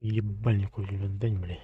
Ебальник удивлен день, блядь.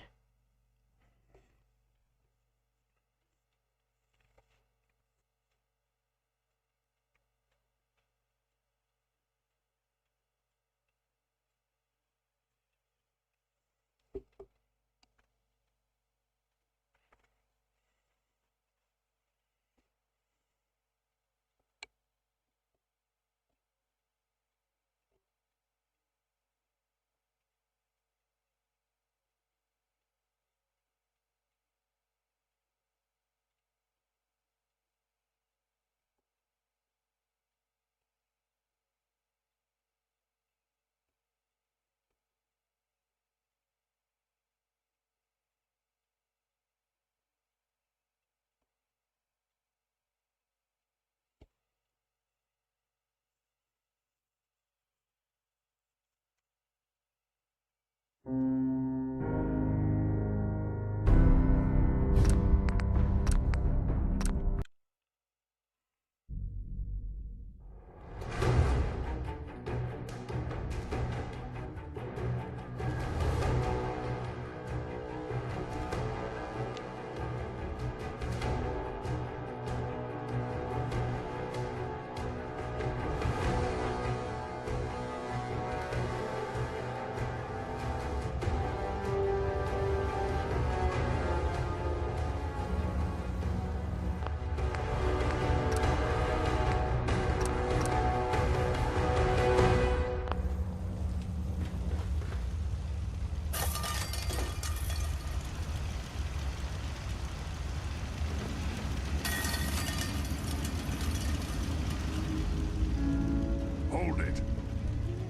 Hold it.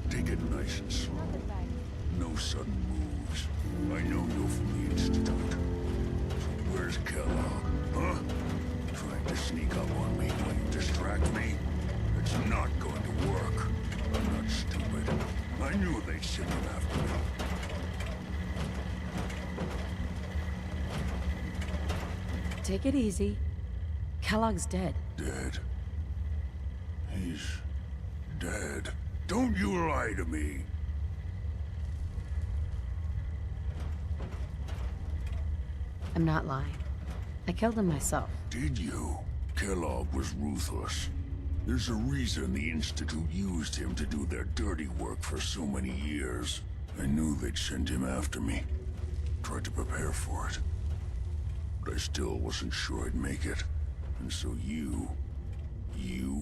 Take it nice and slow. No sudden moves. I know you're from the Institute. So where's Kellogg, huh? Trying to sneak up on me while you distract me? It's not going to work. I'm not stupid. I knew they'd send him after me. Take it easy. Kellogg's dead. Dead? He's dead. Don't you lie to me. I'm not lying. I killed him myself. Did you? Kellogg was ruthless. There's a reason the Institute used him to do their dirty work for so many years. I knew they'd send him after me. Tried to prepare for it. But I still wasn't sure I'd make it. And so you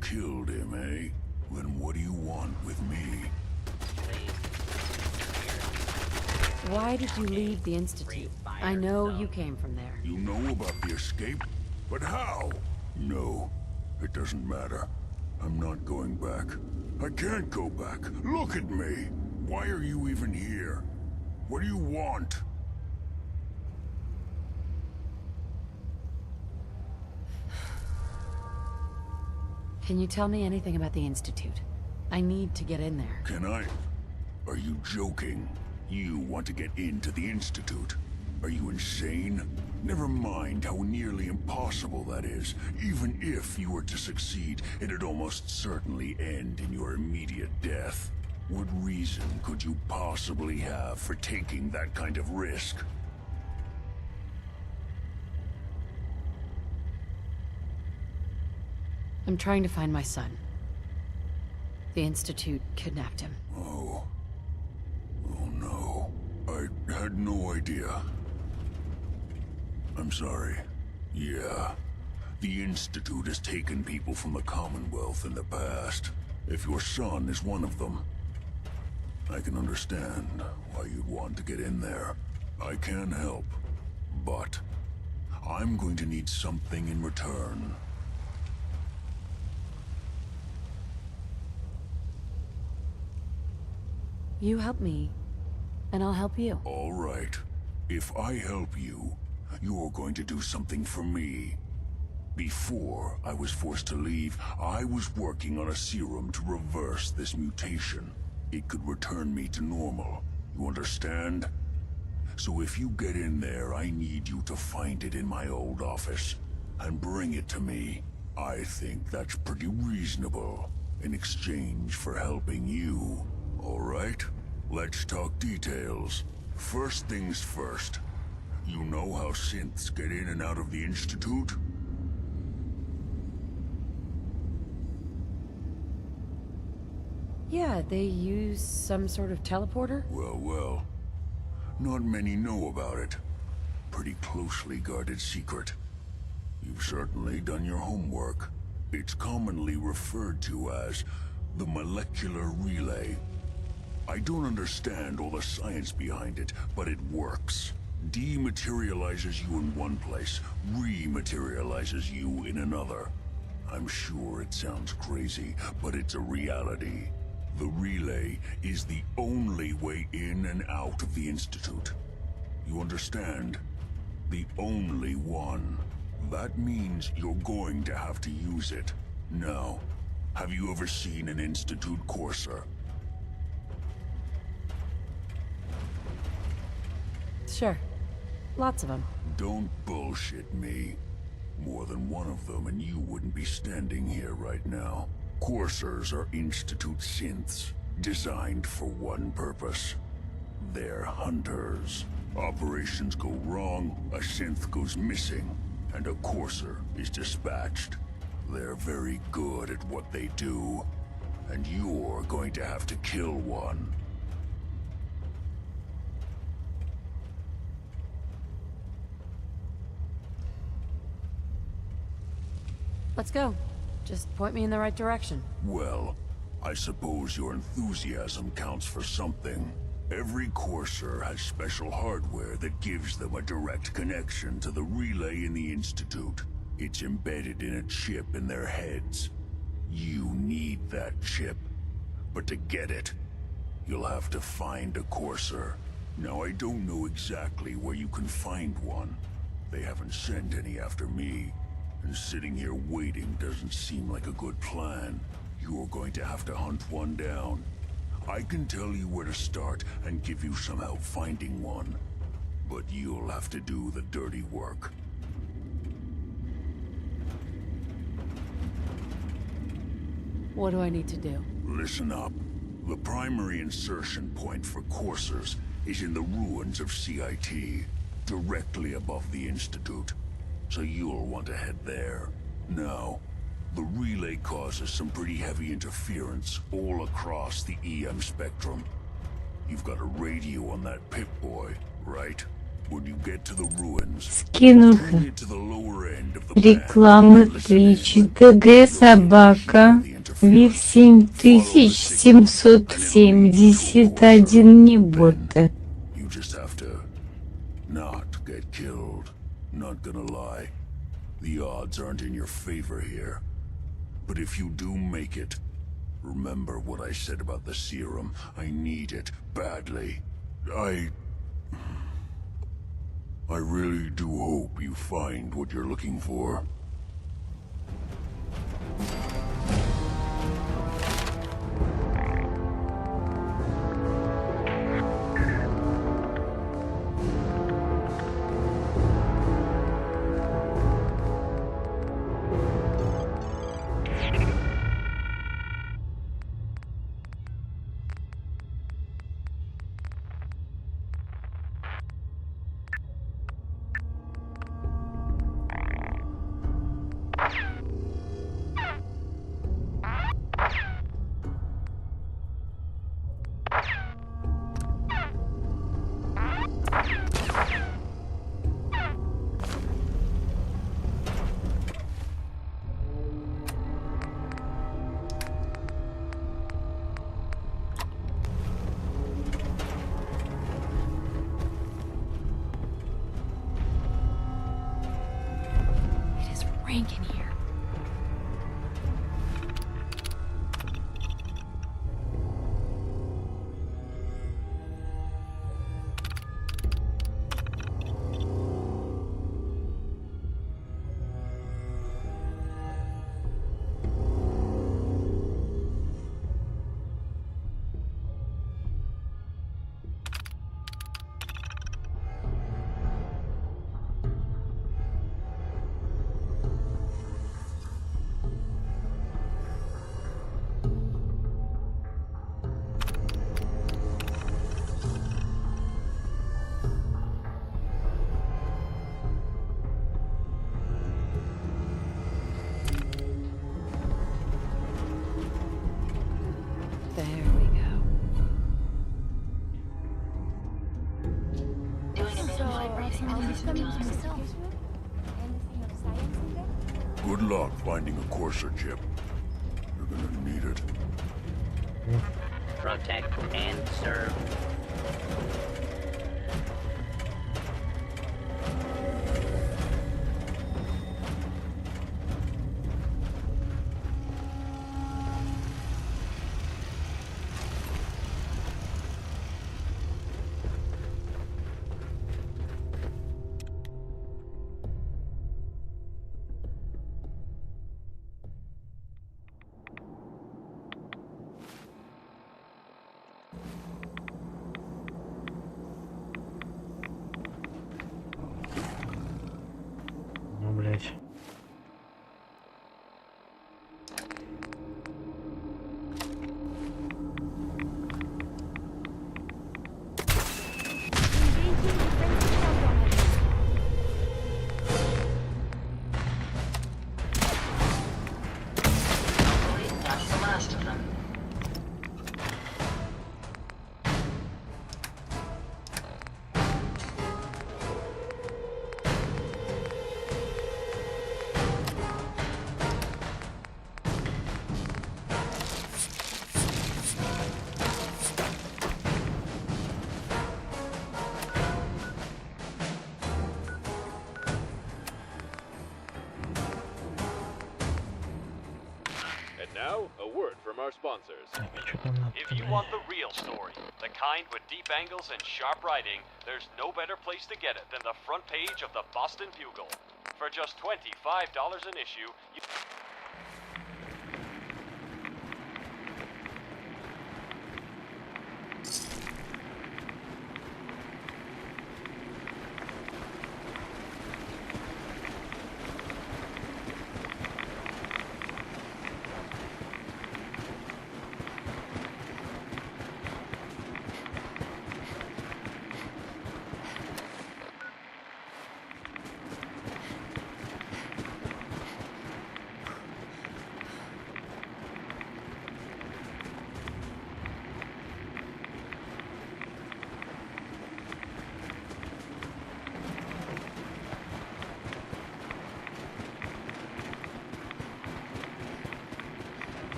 killed him, eh? Then what do you want with me? Why did you leave the Institute? I know you came from there. You know about the escape? But how? No, it doesn't matter. I'm not going back. I can't go back. Look at me. Why are you even here? What do you want? Can you tell me anything about the Institute? I need to get in there. Can I? Are you joking? You want to get into the Institute? Are you insane? Never mind how nearly impossible that is. Even if you were to succeed, it'd almost certainly end in your immediate death. What reason could you possibly have for taking that kind of risk? I'm trying to find my son. The Institute kidnapped him. Oh. Oh no. I had no idea. I'm sorry. Yeah. The Institute has taken people from the Commonwealth in the past. If your son is one of them, I can understand why you'd want to get in there. I can help, but I'm going to need something in return. You help me, and I'll help you. All right. If I help you, you're going to do something for me. Before I was forced to leave, I was working on a serum to reverse this mutation. It could return me to normal. You understand? So if you get in there, I need you to find it in my old office and bring it to me. I think that's pretty reasonable in exchange for helping you. All right? Let's talk details. First things first. You know how synths get in and out of the Institute? Yeah, they use some sort of teleporter? Well. Not many know about it. Pretty closely guarded secret. You've certainly done your homework. It's commonly referred to as the molecular relay. I don't understand all the science behind it, but it works. Dematerializes you in one place, rematerializes you in another. I'm sure it sounds crazy, but it's a reality. The relay is the only way in and out of the Institute. You understand? The only one. That means you're going to have to use it. Now, have you ever seen an Institute courser? Sure. Lots of them. Don't bullshit me. More than one of them and you wouldn't be standing here right now. Coursers are Institute synths, designed for one purpose. They're hunters. Operations go wrong, a synth goes missing, and a courser is dispatched. They're very good at what they do, and you're going to have to kill one. Let's go. Just point me in the right direction. Well, I suppose your enthusiasm counts for something. Every courser has special hardware that gives them a direct connection to the relay in the Institute. It's embedded in a chip in their heads. You need that chip. But to get it, you'll have to find a courser. Now, I don't know exactly where you can find one. They haven't sent any after me. And sitting here waiting doesn't seem like a good plan. You're going to have to hunt one down. I can tell you where to start and give you some help finding one. But you'll have to do the dirty work. What do I need to do? Listen up. The primary insertion point for coursers is in the ruins of CIT, directly above the Institute. So you'll want to head there. Now, the relay causes some pretty heavy interference all across the EM spectrum. You've got a radio on that Pip-Boy, right? When you get to the ruins, Скинуха. turn it to the lower end of the band. Рекламы Listen in. 3ТГ собака ВИВ 7771 не боты. You just have to not get killed. Not gonna lie. The odds aren't in your favor here. But if you do make it, remember what I said about the serum. I need it badly. I really do hope you find what you're looking for. stank in here. There we go. Good luck finding a courser chip. You're gonna need it. Protect and serve. Ну, блядь. That's the last of them. And now, a word from our sponsors. Так, а что там надо? If you want the real story, the kind with deep angles and sharp writing, there's no better place to get it than the front page of the Boston Bugle. For just $25 an issue, you...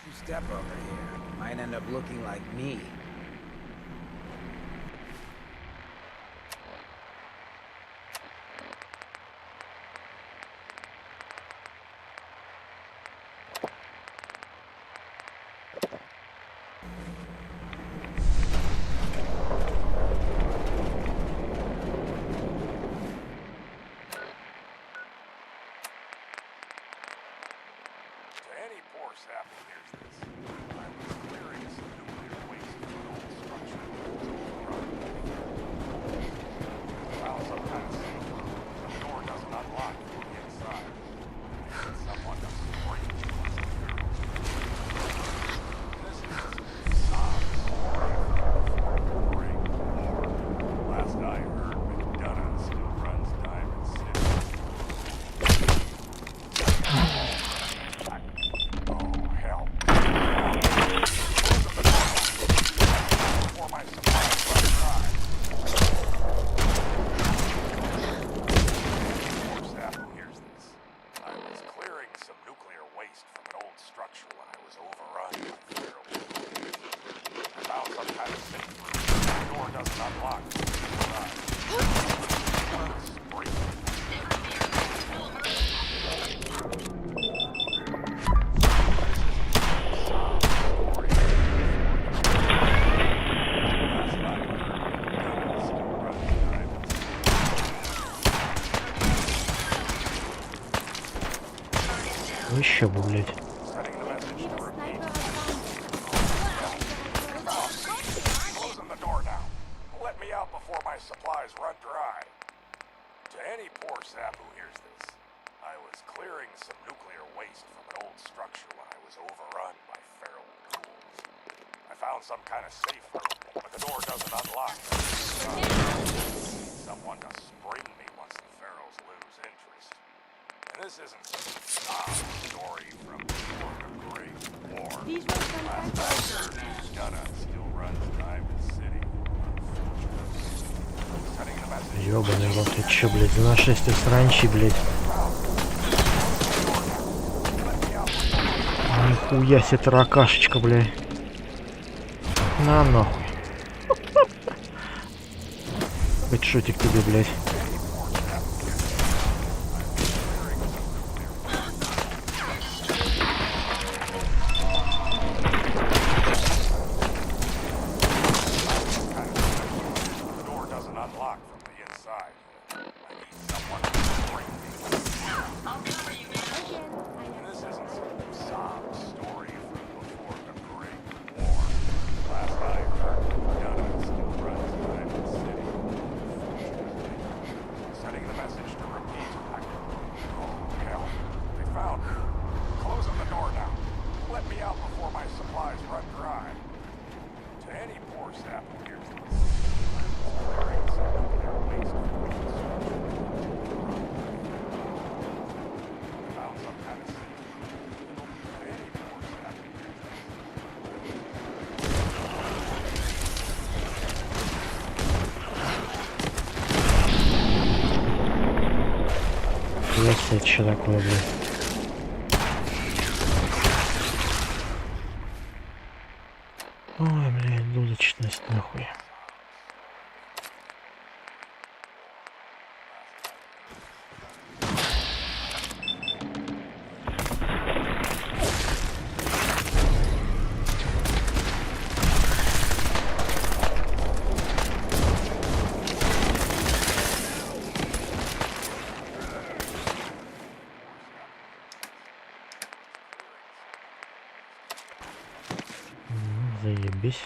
You step over here, you might end up looking like me. To any poor sapling, there's this. I was clearing some nuclear waste. Еще бы, блядь. Closing the door now. Let me out before my supplies run dry. To any poor sap who hears this, I was clearing some nuclear waste from an old structure when I was overrun by feral ghouls. I found some kind of safe room, but the door doesn't unlock. Someone to spring me once the pharaohs lose interest. And this isn't some story from before the Great War. Gunna still runs Diamond City. Sending the message. Ёбаный рот, ты чё, блядь, за нашествие сранчи, блядь. Нихуя себе таракашечка, блядь. На нахуй. Бэдшотик тебе, блядь. Это что такое, блядь? Ой, блядь, дудочность нахуй. Заебись.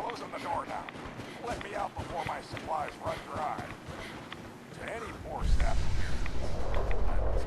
Closing the door now. Let me out before my supplies run dry. To any poor sap who hears this, I was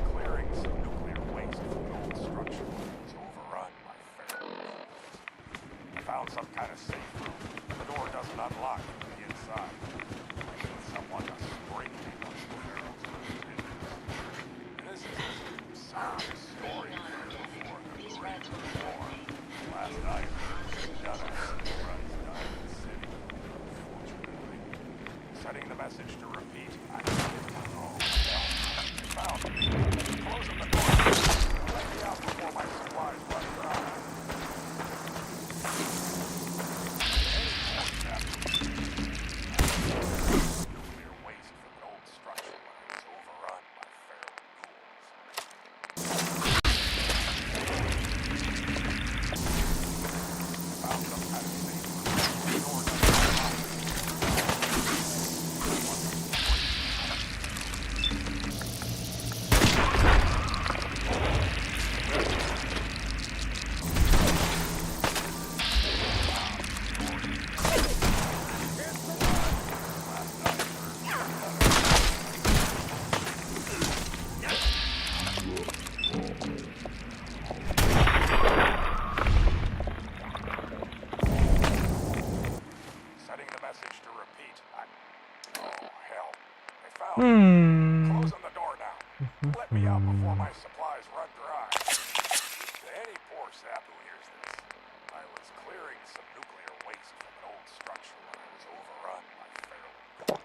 clearing some nuclear waste from an old structure when I was overrun by feral ghouls.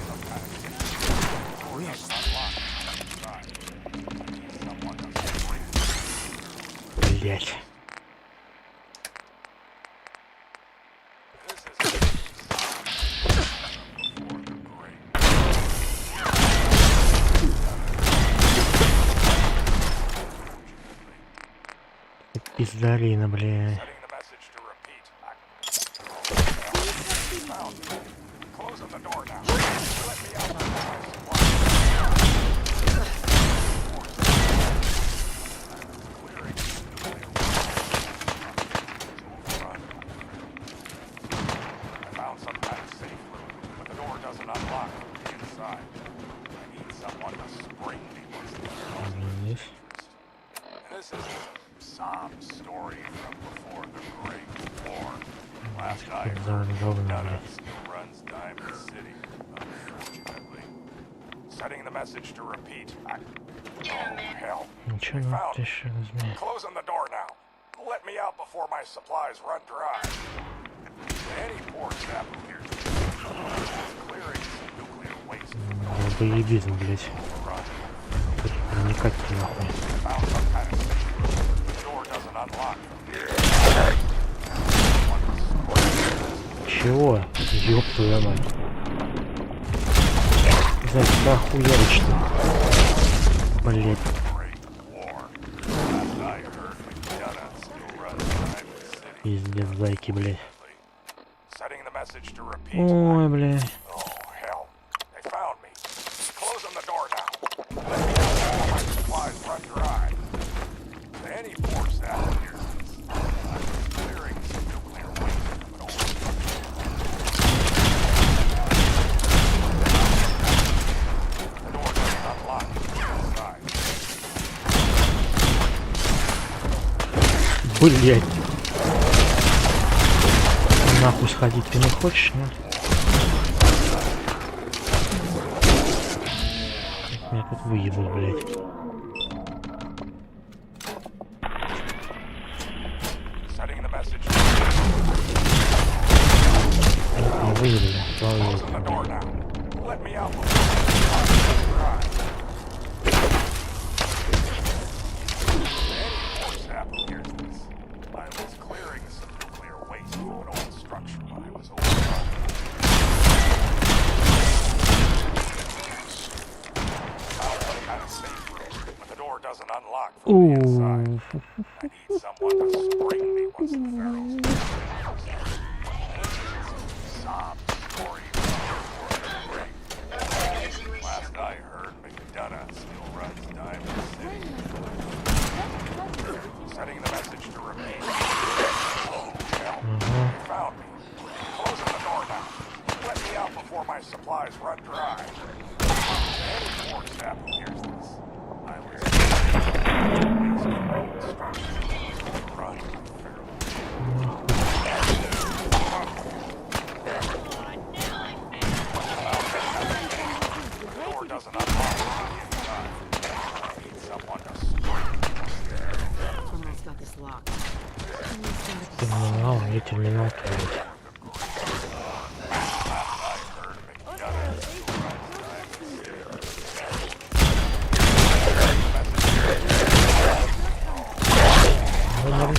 Some kind of unlocked inside. Someone to spring. Блять. Пиздарина, бля. Setting the message to repeat. Found me. Closing the door now. Let me out before my I found some kind of safe room, but the door doesn't unlock from the inside. I need someone to spring me once the Здесь. This is a sob story from before the Great War. Last I heard, Donna still runs Diamond City, unfortunately. Setting the message to repeat. Oh, hell. Ничего не Found me. еще возьми. Closing the door now. Let me out before my supplies run dry. Any poor sap who hears this is clearing some nuclear waste. Боебизм, блять. Проникать нахуй. Found some kind of safe room. The door doesn't unlock. Чего? Ёб твою мать. Знаете, да хуярить что ли? Блять. Пиздец, зайки, блять. Ой, блядь. Блять. Нахуй сходить ты не хочешь, нет? Как меня тут выебал, блять. Не выебали, слава. Ooh. Терминал, где терминал, блядь. Нахуй,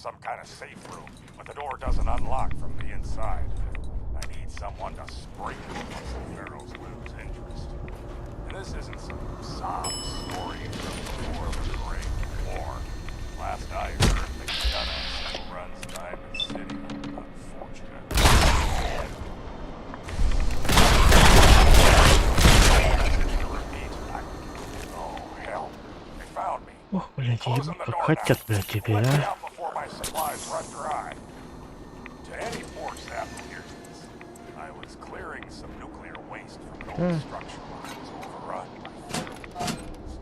some kind of safe room, but the door doesn't unlock from the inside. I need someone to spring me once the Pharaohs lose interest. And this isn't some sob story from before the Great War. Last I heard, McDonough still runs Diamond City, unfortunately. Oh, hell. They found me. Ох, блядь, ебать, как хотят, блядь, тебе, а? Supplies run dry. To any poor sap who hears this, I was clearing some nuclear waste from an old structure when it was overrun by Pharaohs.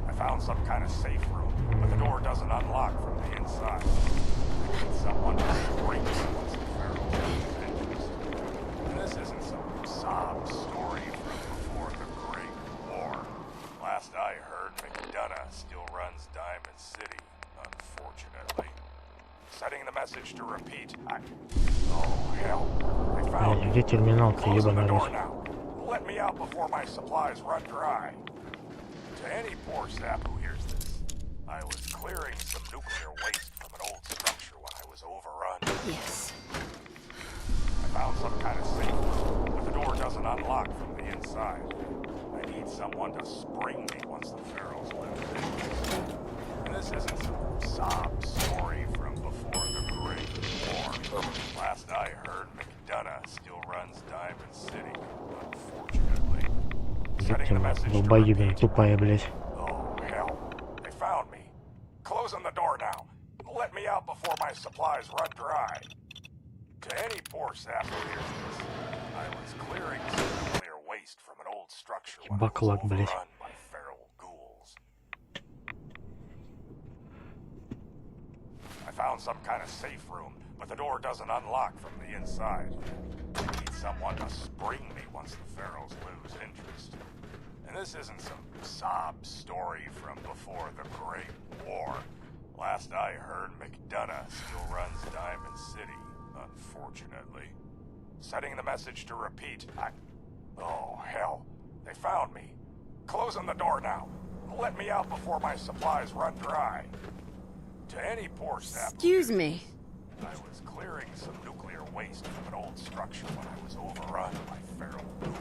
I found some kind of safe room, but the door doesn't unlock from the inside. I need someone to spring me once the Pharaohs lose interest. And this isn't some sob story from before the Great War. Last I heard, McDonough still runs Diamond City, unfortunately. Setting the message to repeat. Oh hell! I found Где терминал-то, ебаный рот? Let me out before my supplies run dry. To any poor sap who hears this, I was clearing some nuclear waste from an old structure when I was overrun. Yes. I found some kind of safe room, but the door doesn't unlock from the inside. I need someone to spring me once the Pharaohs lose interest. And this isn't some sob story from before the Great War. Last I heard, McDonough still runs Diamond City, unfortunately. Setting the message to Долбоебин repeat. тупая, блядь. Oh, hell. They found me. Closing the door now. Let me out before my supplies run dry. To any poor sap who hears this, I was clearing some nuclear waste from an old structure when I was Баклак, блядь. overrun by feral ghouls. I found some kind of safe room, but the door doesn't unlock from the inside. I need someone to spring me once the Pharaohs lose interest. And this isn't some sob story from before the Great War. Last I heard, McDonough still runs Diamond City, unfortunately. Setting the message to repeat. Oh, hell. They found me. Closing the door now. Let me out before my supplies run dry. To any poor sap. Excuse me. I was clearing some nuclear waste from an old structure when I was overrun by feral ghouls.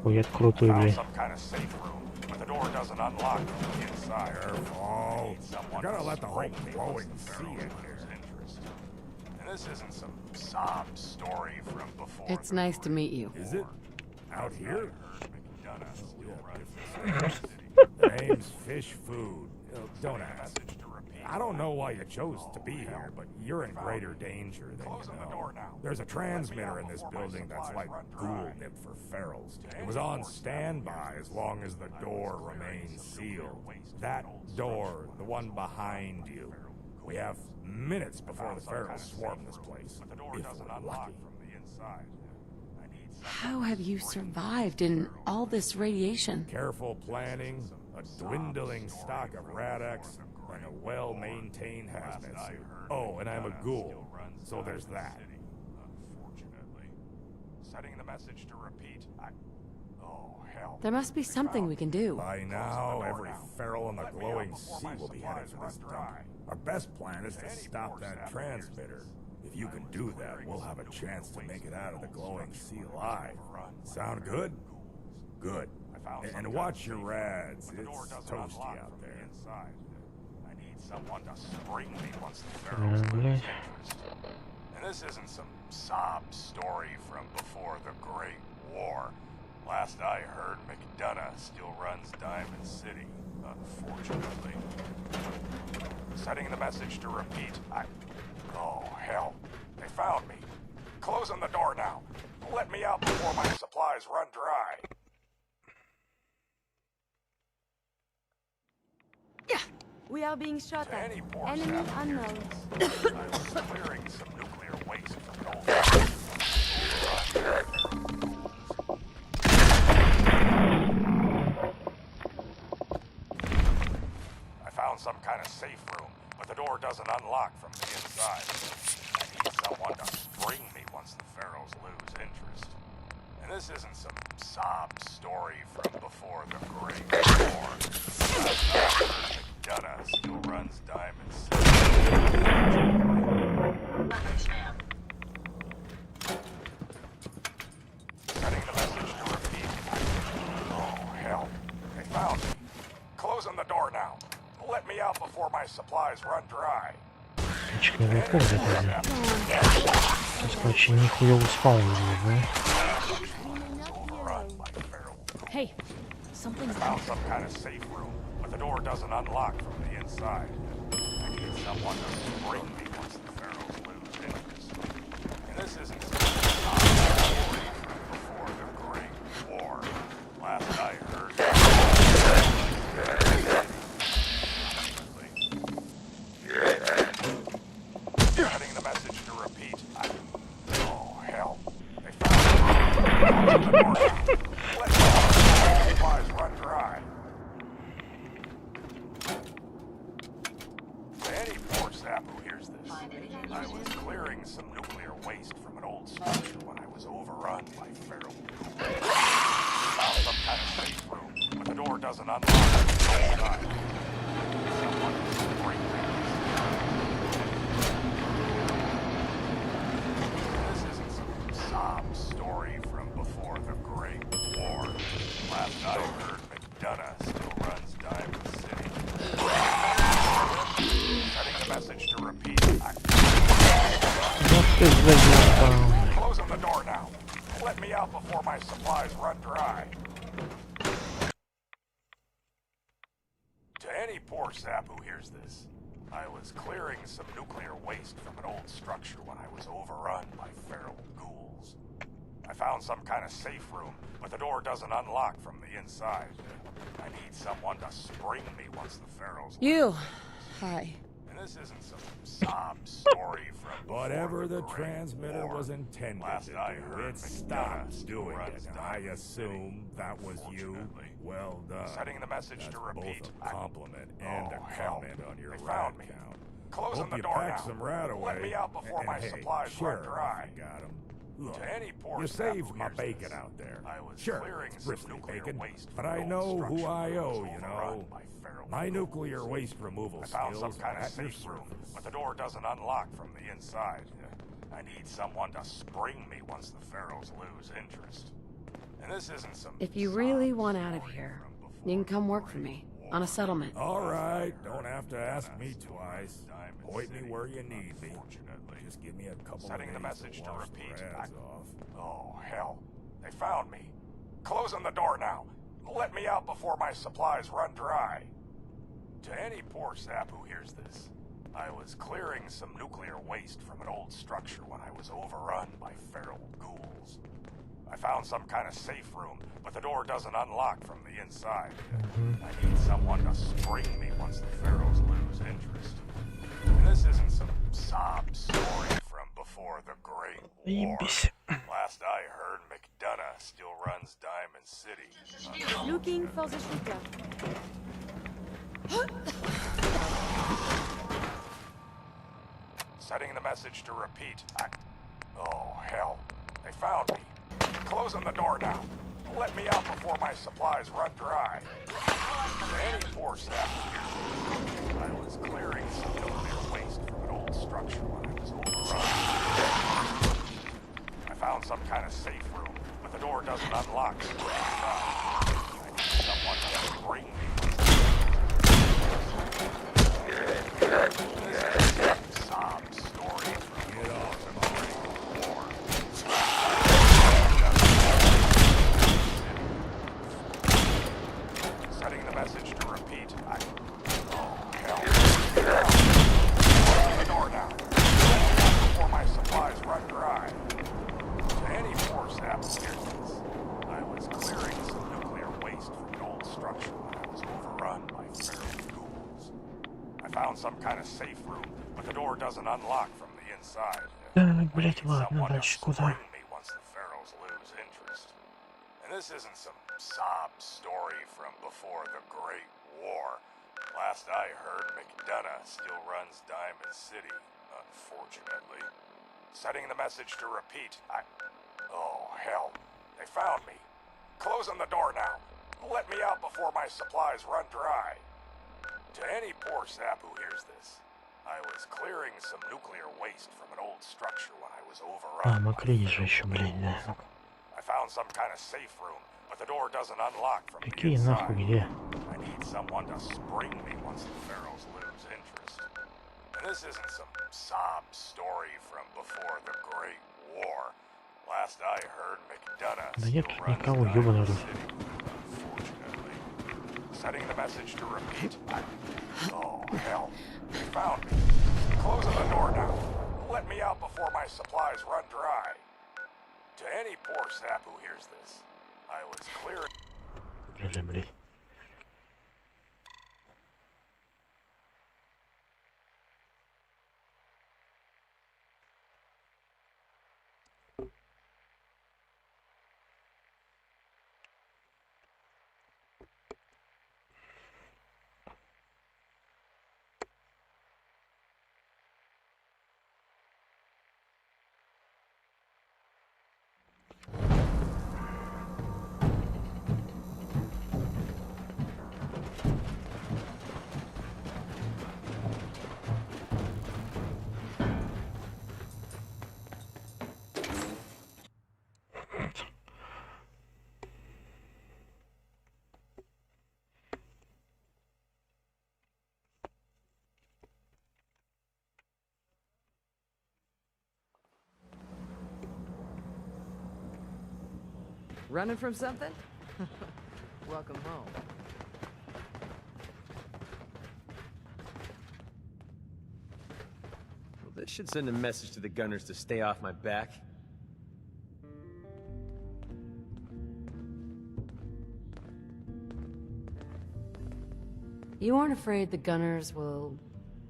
Хуят крутой, Found блядь. some kind of safe room, but the door doesn't unlock from the inside. Careful. You gotta let the whole glowing see in here. And this isn't some sob story from before. It's nice to meet you. Is it? Out here? The name's Fish Food. Don't ask. I don't know why you chose to be here, but you're in greater danger than you know. There's a transmitter in this building that's like ghoul nip for ferals. It was on standby as long as the door remains sealed. That door, the one behind you. We have minutes before the ferals swarm this place. If we're lucky. How have you survived in all this radiation? Careful planning, a dwindling stock of Rad-X, and a well-maintained hazmat suit. Oh, and I'm a ghoul, so there's that. Unfortunately. Setting the message to repeat. Oh, hell. There must be something we can do. By now, every feral in the glowing sea will be headed for this dump. Our best plan is to stop that transmitter. If you can do that, we'll have a chance to make it out of the glowing sea alive. Sound good? Good. And watch your rads. It's toasty out there. I need someone to spring me once the Pharaohs lose interest. And this isn't some sob story from before the Great War. Last I heard, McDonough still runs Diamond City, unfortunately. Setting the message to repeat. Oh, hell. They found me. Closing the door now. Let me out before my supplies run dry. We are being shot at. Any poor Enemy sap unknown. I was clearing some nuclear waste from an old I found some kind of safe room, but the door doesn't unlock from the inside. I need someone to spring me once the Pharaohs lose interest. And this isn't some sob story from before the Great War. McDonough still runs Diamond City. Setting the message to repeat. Oh, hell. They found me. Closing the door now. Let me out before my supplies run dry. Ничего не выходит, это. Сейчас, короче, нихуя спал уже, Hey, something's Found some kind of safe room, but the door doesn't unlock from the inside. I need someone to spring me once the Pharaohs lose interest. And this isn't some story from before the Great War. Last I heard. Setting the message to repeat. Oh, hell. They found me. Let supplies run dry. To any poor sap who hears this, I was clearing some nuclear waste from an old structure when I was overrun by feral ghouls. Found some kind of safe room, but the door doesn't unlock from the inside. Someone message to repeat. Вот ты задел. Closing the door now. Let me out before my supplies run dry. To any poor sap who hears this, I was clearing some nuclear waste from an old structure when I was overrun by feral ghouls. I found some kind of safe room, but the door doesn't unlock from the inside. I need someone to spring me once the ferals... You. Hi. And this isn't some sob story from Whatever the Great transmitter War. was intended Last to I do, heard, it stopped doing runs it. down I the assume that was you. unfortunately. Well done. Setting the message That's to repeat. both a compliment and a hell. comment on your They rat found me. count. Closing Hope the you door packed now. some rat away. Let me out before and my hey, supplies sure, run dry. if you got 'em. Look, To any poor you sap saved who my hears bacon this, out there. I was Sure, clearing it's some bristly nuclear bacon, waste but from I an know old who structure I that was owe, you overrun know. by feral My ghouls. nuclear waste removal I found some skills kind are of at your safe room, service. but the door doesn't unlock from the inside. I need someone to spring me once the pharaohs lose interest. And this isn't some... If you really sob want out of story here, from before you can come the work for Great me. War. On a settlement. All right, don't have to ask me twice. Point me where you need me. Just give me a couple Setting of the days message to wash repeat. the rads off. Oh, hell. They found me. Closing the door now. Let me out before my supplies run dry. To any poor sap who hears this, I was clearing some nuclear waste from an old structure when I was overrun by feral ghouls. I found some kind of safe room, but the door doesn't unlock from the inside. I need someone to spring me once the pharaohs lose interest. And this isn't some sob story from before the Great War. Заебись. Last I heard, McDonough still runs Diamond City. Looking for the shooter. Setting the message to repeat. Oh, hell. They found me. Closing the door now. Let me out before my supplies run dry. Any poor sap here. I was clearing some nuclear waste from an old structure when I was overrun. I found some kind of safe room, but the door doesn't unlock. I need someone to bring me. This is a sob story from the Great War. Setting the message to repeat. Oh, hell. Closing the door now. Before my supplies run dry. To any poor sap who hears this, I was clearing some nuclear waste from an old structure when I was overrun by feral ghouls. I found some kind of safe room, but the door doesn't unlock from the inside. Так, блять, I need ладно, someone to дальше куда? spring me once the pharaohs lose interest. And this isn't some sob story from before the Great War. Last I heard, McDonough still runs Diamond City, unfortunately. Setting the message to repeat. Oh, hell. They found me. Closing the door now. Let me out before my supplies run dry. To any poor sap who hears this, I was clearing some nuclear waste from an old structure when I was overrun. А, Макрей же еще, блядь, да. I found some kind of safe room, but the door doesn't unlock from the Какие inside. нахуй, где? I need someone to spring me once the pharaohs lose interest. And this isn't some sob story from before the Great War. Last I heard, McDonough Да нет still тут runs никого, Diamond ёбаный рот. City, unfortunately. Setting the message to repeat. Oh, hell. They found me. Closing the door now. Let me out before my supplies run dry. To any poor sap who hears this, I was clearing... Блядь. Running from something? Welcome home. Well, this should send a message to the gunners to stay off my back. You aren't afraid the gunners will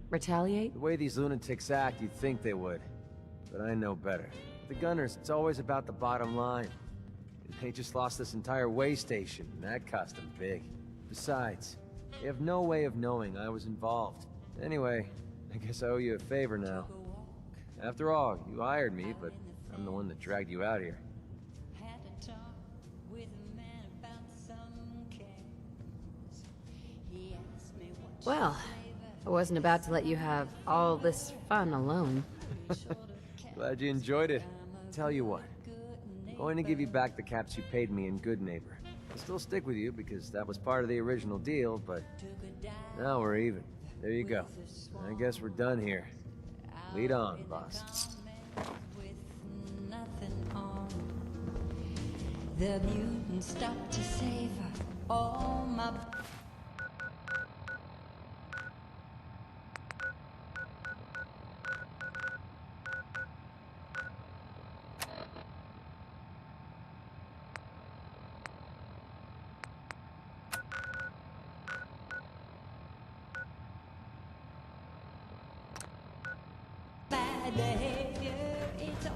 retaliate? The way these lunatics act, you'd think they would. But I know better. The gunners, it's always about the bottom line. They just lost this entire way station, and that cost them big. Besides, they have no way of knowing I was involved. Anyway, I guess I owe you a favor now. After all, you hired me, but I'm the one that dragged you out here. Well, I wasn't about to let you have all this fun alone. Glad you enjoyed it. Tell you what, I'm going to give you back the caps you paid me in Good Neighbor. I'll still stick with you because that was part of the original deal, but now we're even. There you go. I guess we're done here. Lead on, boss. The mutant stopped to save her. All my bad behavior, it's all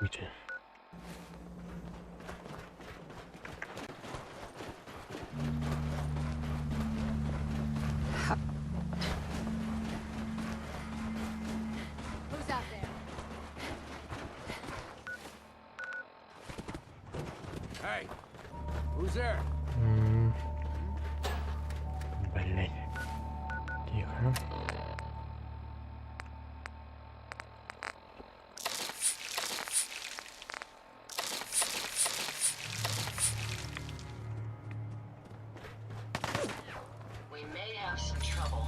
Wiecie. Who's out there? Hey, who's there? Блять. Тихо. We may have some trouble.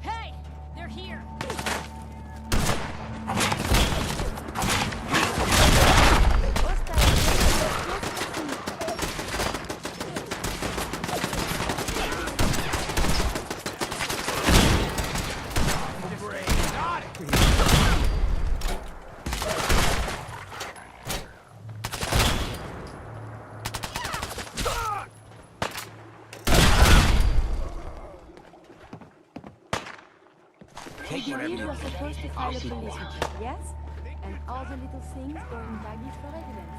Hey! They're here! You were supposed to file a police report, yes? And all the little things go in baggies for evidence.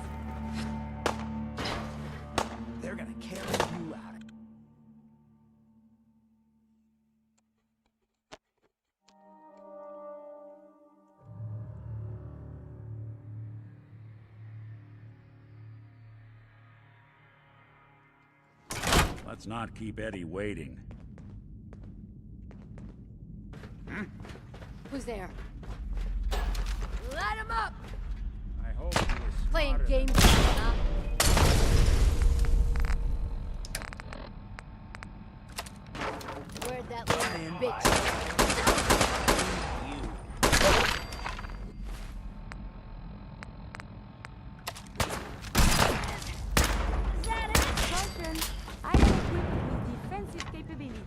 They're gonna carry you out. Let's not keep Eddie waiting. Who's there? Let him up! I hope he was Playing smarter games, than huh? Where'd that little bitch? Is that it? Caution. I am equipped with defensive capabilities.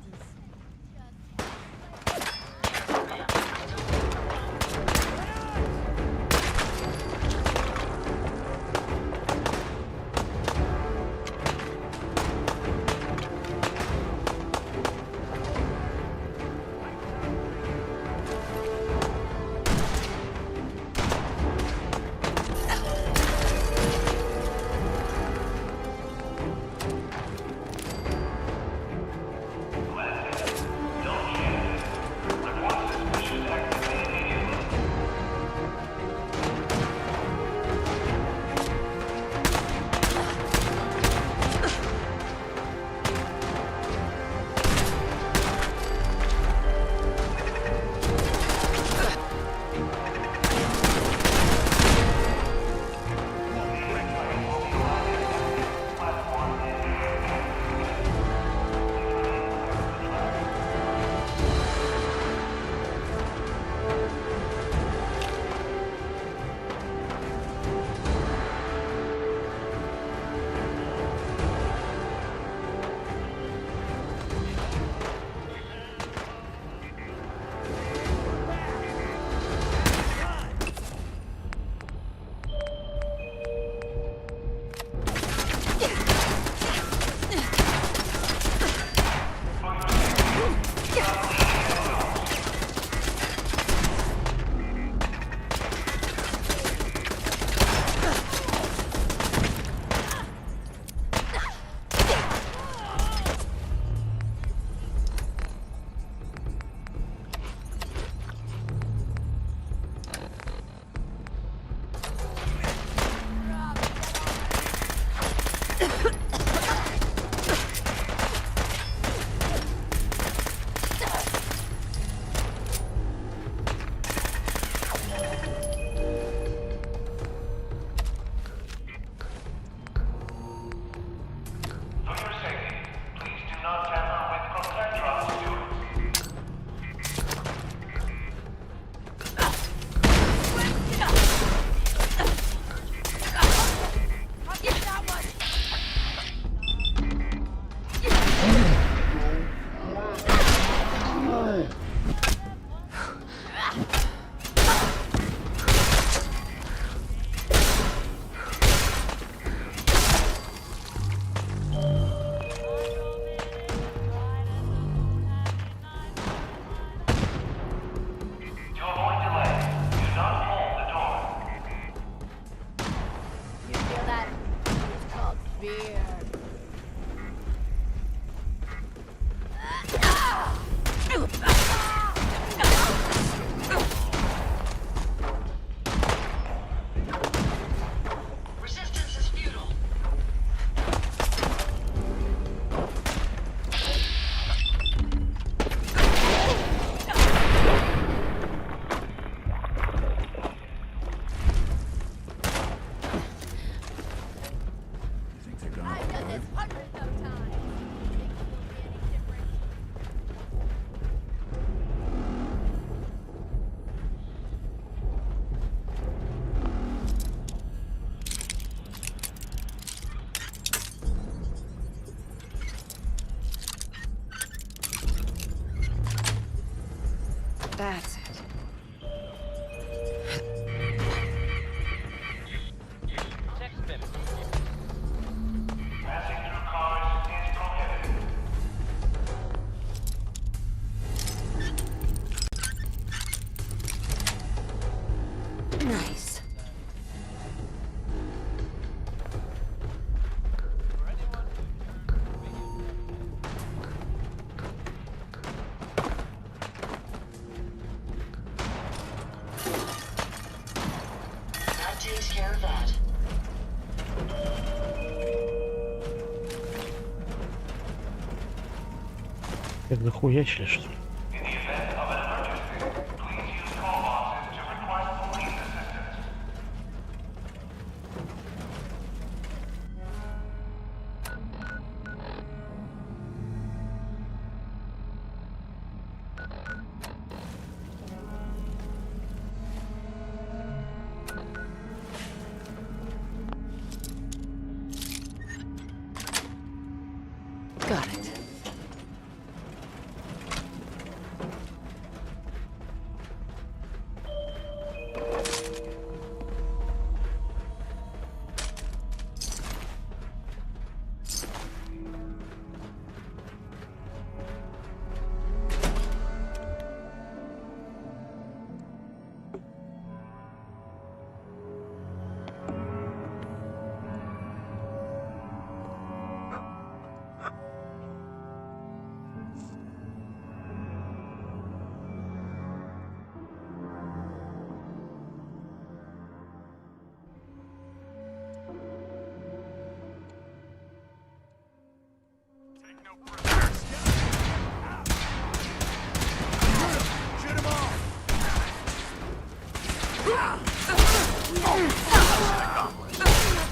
That's it. Nice. That takes care of that. Как захуячили, что ли? Got it.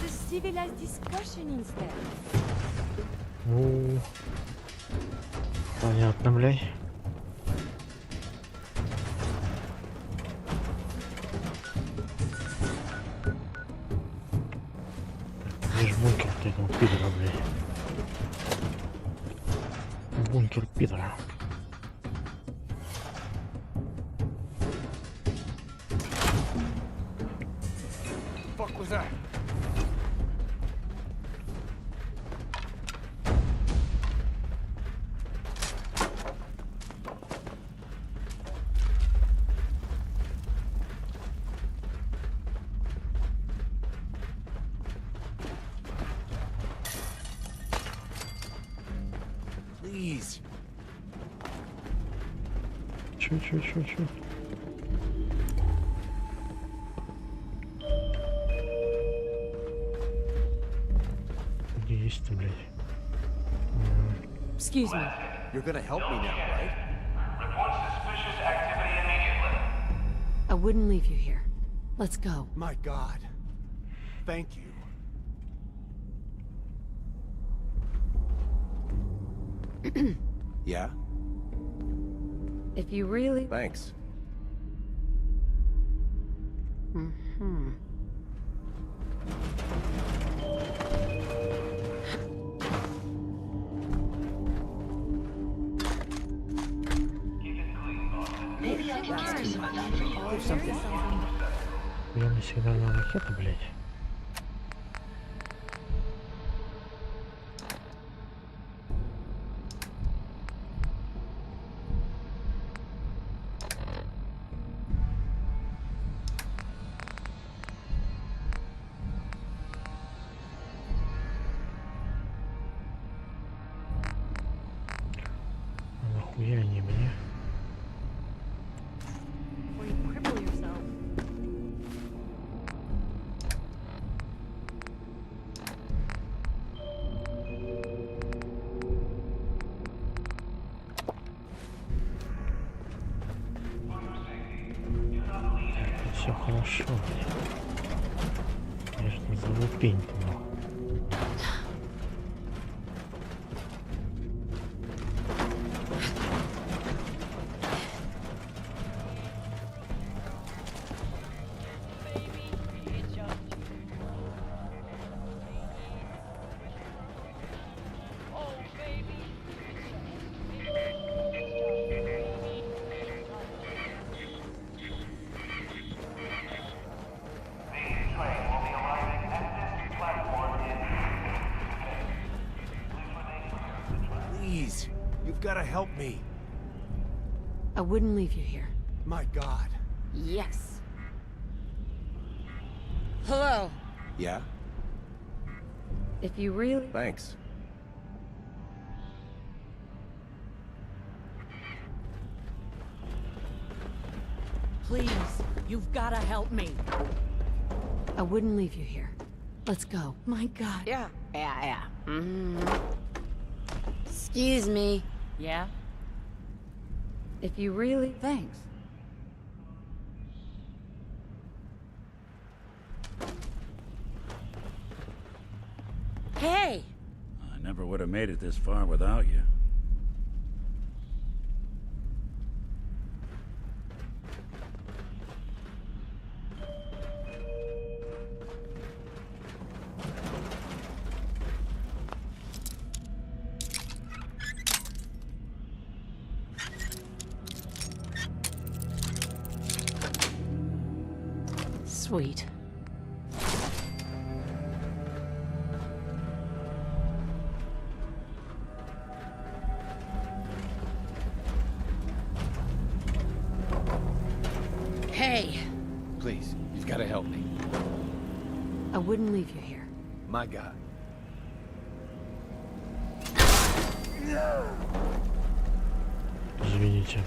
The civilized discussion instead. Ну, понятно, блядь. Где ж бункер этого пидора, блядь? Бункер пидора. Fuck was that? Please. Чё? Где есть ты, блядь? Excuse me. You're gonna help me now, right? Report suspicious activity immediately. I wouldn't leave you here. Let's go. My God. Thank you. Yeah? If you really... Thanks. Mm-hmm. Maybe I can carry some of that for you. There's something. Приемная сигнальная ракета, блядь. Нахуя они мне? Or you cripple yourself. Все хорошо, блядь. Я же не залупень-то, нахуй. Please. You've gotta help me. I wouldn't leave you here. My God. Yes. Hello. Yeah? If you really... Thanks. Please, you've gotta help me. I wouldn't leave you here. Let's go. My God. Yeah. Mm-hmm. Excuse me. Yeah? If you really... Thanks. Hey! I never would have made it this far without you. Sweet. Hey! Please, you've got to help me. I wouldn't leave you here. My God. Извините.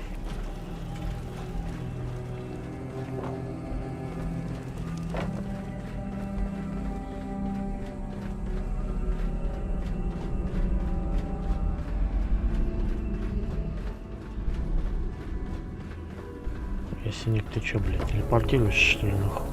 Синик, ты чё, блядь, телепортируешься, что ли, нахуй?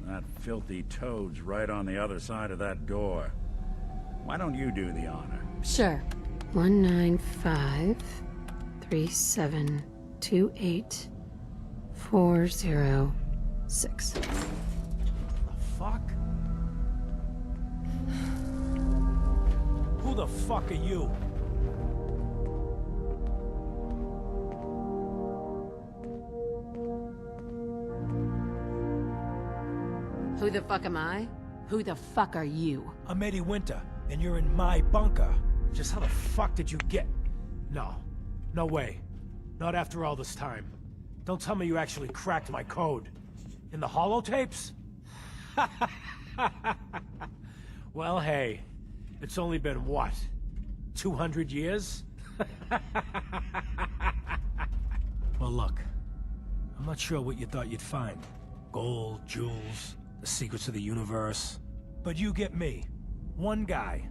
That filthy toad's right on the other side of that door. Why don't you do the honor? Sure. 19537284006. Fuck? Who the fuck are you? Who the fuck am I? Who the fuck are you? I'm Eddie Winter, and you're in my bunker. Just how the fuck did you get... No. No way. Not after all this time. Don't tell me you actually cracked my code. In the holotapes? Well, hey. It's only been, what? 200 years? Well, look. I'm not sure what you thought you'd find. Gold, jewels, the secrets of the universe. But you get me. One guy.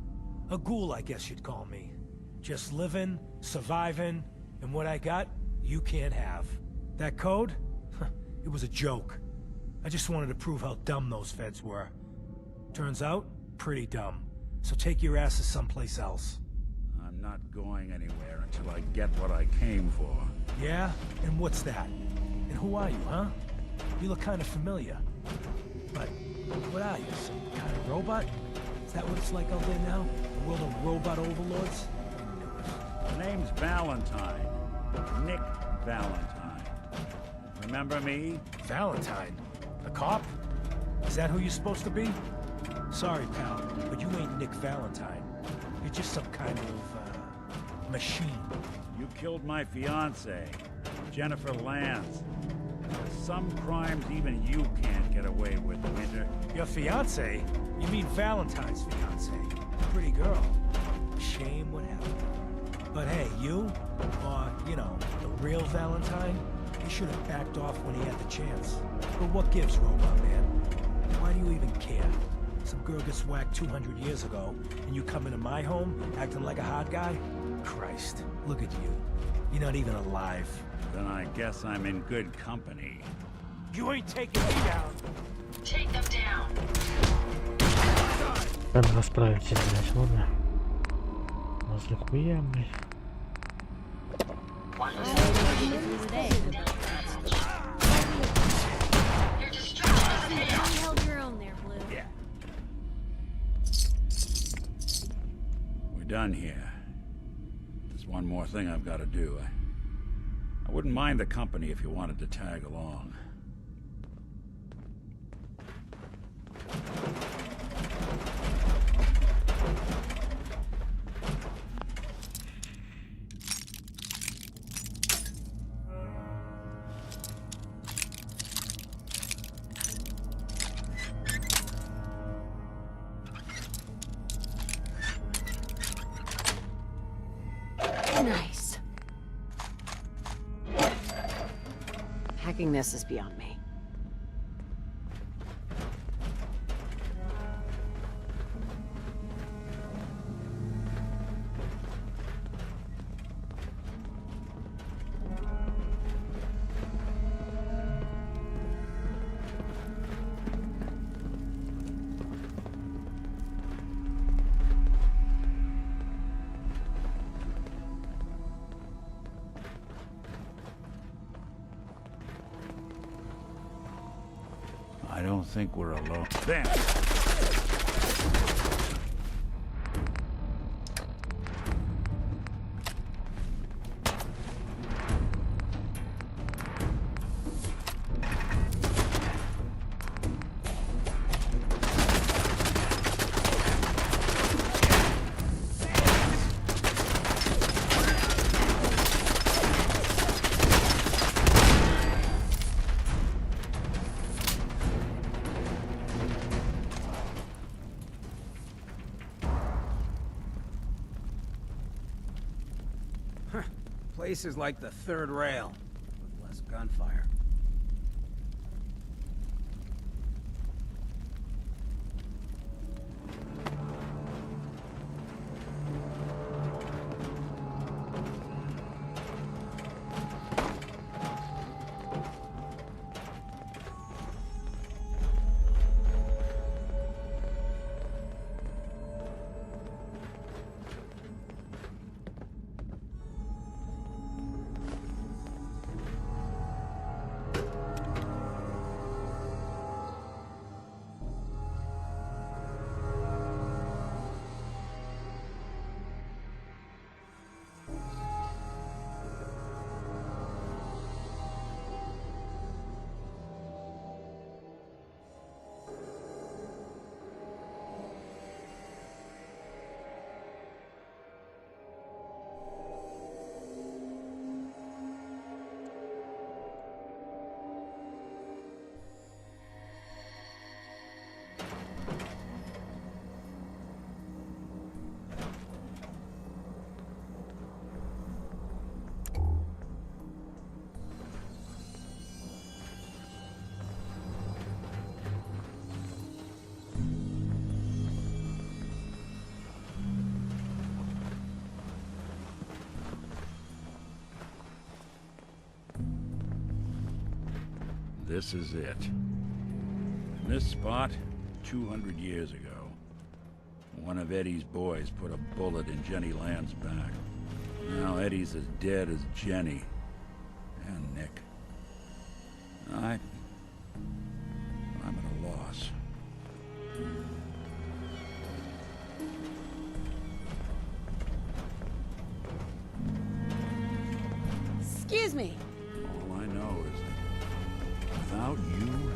A ghoul, I guess you'd call me. Just living, surviving, and what I got, you can't have. That code? It was a joke. I just wanted to prove how dumb those feds were. Turns out, pretty dumb. So take your asses someplace else. I'm not going anywhere until I get what I came for. Yeah? And what's that? And who are you, huh? You look kind of familiar. But what are you, some kind of robot? Is that what it's like out there now? A world of robot overlords? The name's Valentine. Nick Valentine. Remember me? Valentine? A cop? Is that who you're supposed to be? Sorry, pal, but you ain't Nick Valentine. You're just some kind of, machine. You killed my fiancée, Jennifer Lance. Some crimes even you can't get away with, Winter. Your fiancée? You mean Valentine's fiancée? Pretty girl. Shame what happened. But hey, you, or, you know, the real Valentine, he should have backed off when he had the chance. But what gives, Robot Man? Why do you even care? Some girl gets whacked 200 years ago, and you come into my home acting like a hot guy? Christ, look at you. You're not even alive. Then I guess I'm in good company. You ain't taking me down. Take them down. Надо расправиться, блядь, ладно? Захуя, блядь. We're done here. There's one more thing I've got to do. I wouldn't mind the company if you wanted to tag along. Nice. Hacking this is beyond me. I don't think we're alone. There! Place is like the third rail, with less gunfire. This is it. In this spot, 200 years ago, one of Eddie's boys put a bullet in Jenny Land's back. Now Eddie's as dead as Jenny. And Nick. I'm at a loss. Excuse me. All I know is that without you,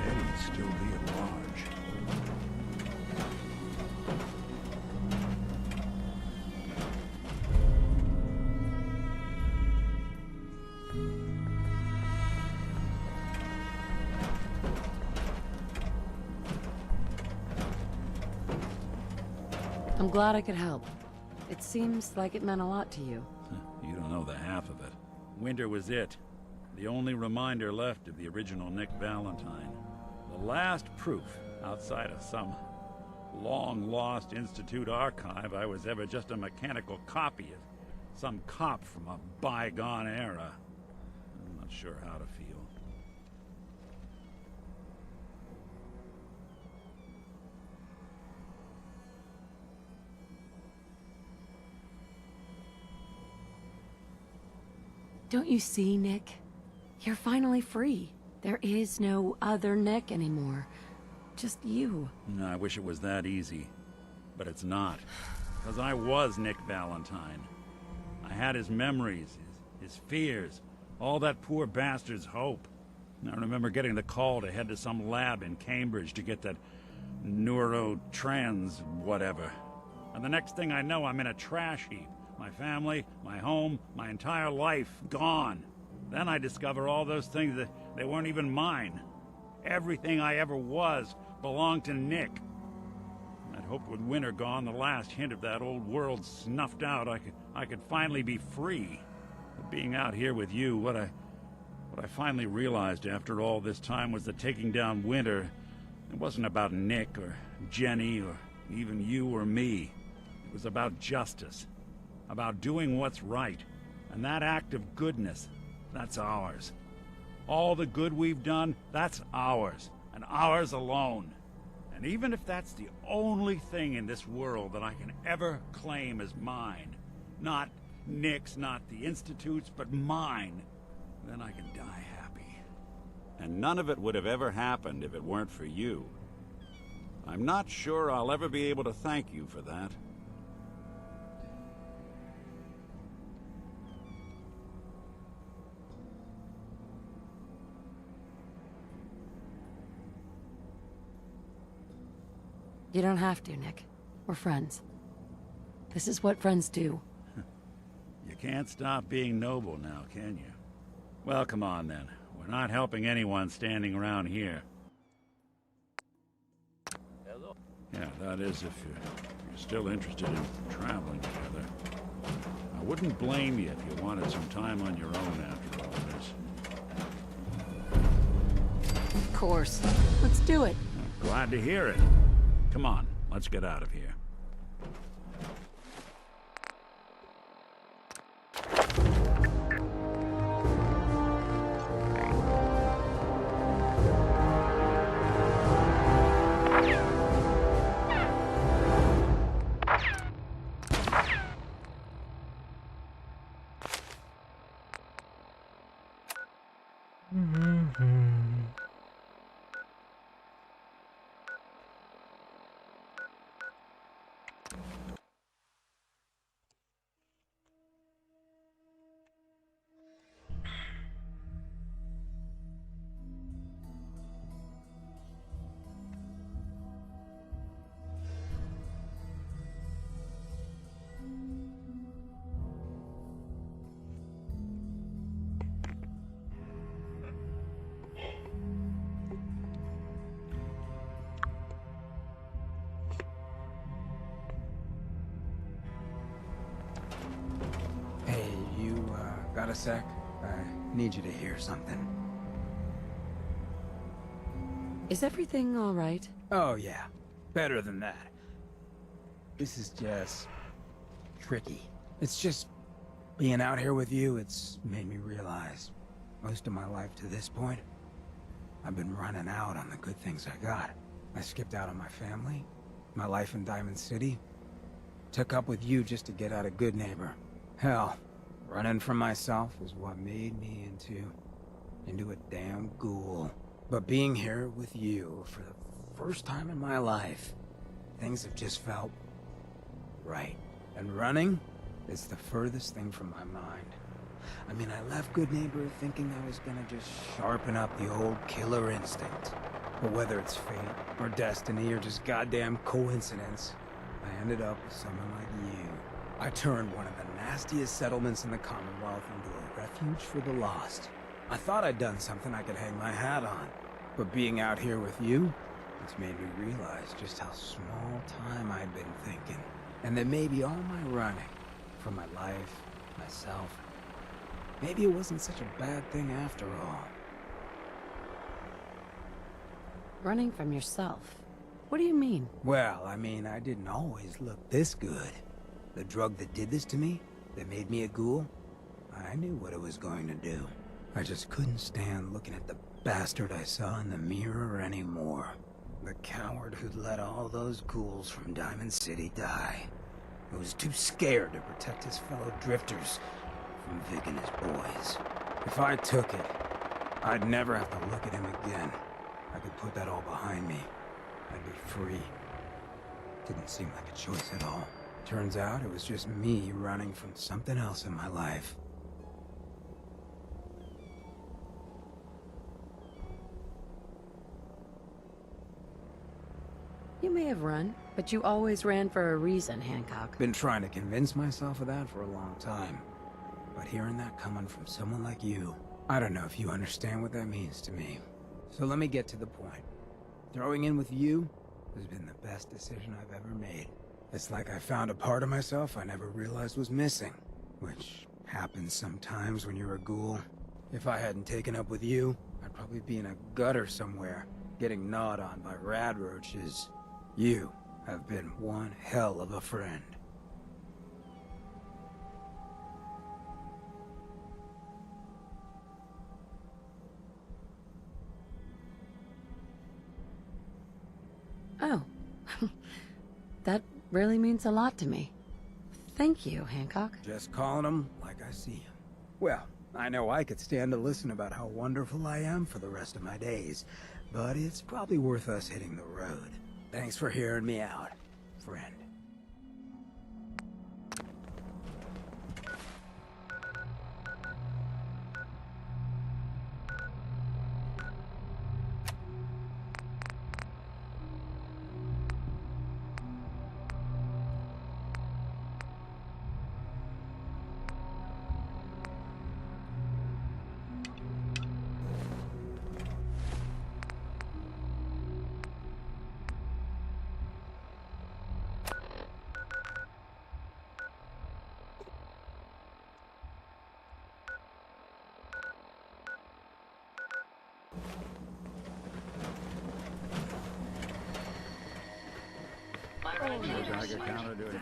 Eddie'd still be at large. I'm glad I could help. It seems like it meant a lot to you. You don't know the half of it. Winter was it. The only reminder left of the original Nick Valentine. The last proof, outside of some long-lost Institute archive, I was ever just a mechanical copy of some cop from a bygone era. I'm not sure how to feel. Don't you see, Nick? You're finally free. There is no other Nick anymore. Just you. I wish it was that easy. But it's not. Because I was Nick Valentine. I had his memories, his fears, all that poor bastard's hope. I remember getting the call to head to some lab in Cambridge to get that neurotrans whatever. And the next thing I know, I'm in a trash heap. My family, my home, my entire life, gone. Then I discover all those things that they weren't even mine. Everything I ever was belonged to Nick. I'd hoped with Winter gone, the last hint of that old world snuffed out, I could finally be free. But being out here with you, what I finally realized after all this time was that taking down Winter, it wasn't about Nick or Jenny or even you or me. It was about justice. About doing what's right. And that act of goodness, that's ours. All the good we've done, that's ours. And ours alone. And even if that's the only thing in this world that I can ever claim as mine, not Nick's, not the Institute's, but mine, then I can die happy. And none of it would have ever happened if it weren't for you. I'm not sure I'll ever be able to thank you for that. You don't have to, Nick. We're friends. This is what friends do. You can't stop being noble now, can you? Well, come on then. We're not helping anyone standing around here. Yeah, that is if you're still interested in traveling together. I wouldn't blame you if you wanted some time on your own after all this. Of course. Let's do it. I'm glad to hear it. Come on, let's get out of here. Hey, you, got a sec? I need you to hear something. Is everything all right? Oh, yeah. Better than that. This is just... tricky. It's just... being out here with you, it's made me realize... most of my life to this point, I've been running out on the good things I got. I skipped out on my family, my life in Diamond City, took up with you just to get out of Good Neighbor. Hell, running from myself is what made me into a damn ghoul. But being here with you for the first time in my life, things have just felt right. And running is the furthest thing from my mind. I mean, I left Good Neighbor thinking I was gonna just sharpen up the old killer instinct. But whether it's fate, or destiny, or just goddamn coincidence, I ended up with someone like you. I turned one of the nastiest settlements in the Commonwealth into a refuge for the lost. I thought I'd done something I could hang my hat on. But being out here with you, it's made me realize just how small time I'd been thinking. And that maybe all my running, from my life, myself, maybe it wasn't such a bad thing after all. Running from yourself? What do you mean? Well, I mean, I didn't always look this good. The drug that did this to me, that made me a ghoul, I knew what it was going to do. I just couldn't stand looking at the bastard I saw in the mirror anymore. The coward who'd let all those ghouls from Diamond City die. Who was too scared to protect his fellow drifters from Vic and his boys. If I took it, I'd never have to look at him again. I could put that all behind me. I'd be free. Didn't seem like a choice at all. Turns out it was just me running from something else in my life. You may have run, but you always ran for a reason, Hancock. Been trying to convince myself of that for a long time. But hearing that coming from someone like you, I don't know if you understand what that means to me. So let me get to the point. Throwing in with you has been the best decision I've ever made. It's like I found a part of myself I never realized was missing. Which happens sometimes when you're a ghoul. If I hadn't taken up with you, I'd probably be in a gutter somewhere, getting gnawed on by rad roaches. You have been one hell of a friend. Oh. That really means a lot to me. Thank you, Hancock. Just calling them like I see them. Well, I know I could stand to listen about how wonderful I am for the rest of my days, but it's probably worth us hitting the road. Thanks for hearing me out, friend. Geiger counter doing.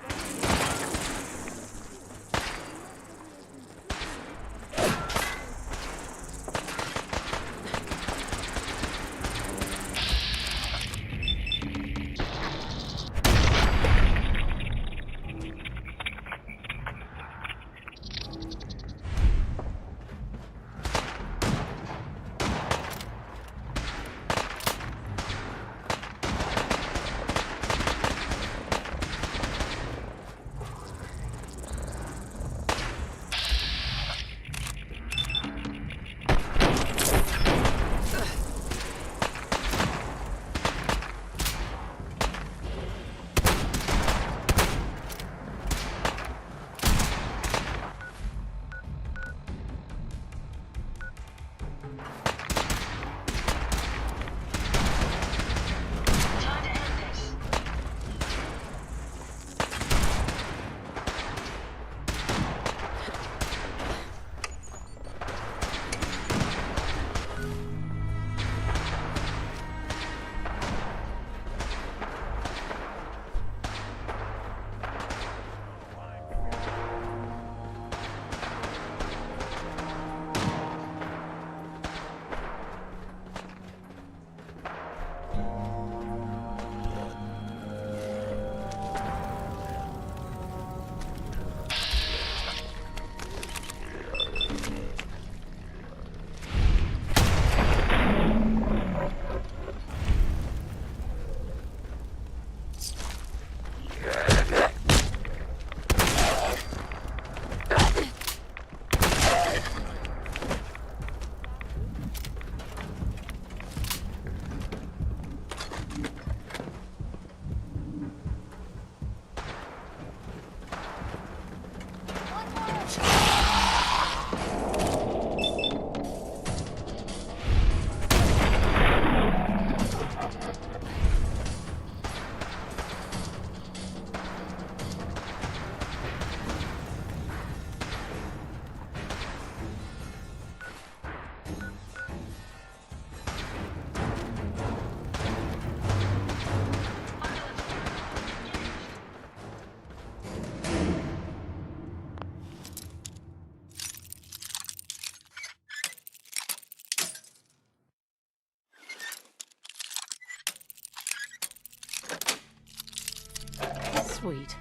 Sweet.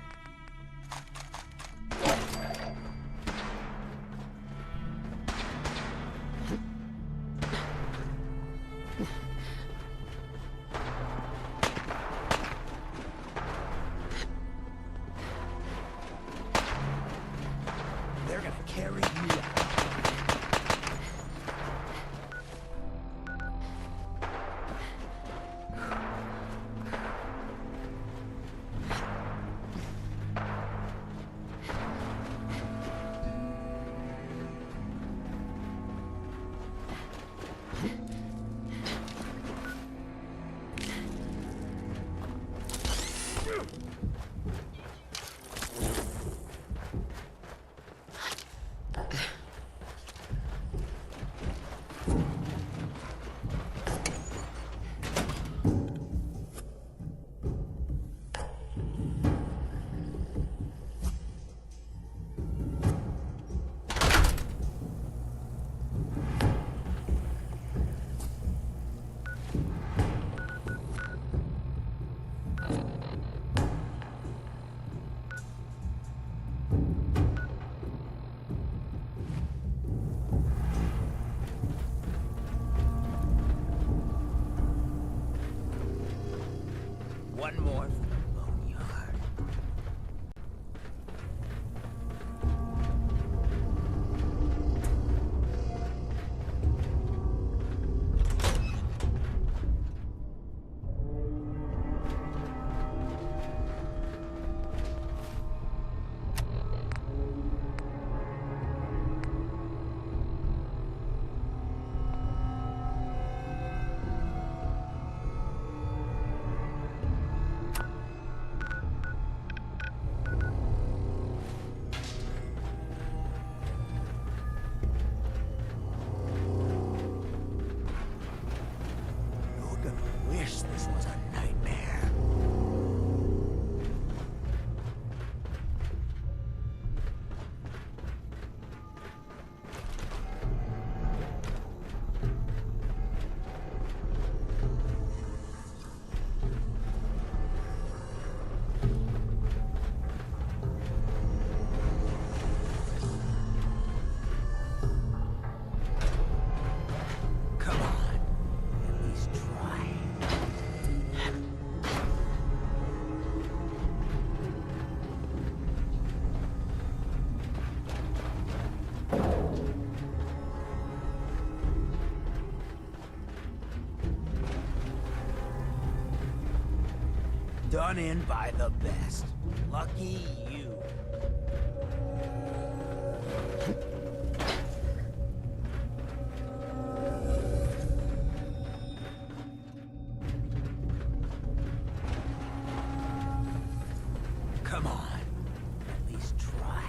They're gonna carry you out. Done in by the best. Lucky you. Come on. At least try.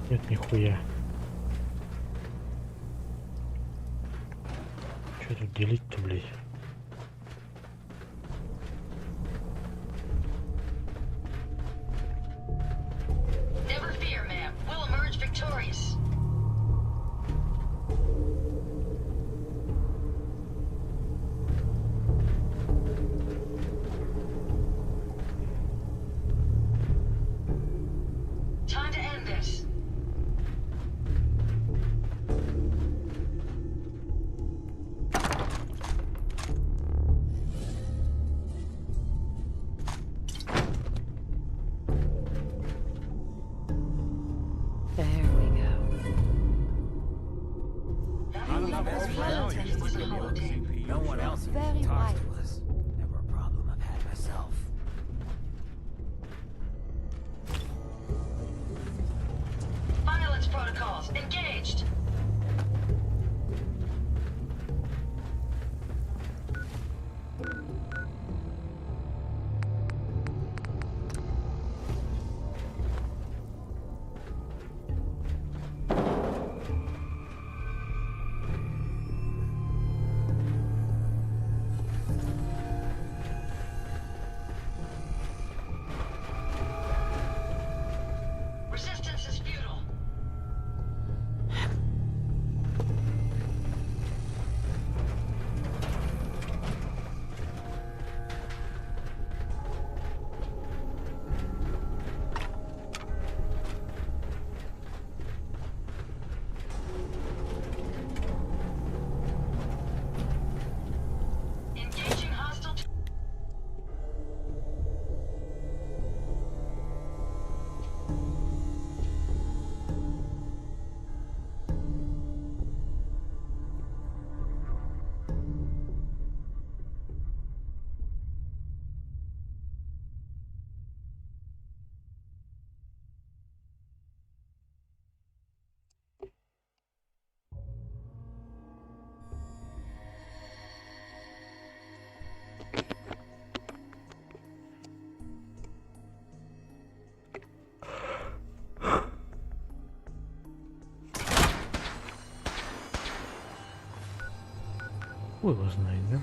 Нет, нихуя. Что тут делить-то, блядь? Never fear, ma'am. We'll emerge victorious. Time to end this. There we go. No one else Very even talks wise. to us. Never a problem I've had myself. Violence protocols engaged. Resistance is futile. Engaging hostile. Хуй его знает, да?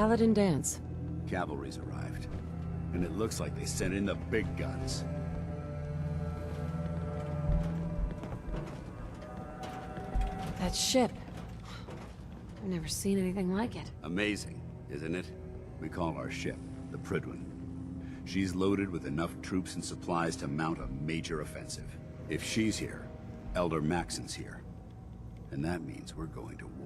Paladin dance. Cavalry's arrived, and it looks like they sent in the big guns. That ship. I've never seen anything like it. Amazing, isn't it? We call our ship the Prydwen. She's loaded with enough troops and supplies to mount a major offensive. If she's here, Elder Maxon's here. And that means we're going to war.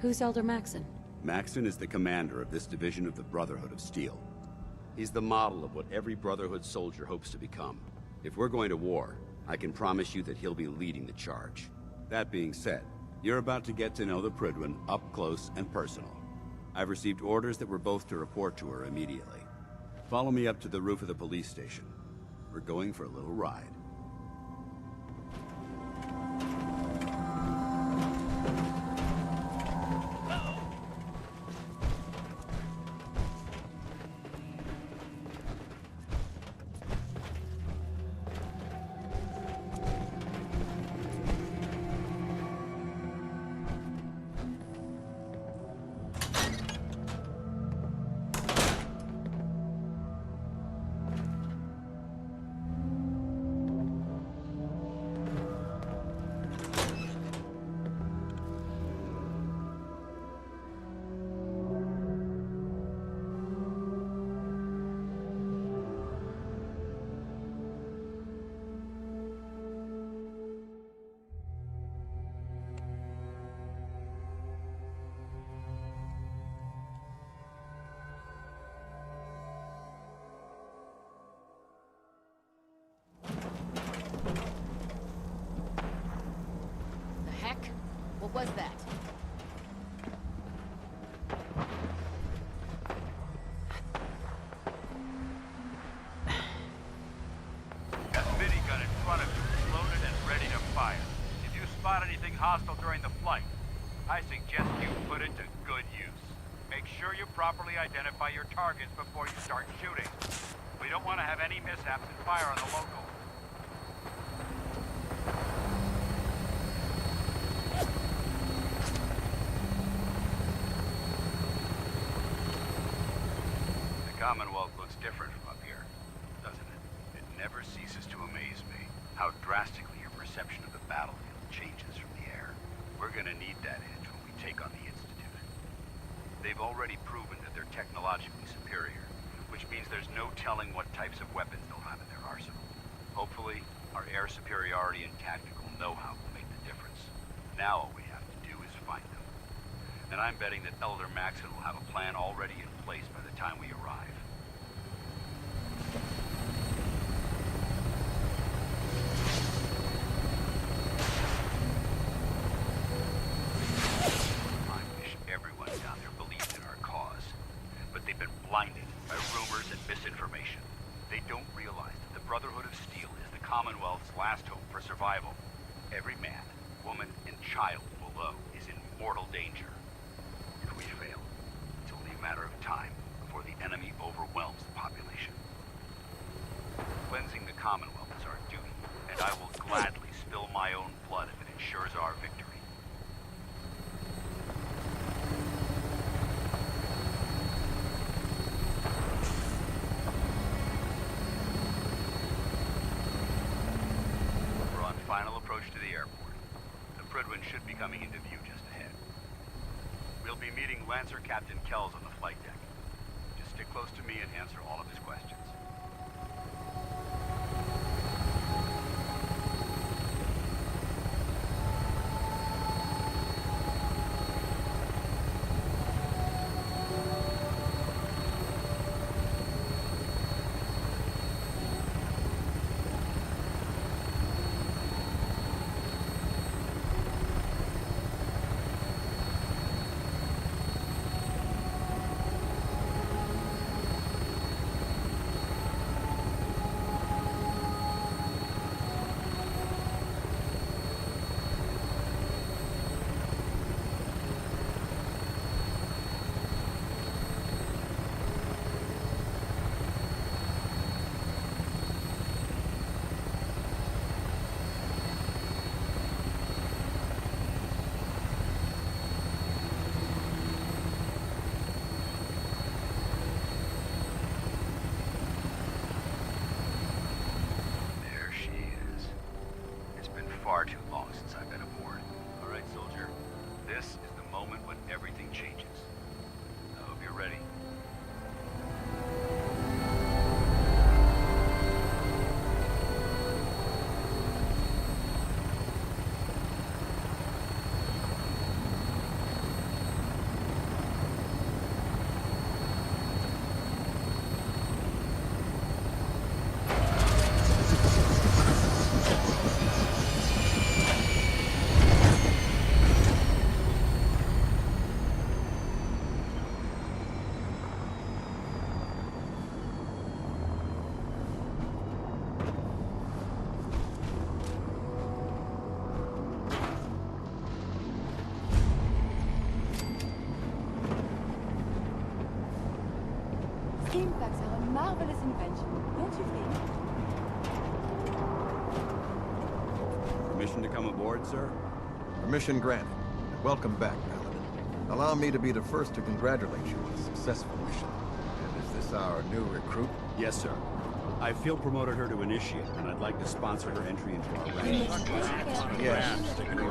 Who's Elder Maxon? Maxon is the commander of this division of the Brotherhood of Steel. He's the model of what every Brotherhood soldier hopes to become. If we're going to war, I can promise you that he'll be leading the charge. That being said, you're about to get to know the Prydwen up close and personal. I've received orders that we're both to report to her immediately. Follow me up to the roof of the police station. We're going for a little ride. suggest you put it to good use. Make sure you properly identify your targets before you start shooting. We don't want to have any mishaps and fire on the local. The Commonwealth looks different from up here, doesn't it? It never ceases to amaze me how drastically your perception of the battlefield changes from the air. We're gonna need that edge when we take on the Institute. They've already proven that they're technologically superior, which means there's no telling what types of weapons they'll have in their arsenal. Hopefully, our air superiority and tactical know-how will make the difference. Now all we have to do is find them. And I'm betting that Elder Maxon will have a plan already in place by the time we arrive. I wish everyone down there believed in our cause, but they've been blinded by rumors and misinformation. They don't realize that the Brotherhood of Steel is the Commonwealth's last hope for survival. Every man, woman, and child below is in mortal danger. If we fail, it's only a matter of time before the enemy overwhelms the population. Cleansing the Commonwealth is our duty, and I will gladly spill my own blood if it ensures our victory. We're on final approach to the airport. The Prydwen should be coming into view just ahead. We'll be meeting Lancer Captain Kells on the flight deck. Just stick close to me and answer all of his questions. Far too long since I've been aboard. All right, soldier. This is the moment when everything changes. I hope you're ready. Steam packs are a marvelous invention, don't you think? Permission to come aboard, sir? Permission granted. Welcome back, Paladin. Allow me to be the first to congratulate you on a successful mission. And is this our new recruit? Yes, sir. I feel promoted her to initiate, and I'd like to sponsor her entry into our ranks. Yes,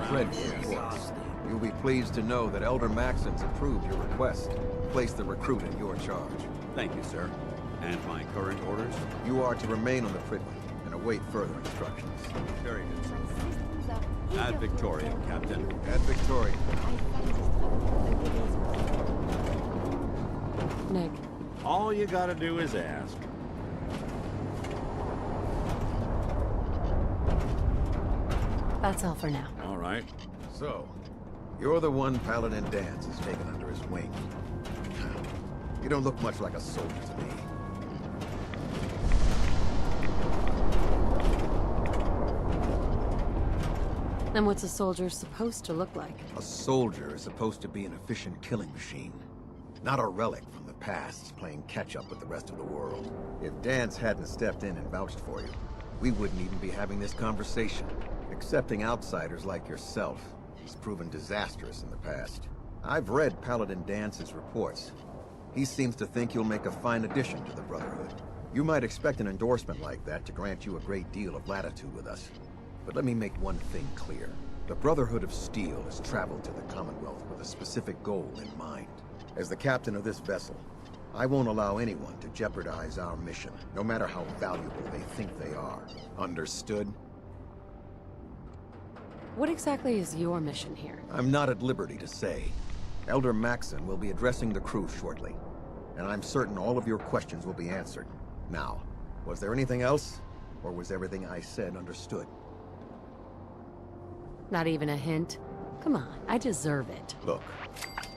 friendly, of course. You'll be pleased to know that Elder Maxon's approved your request to place the recruit in your charge. Thank you, sir. And my current orders? You are to remain on the Prydwen and await further instructions. Very good, sir. Ad Victoria, Captain. Ad Victoria. Nick. All you gotta do is ask. That's all for now. All right. So, you're the one Paladin Danse has taken under his wing. You don't look much like a soldier to me. Then what's a soldier supposed to look like? A soldier is supposed to be an efficient killing machine. Not a relic from the past, playing catch-up with the rest of the world. If Dance hadn't stepped in and vouched for you, we wouldn't even be having this conversation. Accepting outsiders like yourself has proven disastrous in the past. I've read Paladin Dance's reports. He seems to think you'll make a fine addition to the Brotherhood. You might expect an endorsement like that to grant you a great deal of latitude with us. But let me make one thing clear. The Brotherhood of Steel has traveled to the Commonwealth with a specific goal in mind. As the captain of this vessel, I won't allow anyone to jeopardize our mission, no matter how valuable they think they are. Understood? What exactly is your mission here? I'm not at liberty to say. Elder Maxon will be addressing the crew shortly, and I'm certain all of your questions will be answered. Now, was there anything else, or was everything I said understood? Not even a hint? Come on, I deserve it. Look,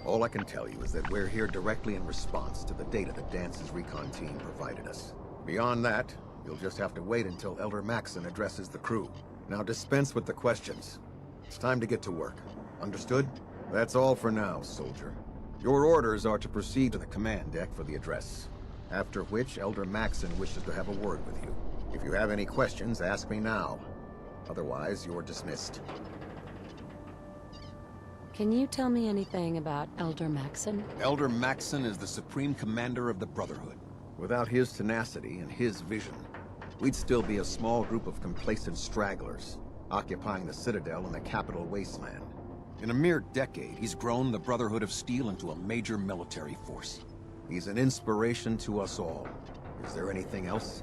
all I can tell you is that we're here directly in response to the data that Dance's recon team provided us. Beyond that, you'll just have to wait until Elder Maxon addresses the crew. Now dispense with the questions. It's time to get to work. Understood? That's all for now, soldier. Your orders are to proceed to the command deck for the address. After which, Elder Maxon wishes to have a word with you. If you have any questions, ask me now. Otherwise, you're dismissed. Can you tell me anything about Elder Maxon? Elder Maxon is the Supreme Commander of the Brotherhood. Without his tenacity and his vision, we'd still be a small group of complacent stragglers, occupying the Citadel in the capital wasteland. In a mere decade, he's grown the Brotherhood of Steel into a major military force. He's an inspiration to us all. Is there anything else?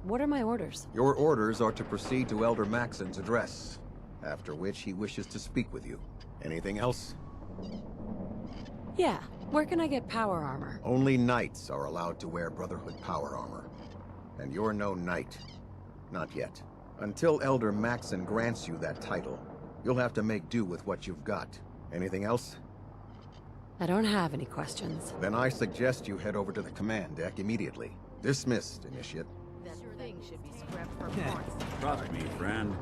What are my orders? Your orders are to proceed to Elder Maxon's address, after which he wishes to speak with you. Anything else? Yeah, where can I get power armor? Only knights are allowed to wear Brotherhood power armor. And you're no knight. Not yet. Until Elder Maxon grants you that title, you'll have to make do with what you've got. Anything else? I don't have any questions. Then I suggest you head over to the command deck immediately. Dismissed, Initiate. That thing should be scrapped for parts. Trust me, friend.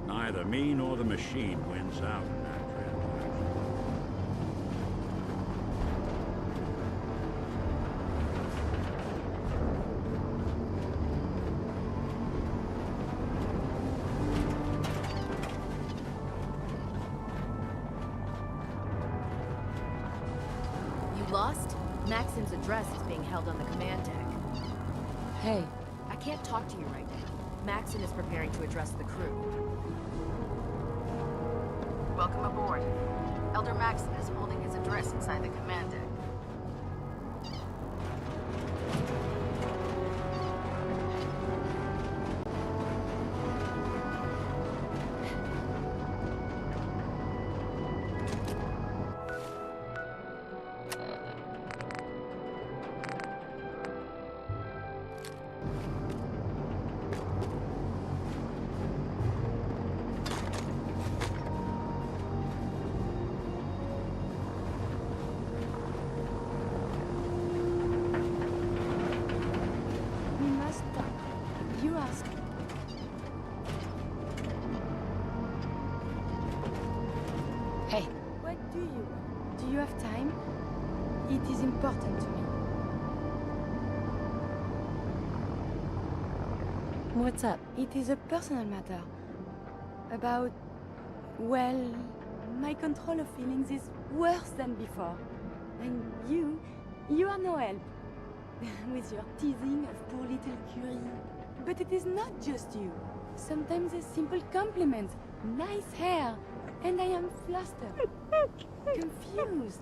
Neither me nor the machine wins out in that transaction. You lost? Maxim's address is being held on the command deck. Hey. I can't talk to you right now. Maxim is preparing to address the crew. Welcome aboard. Elder Maxim is holding his address inside the command deck. Hey. What do you want? Do you have time? It is important to me. What's up? It is a personal matter. About... well... my control of feelings is worse than before. And you are no help. With your teasing of poor little Curie. But it is not just you. Sometimes a simple compliment. Nice hair. And I am flustered. Confused.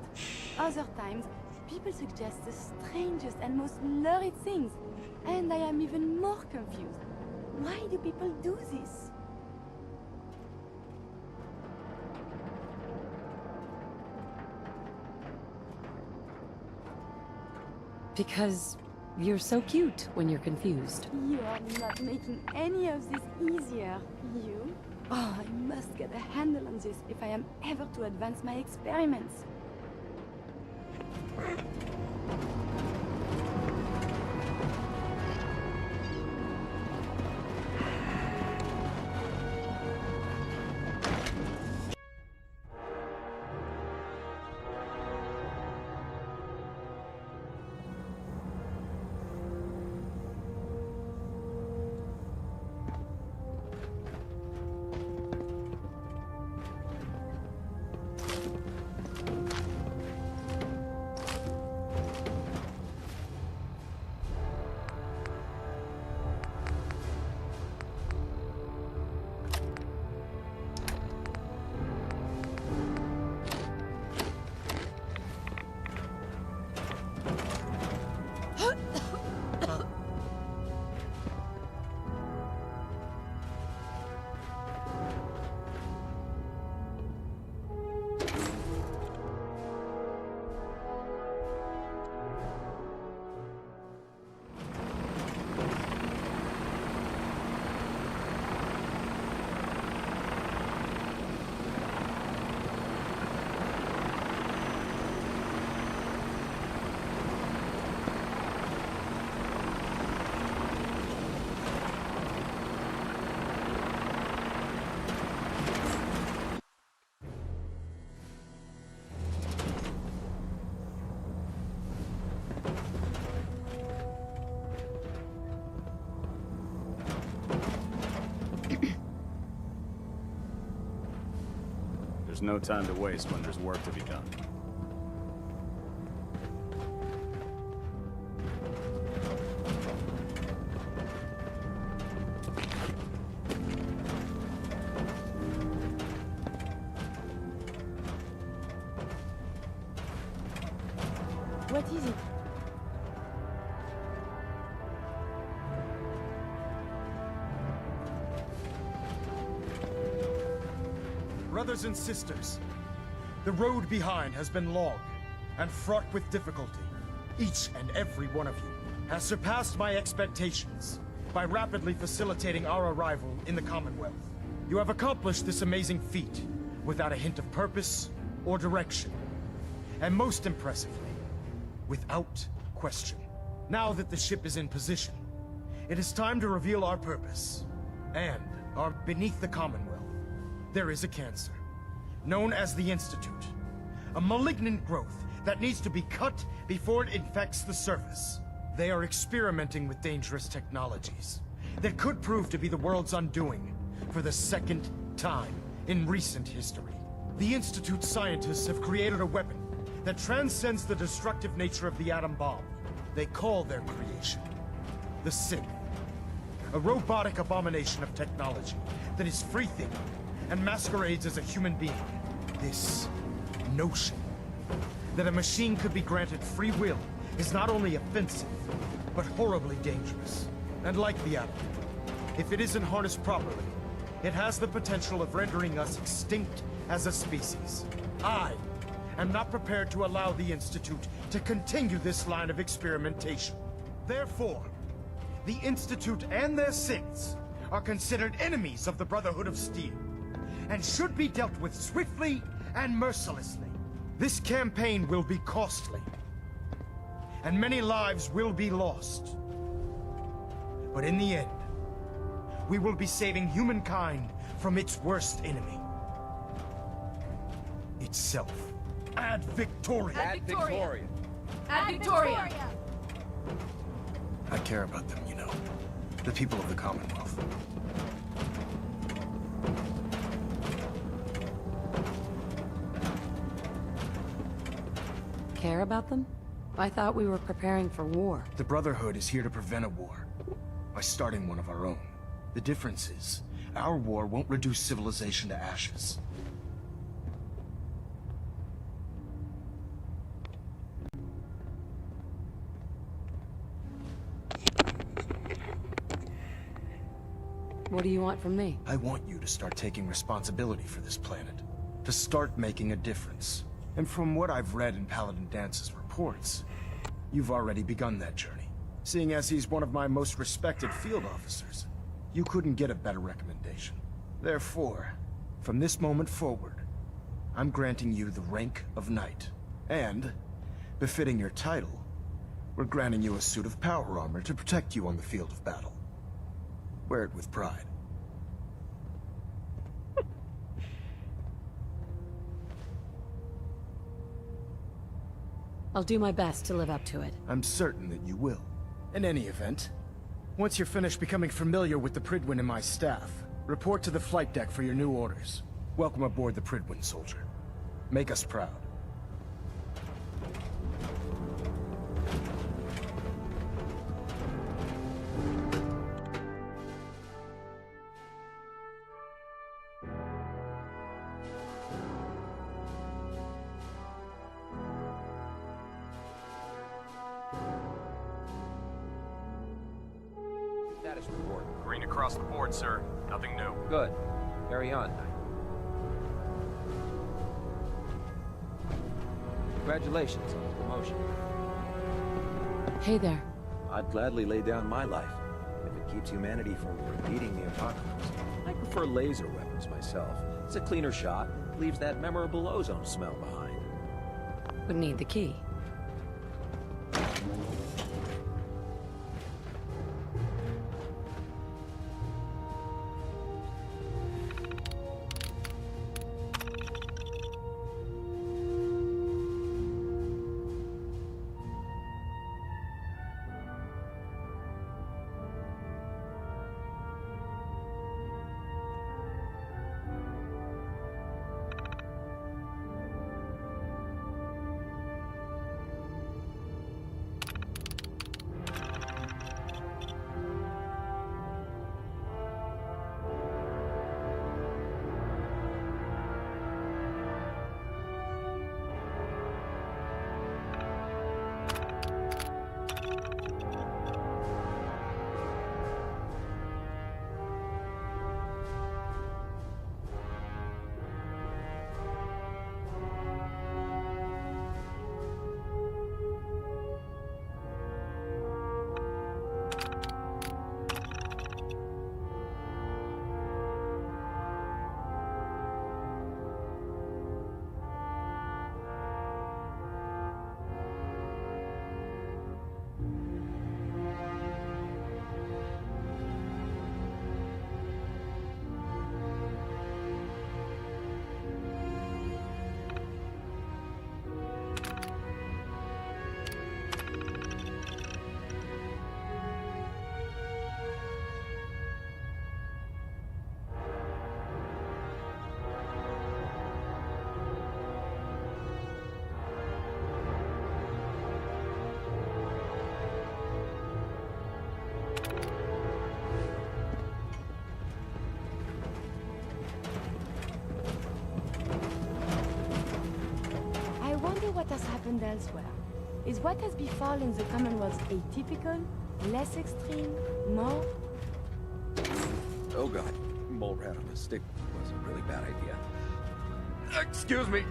Other times, people suggest the strangest and most lurid things. And I am even more confused. Why do people do this? Because you're so cute when you're confused. You are not making any of this easier. You? Oh, I must get a handle on this if I am ever to advance my experiments. There's no time to waste when there's work to be done. What is it? Brothers and sisters, the road behind has been long and fraught with difficulty. Each and every one of you has surpassed my expectations by rapidly facilitating our arrival in the Commonwealth. You have accomplished this amazing feat without a hint of purpose or direction. And most impressively, without question. Now that the ship is in position, it is time to reveal our purpose. And beneath the Commonwealth, there is a cancer, known as the Institute. A malignant growth that needs to be cut before it infects the surface. They are experimenting with dangerous technologies that could prove to be the world's undoing for the second time in recent history. The Institute's scientists have created a weapon that transcends the destructive nature of the atom bomb. They call their creation the Sith, a robotic abomination of technology that is free-thinking and masquerades as a human being. This notion that a machine could be granted free will is not only offensive, but horribly dangerous. And like the atom, if it isn't harnessed properly, it has the potential of rendering us extinct as a species. I am not prepared to allow the Institute to continue this line of experimentation. Therefore, the Institute and their Siths are considered enemies of the Brotherhood of Steel, and should be dealt with swiftly and mercilessly. This campaign will be costly, and many lives will be lost. But in the end, we will be saving humankind from its worst enemy. Itself. Ad Victoria! Ad Victoria! Ad Victoria! I care about them, you know. The people of the Commonwealth. Care about them? I thought we were preparing for war. The Brotherhood is here to prevent a war by starting one of our own. The difference is, our war won't reduce civilization to ashes. What do you want from me? I want you to start taking responsibility for this planet. To start making a difference. And from what I've read in Paladin Dance's reports, you've already begun that journey. Seeing as he's one of my most respected field officers, you couldn't get a better recommendation. Therefore, from this moment forward, I'm granting you the rank of Knight. And, befitting your title, we're granting you a suit of power armor to protect you on the field of battle. Wear it with pride. I'll do my best to live up to it. I'm certain that you will. In any event, once you're finished becoming familiar with the Pridwin and my staff, report to the flight deck for your new orders. Welcome aboard the Pridwin, soldier. Make us proud. Status report. Green across the board, sir. Nothing new. Good. Carry on, Knight. Congratulations on the promotion. Hey there. I'd gladly lay down my life if it keeps humanity from repeating the apocalypse. I prefer laser weapons myself. It's a cleaner shot, leaves that memorable ozone smell behind. Would need the key. happened elsewhere. Is what has befallen the Commonwealth atypical? Less extreme? More? Oh god, mole rat on a stick was a really bad idea. Excuse me!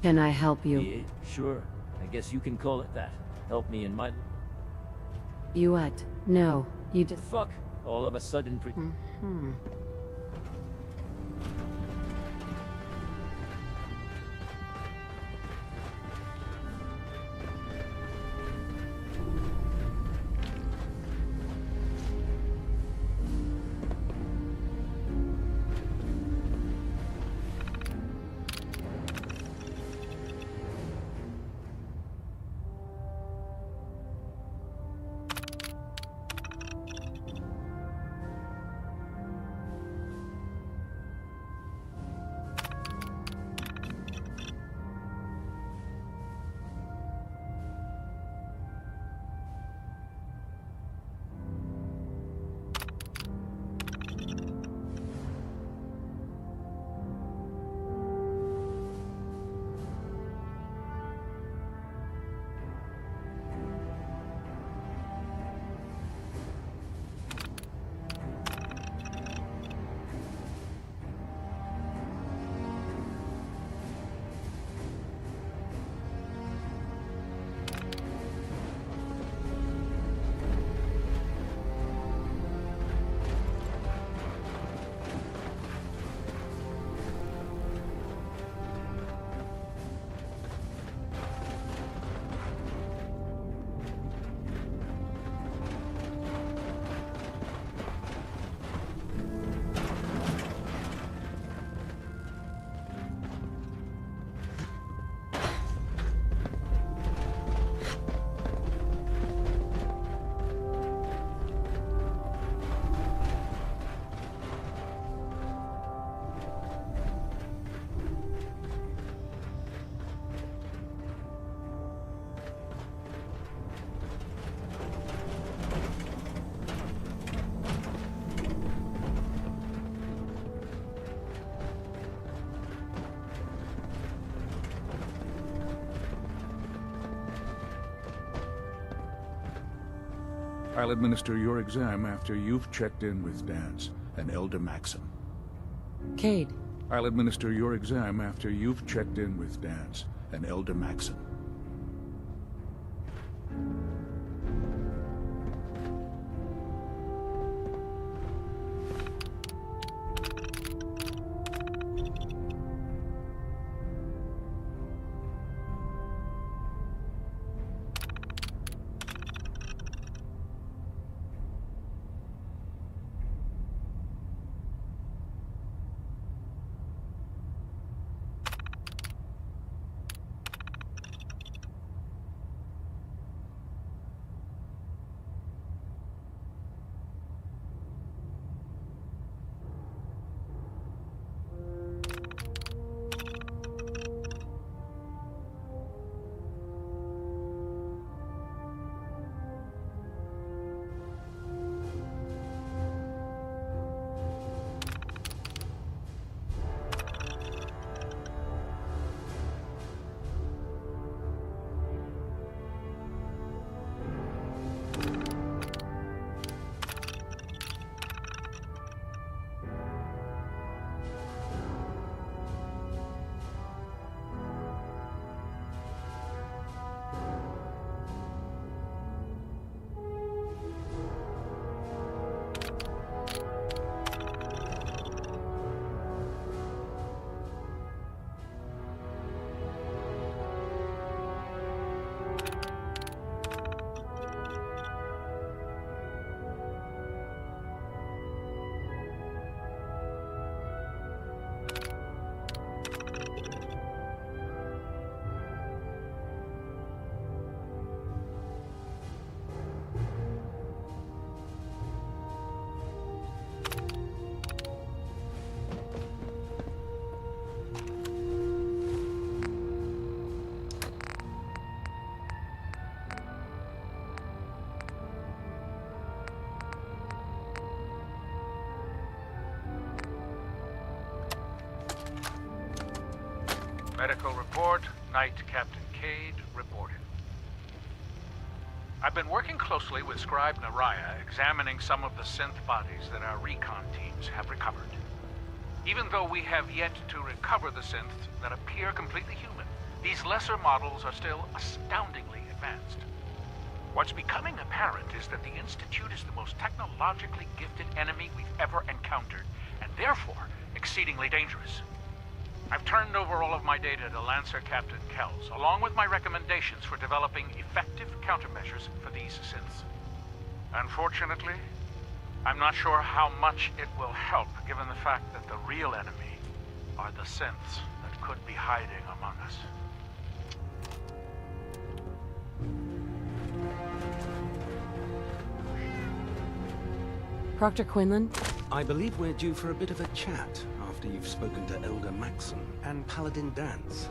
Can I help you? Yeah, sure. I guess you can call it that. Help me in my... You what? No, you did. Fuck. All of a sudden I'll administer your exam after you've checked in with Dance and Elder Maxim. Cade. I'll administer your exam after you've checked in with Dance and Elder Maxim. Medical report, Knight Captain Cade reported. I've been working closely with Scribe Naraya, examining some of the synth bodies that our recon teams have recovered. Even though we have yet to recover the synths that appear completely human, these lesser models are still astoundingly advanced. What's becoming apparent is that the Institute is the most technologically gifted enemy we've ever encountered, and therefore exceedingly dangerous. I've turned over all of my data to Lancer Captain Kells, along with my recommendations for developing effective countermeasures for these synths. Unfortunately, I'm not sure how much it will help, given the fact that the real enemy are the synths that could be hiding among us. Proctor Quinlan? I believe we're due for a bit of a chat after you've spoken to Elder Maxon and Paladin Dance.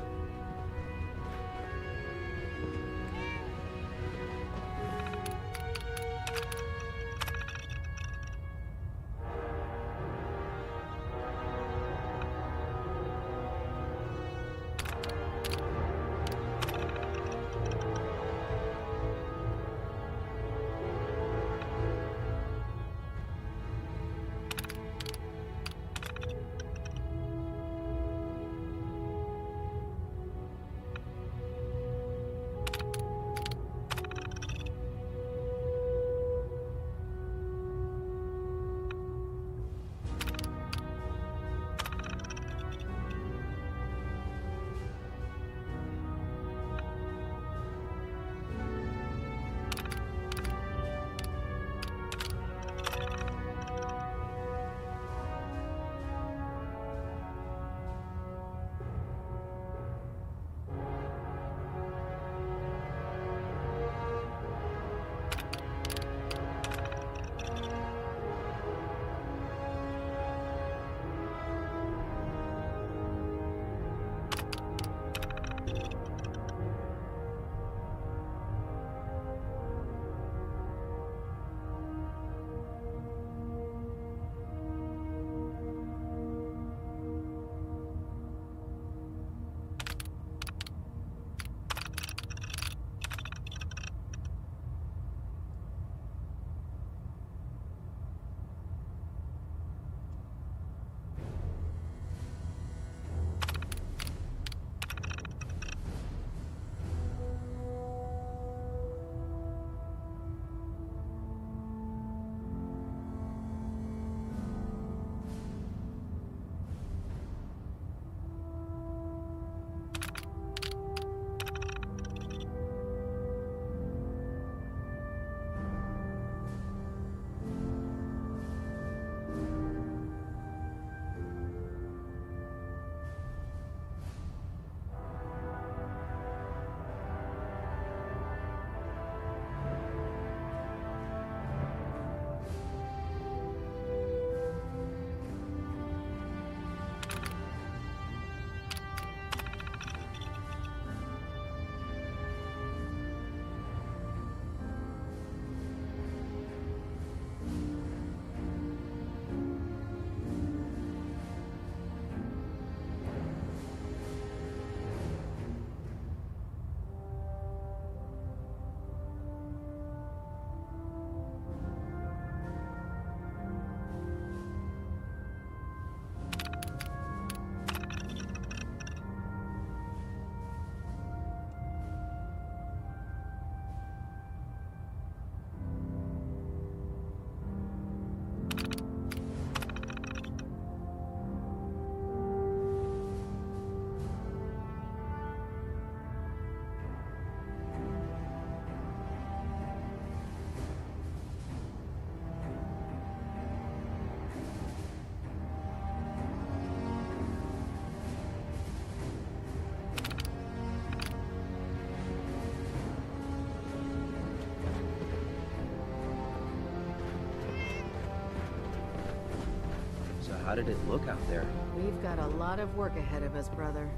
How did it look out there? We've got a lot of work ahead of us, brother.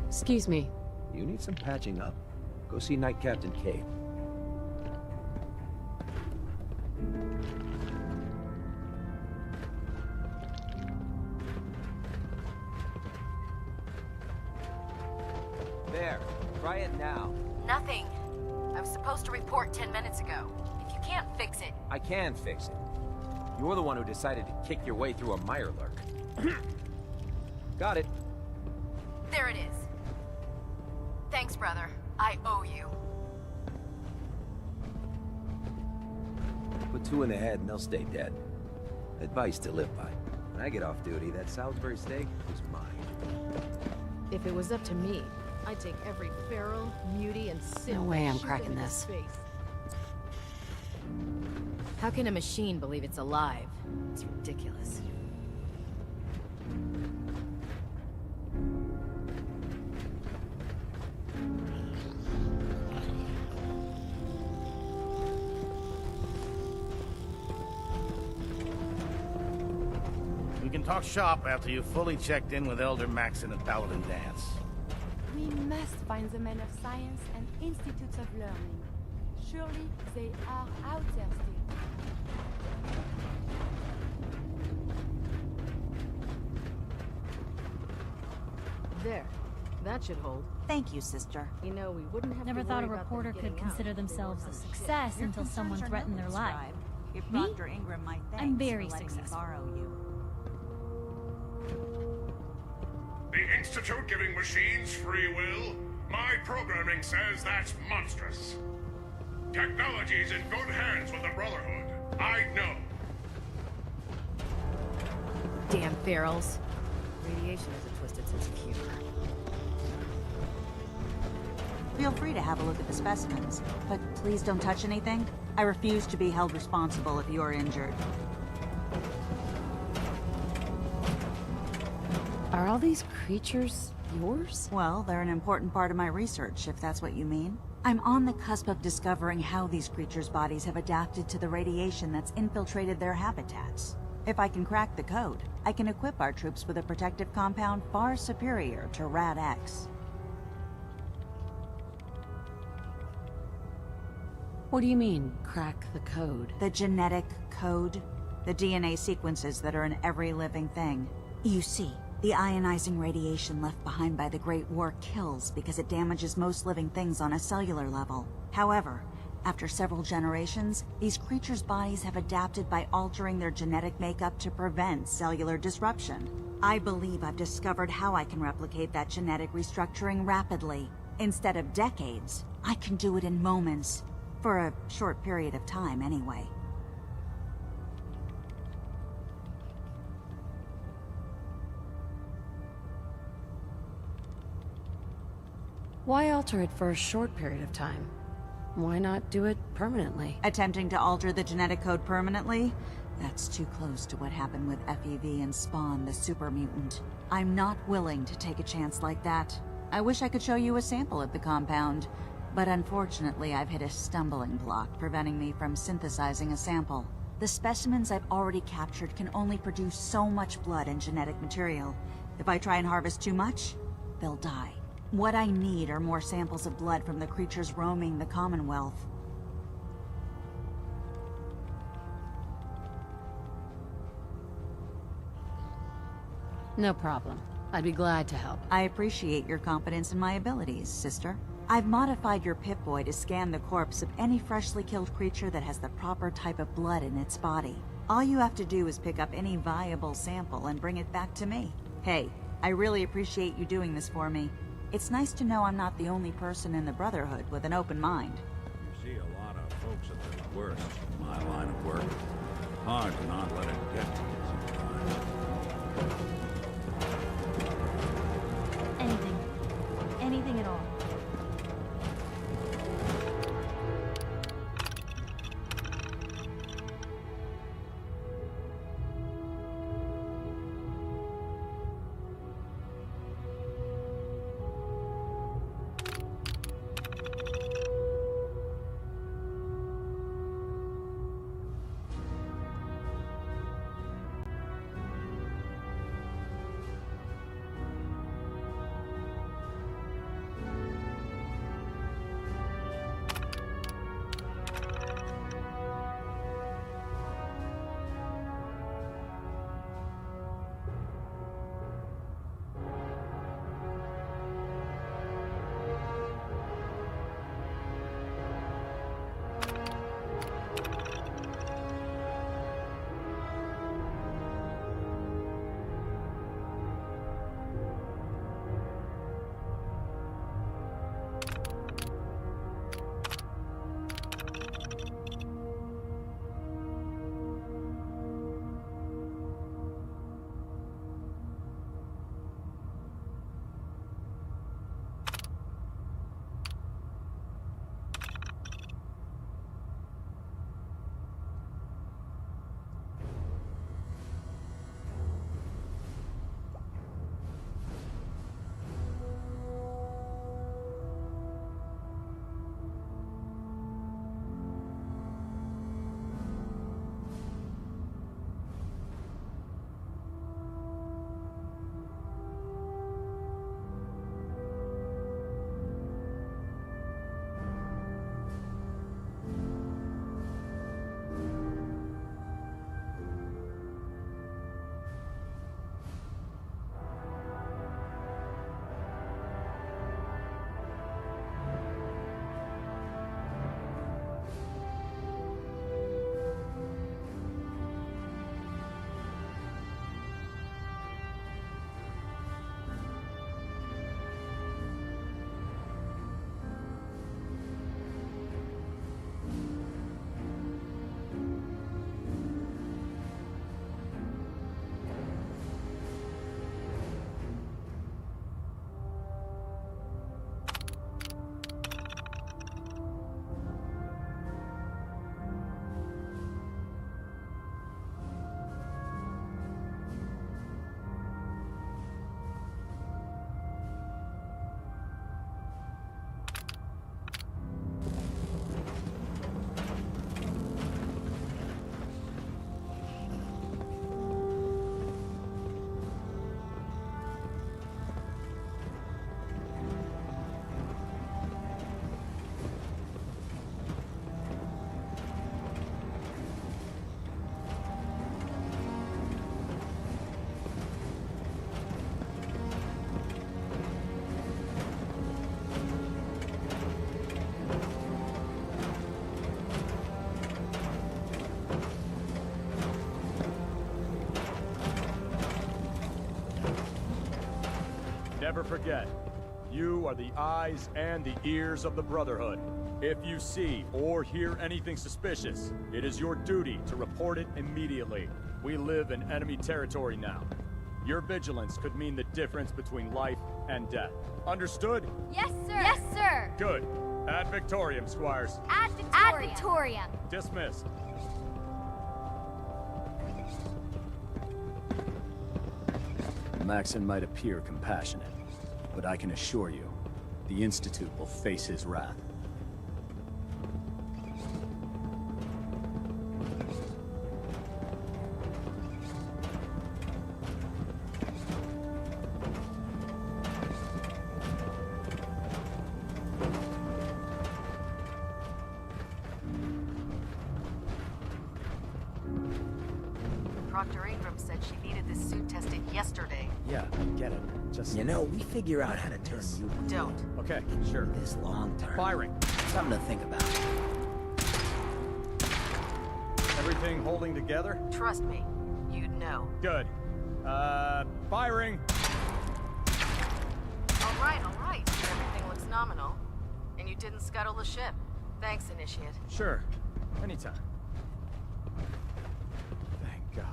Excuse me. You need some patching up. Go see Knight Captain Cade. Nothing. I was supposed to report 10 minutes ago. If you can't fix it... I can fix it. You're the one who decided to kick your way through a Mirelurk. Got it. There it is. Thanks, brother. I owe you. Put two in the head and they'll stay dead. Advice to live by. When I get off duty, that Salisbury steak is mine. If it was up to me, I'd take every feral, mutie, and sick. No way I'm shoot cracking into this. space. How can a machine believe it's alive? It's ridiculous. We can talk shop after you've fully checked in with Elder Maxon and Paladin Dance. We must find the men of science and institutes of learning. Surely they are out there still. There. That should hold. Thank you, sister. You know, we wouldn't have Never to thought a worry about them reporter could getting out consider if they themselves a worked on the ship. success Your until someone concerns are threatened their noble, life. Scribe. Give Me? Dr. Ingram my thanks I'm very for letting me successful. borrow you. The Institute giving machines free will? My programming says that's monstrous. Technology's in good hands with the Brotherhood. I know. Damn ferals. Radiation has a twisted sense of humor. Feel free to have a look at the specimens, but please don't touch anything. I refuse to be held responsible if you're injured. Are all these creatures yours? Well, they're an important part of my research, if that's what you mean. I'm on the cusp of discovering how these creatures' bodies have adapted to the radiation that's infiltrated their habitats. If I can crack the code, I can equip our troops with a protective compound far superior to Rad-X. What do you mean, crack the code? The genetic code. The DNA sequences that are in every living thing. You see, the ionizing radiation left behind by the Great War kills because it damages most living things on a cellular level. However, after several generations, these creatures' bodies have adapted by altering their genetic makeup to prevent cellular disruption. I believe I've discovered how I can replicate that genetic restructuring rapidly. Instead of decades, I can do it in moments. For a short period of time, anyway. Why alter it for a short period of time? Why not do it permanently? Attempting to alter the genetic code permanently? That's too close to what happened with FEV and Spawn, the super mutant. I'm not willing to take a chance like that. I wish I could show you a sample at the compound, but unfortunately I've hit a stumbling block preventing me from synthesizing a sample. The specimens I've already captured can only produce so much blood and genetic material. If I try and harvest too much, they'll die. What I need are more samples of blood from the creatures roaming the Commonwealth. No problem. I'd be glad to help. I appreciate your confidence in my abilities, sister. I've modified your Pip-Boy to scan the corpse of any freshly killed creature that has the proper type of blood in its body. All you have to do is pick up any viable sample and bring it back to me. Hey, I really appreciate you doing this for me. It's nice to know I'm not the only person in the Brotherhood with an open mind. You see a lot of folks at their worst in my line of work. Hard to not let it get to you sometimes. Anything. Anything at all. Never forget, you are the eyes and the ears of the Brotherhood. If you see or hear anything suspicious, it is your duty to report it immediately. We live in enemy territory now. Your vigilance could mean the difference between life and death. Understood? Yes, sir. Yes, sir. Good. Ad Victoriam, squires. Ad Victoriam. Dismissed. Maxon might appear compassionate, but I can assure you, the Institute will face his wrath. Proctor Ingram said she needed this suit tested yesterday. Yeah, I get it. Just... You know, we figure out how to turn you... Don't. Okay, sure. This long term. Firing. Something to think about. Everything holding together? Trust me, you'd know. Good. Firing. All right. Everything looks nominal. And you didn't scuttle the ship. Thanks, Initiate. Sure. Anytime. Thank God.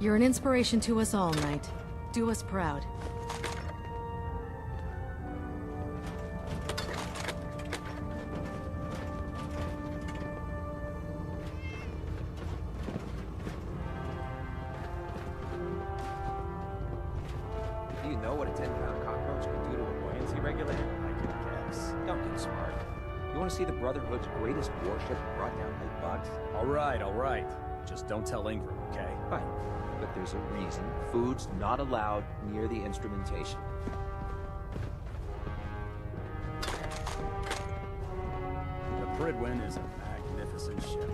You're an inspiration to us all, Knight. Do us proud. Do you know what a 10-pound cockroach can do to a buoyancy regulator? I can guess. Don't get smart. You want to see the Brotherhood's greatest warship brought down by bugs? All right. Just don't tell Ingram, okay? Fine. But there's a reason food's not allowed near the instrumentation. The Pridwin is a magnificent ship,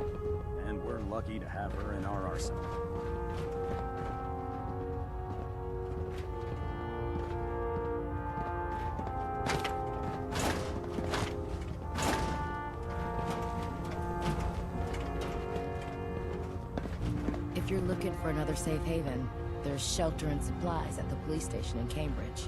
and we're lucky to have her in our arsenal. If you're looking for another safe haven, there's shelter and supplies at the police station in Cambridge.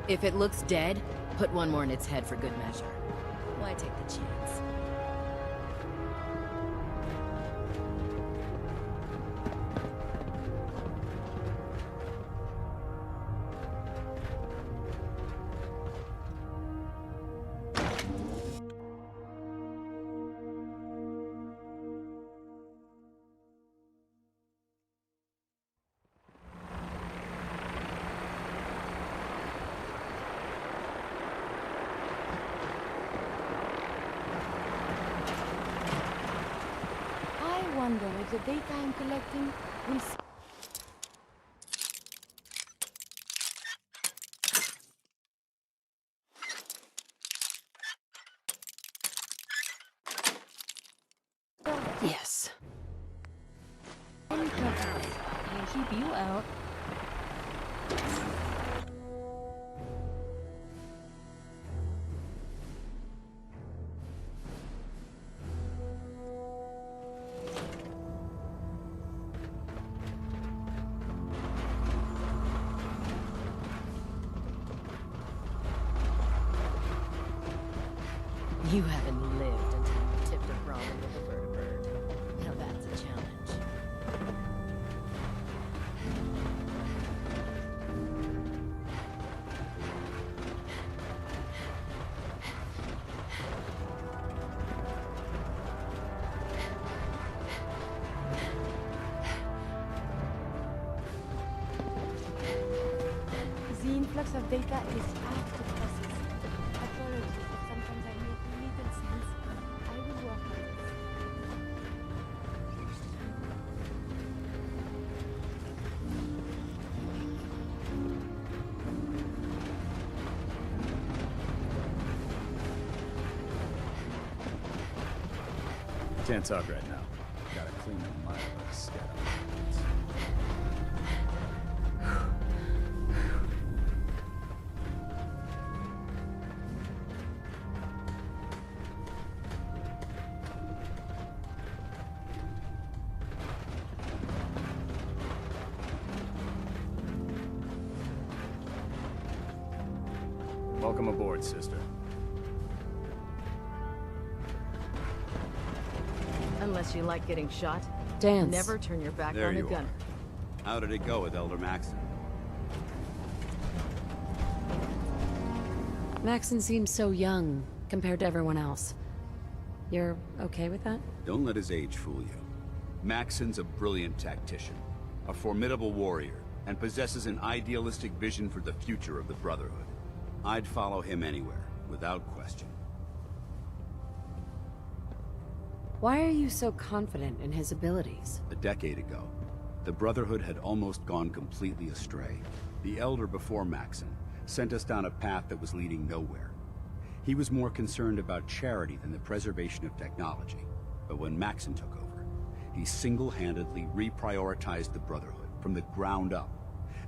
If it looks dead, put one more in its head for good measure. Why take the chance? I wonder if the data I'm collecting will... Yes. Can't keep you out. You haven't lived until you tipped a ramen with a vertibird. Now that's a challenge. The influx of data is hard to process. Apologies if sometimes I make little sense. I will work on this. Can't talk right now. Gotta clean up my scat. Welcome aboard, sister. Unless you like getting shot, Dance. never turn your back There on a you gunner. are. How did it go with Elder Maxon? Maxon seems so young compared to everyone else. You're okay with that? Don't let his age fool you. Maxon's a brilliant tactician, a formidable warrior, and possesses an idealistic vision for the future of the Brotherhood. I'd follow him anywhere, without question. Why are you so confident in his abilities? A decade ago, the Brotherhood had almost gone completely astray. The Elder before Maxon sent us down a path that was leading nowhere. He was more concerned about charity than the preservation of technology. But when Maxon took over, he single-handedly reprioritized the Brotherhood from the ground up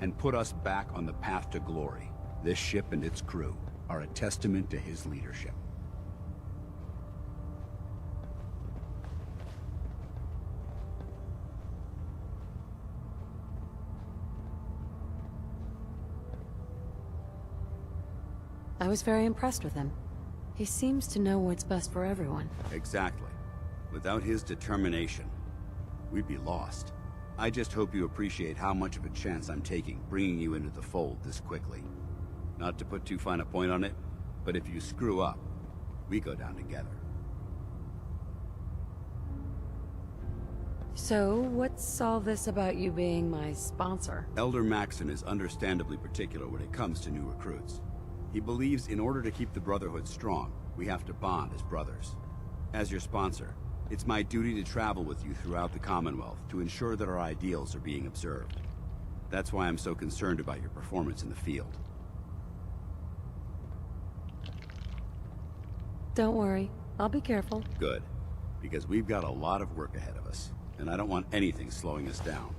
and put us back on the path to glory. This ship and its crew are a testament to his leadership. I was very impressed with him. He seems to know what's best for everyone. Exactly. Without his determination, we'd be lost. I just hope you appreciate how much of a chance I'm taking bringing you into the fold this quickly. Not to put too fine a point on it, but if you screw up, we go down together. So, what's all this about you being my sponsor? Elder Maxon is understandably particular when it comes to new recruits. He believes in order to keep the Brotherhood strong, we have to bond as brothers. As your sponsor, it's my duty to travel with you throughout the Commonwealth to ensure that our ideals are being observed. That's why I'm so concerned about your performance in the field. Don't worry, I'll be careful. Good, because we've got a lot of work ahead of us, and I don't want anything slowing us down.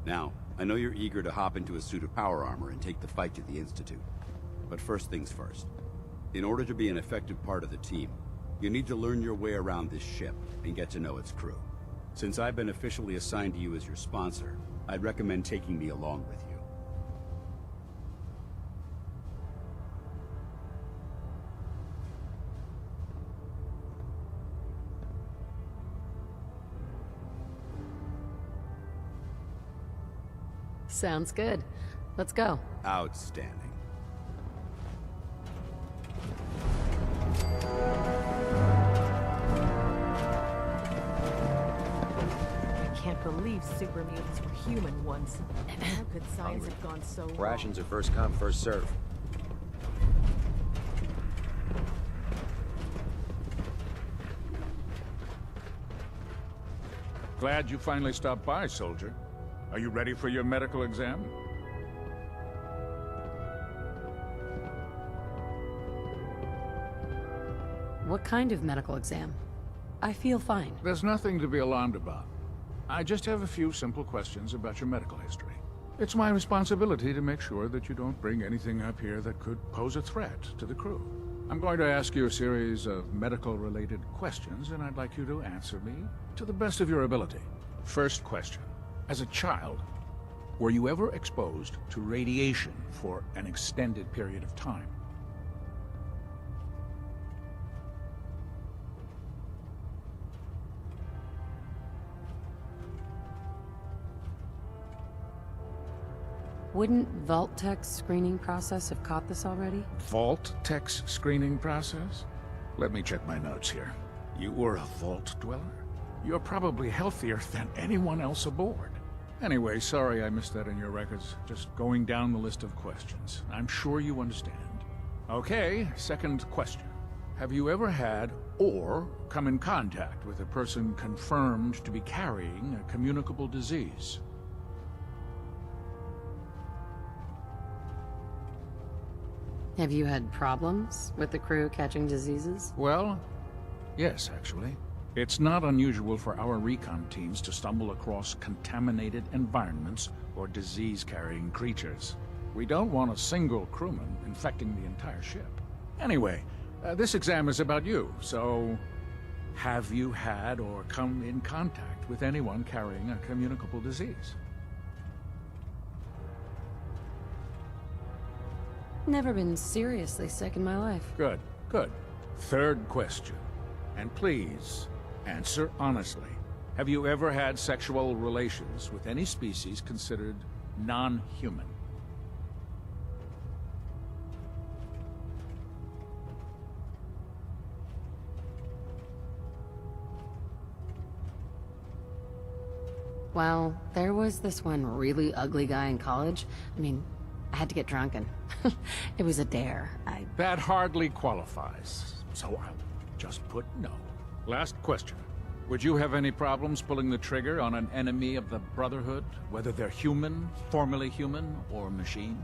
Now, I know you're eager to hop into a suit of power armor and take the fight to the Institute. But first things first. In order to be an effective part of the team, you need to learn your way around this ship and get to know its crew. Since I've been officially assigned to you as your sponsor, I'd recommend taking me along with you. Sounds good. Let's go. Outstanding. I can't believe super mutants were human once. How could science have gone so wrong? Rations are first come, first serve. Glad you finally stopped by, soldier. Are you ready for your medical exam? What kind of medical exam? I feel fine. There's nothing to be alarmed about. I just have a few simple questions about your medical history. It's my responsibility to make sure that you don't bring anything up here that could pose a threat to the crew. I'm going to ask you a series of medical-related questions, and I'd like you to answer me to the best of your ability. First question. As a child, were you ever exposed to radiation for an extended period of time? Wouldn't Vault-Tech's screening process have caught this already? Vault-Tech's screening process? Let me check my notes here. You were a Vault Dweller? You're probably healthier than anyone else aboard. Anyway, sorry I missed that in your records. Just going down the list of questions. I'm sure you understand. Okay, second question. Have you ever had or come in contact with a person confirmed to be carrying a communicable disease? Have you had problems with the crew catching diseases? Well, yes, actually. It's not unusual for our recon teams to stumble across contaminated environments or disease-carrying creatures. We don't want a single crewman infecting the entire ship. Anyway, this exam is about you, so have you had or come in contact with anyone carrying a communicable disease? Never been seriously sick in my life. Good, good. Third question. And please, answer honestly. Have you ever had sexual relations with any species considered non-human? Well, there was this one really ugly guy in college. I mean, I had to get drunk and it was a dare. That hardly qualifies, so I'll just put no. Last question. Would you have any problems pulling the trigger on an enemy of the Brotherhood, whether they're human, formerly human, or machine?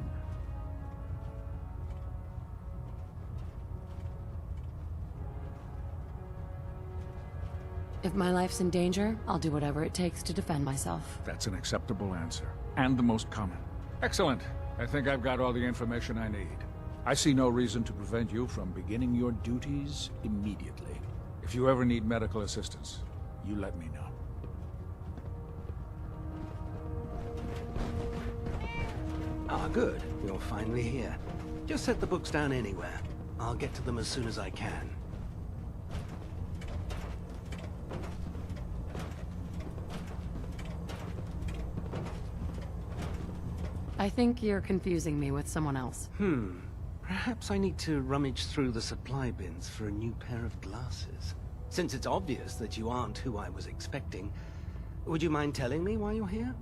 If my life's in danger, I'll do whatever it takes to defend myself. That's an acceptable answer, and the most common. Excellent. I think I've got all the information I need. I see no reason to prevent you from beginning your duties immediately. If you ever need medical assistance, you let me know. Ah, good. You're finally here. Just set the books down anywhere. I'll get to them as soon as I can. I think you're confusing me with someone else. Perhaps I need to rummage through the supply bins for a new pair of glasses. Since it's obvious that you aren't who I was expecting, would you mind telling me why you're here?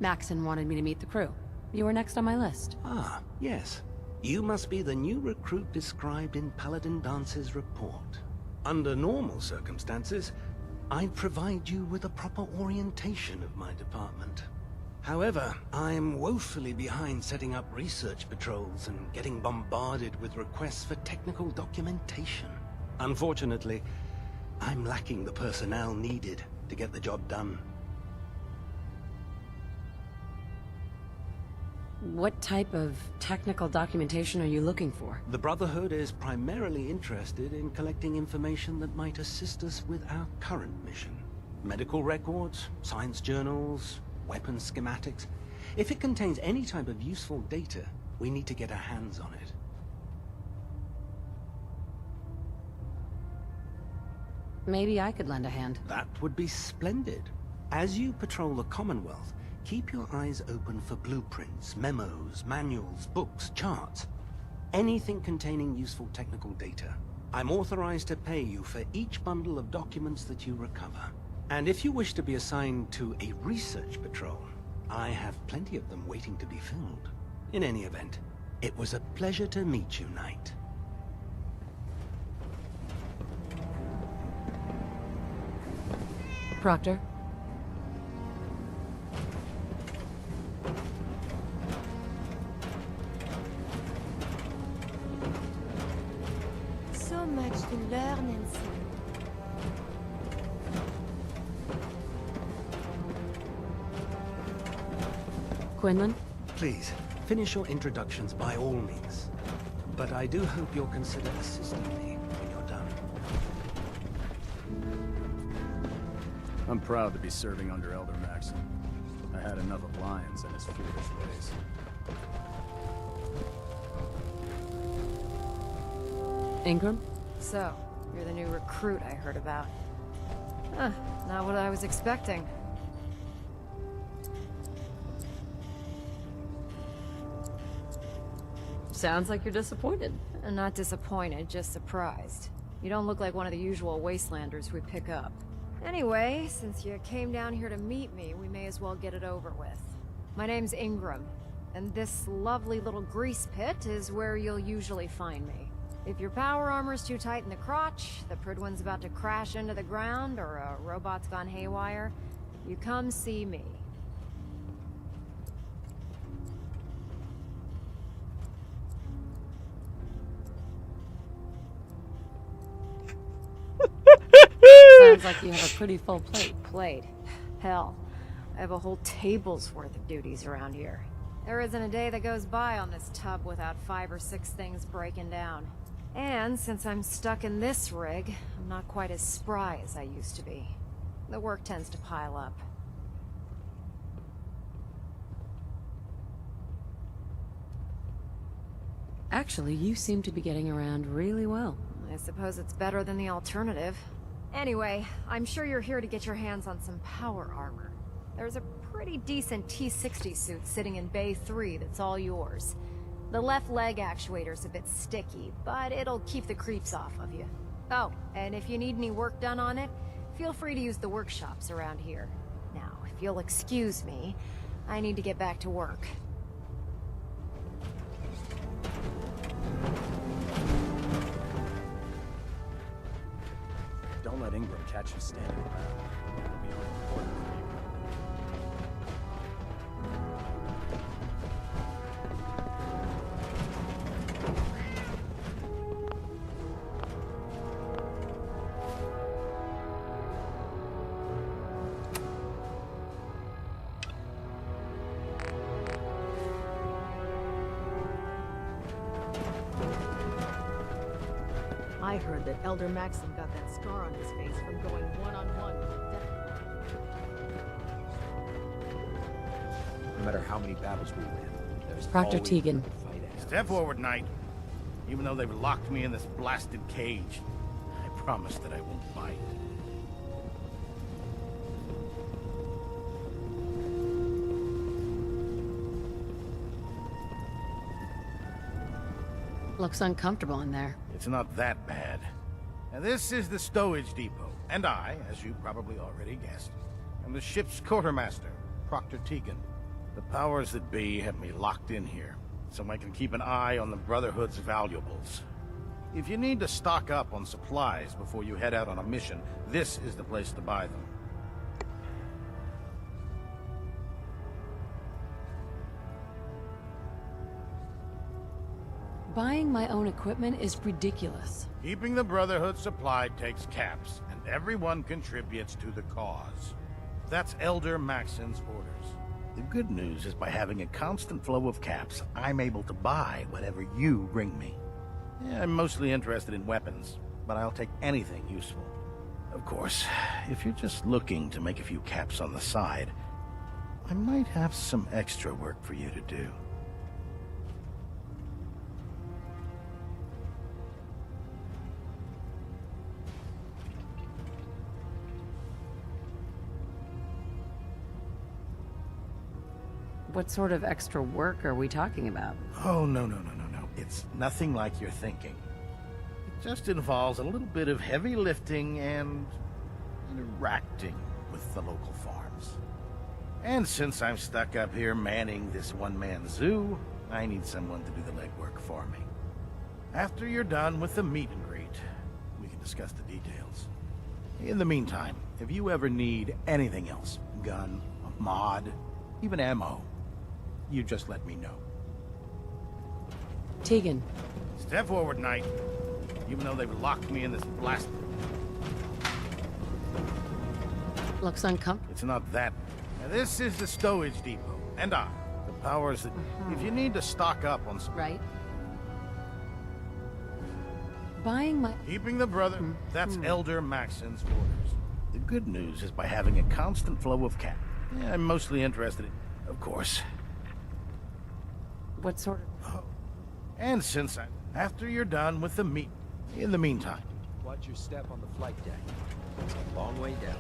Maxon wanted me to meet the crew. You were next on my list. Ah, yes. You must be the new recruit described in Paladin Dance's report. Under normal circumstances, I'd provide you with a proper orientation of my department. However, I'm woefully behind setting up research patrols and getting bombarded with requests for technical documentation. Unfortunately, I'm lacking the personnel needed to get the job done. What type of technical documentation are you looking for? The Brotherhood is primarily interested in collecting information that might assist us with our current mission. Medical records, science journals, weapon schematics. If it contains any type of useful data, we need to get our hands on it. Maybe I could lend a hand. That would be splendid. As you patrol the Commonwealth, keep your eyes open for blueprints, memos, manuals, books, charts. Anything containing useful technical data. I'm authorized to pay you for each bundle of documents that you recover. And if you wish to be assigned to a research patrol, I have plenty of them waiting to be filled. In any event, it was a pleasure to meet you, Knight. Proctor? So much to learn and see. Quinlan? Please, finish your introductions by all means. But I do hope you'll consider assisting me when you're done. I'm proud to be serving under Elder Maxon. I had enough of Lyons and his foolish ways. Ingram? So, you're the new recruit I heard about. Huh, not what I was expecting. Sounds like you're disappointed. Not disappointed, just surprised. You don't look like one of the usual wastelanders we pick up. Anyway, since you came down here to meet me, we may as well get it over with. My name's Ingram, and this lovely little grease pit is where you'll usually find me. If your power armor's too tight in the crotch, the Pridwin's about to crash into the ground, or a robot's gone haywire, you come see me. Sounds like you have a pretty full plate. Plate. Hell, I have a whole table's worth of duties around here. There isn't a day that goes by on this tub without 5 or 6 things breaking down. And since I'm stuck in this rig, I'm not quite as spry as I used to be. The work tends to pile up. Actually, you seem to be getting around really well. I suppose it's better than the alternative. Anyway, I'm sure you're here to get your hands on some power armor. There's a pretty decent T-60 suit sitting in Bay 3 that's all yours. The left leg actuator's a bit sticky, but it'll keep the creeps off of you. Oh, and if you need any work done on it, feel free to use the workshops around here. Now, if you'll excuse me, I need to get back to work. Don't let Ingram catch you standing around. It'll be unimportant for you. I heard that Elder Maxon got that scar on his face from going one-on-one with the devil. No matter how many battles we win, there's Proctor always Tegan. another fight ahead. Step forward, Knight. Even though they've locked me in this blasted cage, I promise that I won't bite. Looks uncomfortable in there. It's not that bad. Now, this is the stowage depot, and I, as you probably already guessed, am the ship's quartermaster, Proctor Tegan. The powers that be have me locked in here, so I can keep an eye on the Brotherhood's valuables. If you need to stock up on supplies before you head out on a mission, this is the place to buy them. Buying my own equipment is ridiculous. Keeping the Brotherhood supplied takes caps, and everyone contributes to the cause. That's Elder Maxon's orders. The good news is by having a constant flow of caps, I'm able to buy whatever you bring me. Yeah, I'm mostly interested in weapons, but I'll take anything useful. Of course, if you're just looking to make a few caps on the side, I might have some extra work for you to do. What sort of extra work are we talking about? Oh, no. It's nothing like you're thinking. It just involves a little bit of heavy lifting and interacting with the local farms. And since I'm stuck up here manning this one-man zoo, I need someone to do the legwork for me. After you're done with the meet and greet, we can discuss the details. In the meantime, if you ever need anything else, gun, a mod, even ammo, you just let me know. Tegan. Step forward, Knight. Even though they've locked me in this blast... Looks uncomfortable. It's not that. Now, this is the stowage depot, and the powers that... If you need to stock up on... Right. Buying my... Keeping the brother... That's Elder Maxon's orders. The good news is by having a constant flow of cash. Yeah, I'm mostly interested in... Of course. What sort of... Oh. And since after you're done with the meet... In the meantime... Watch your step on the flight deck. It's a long way down.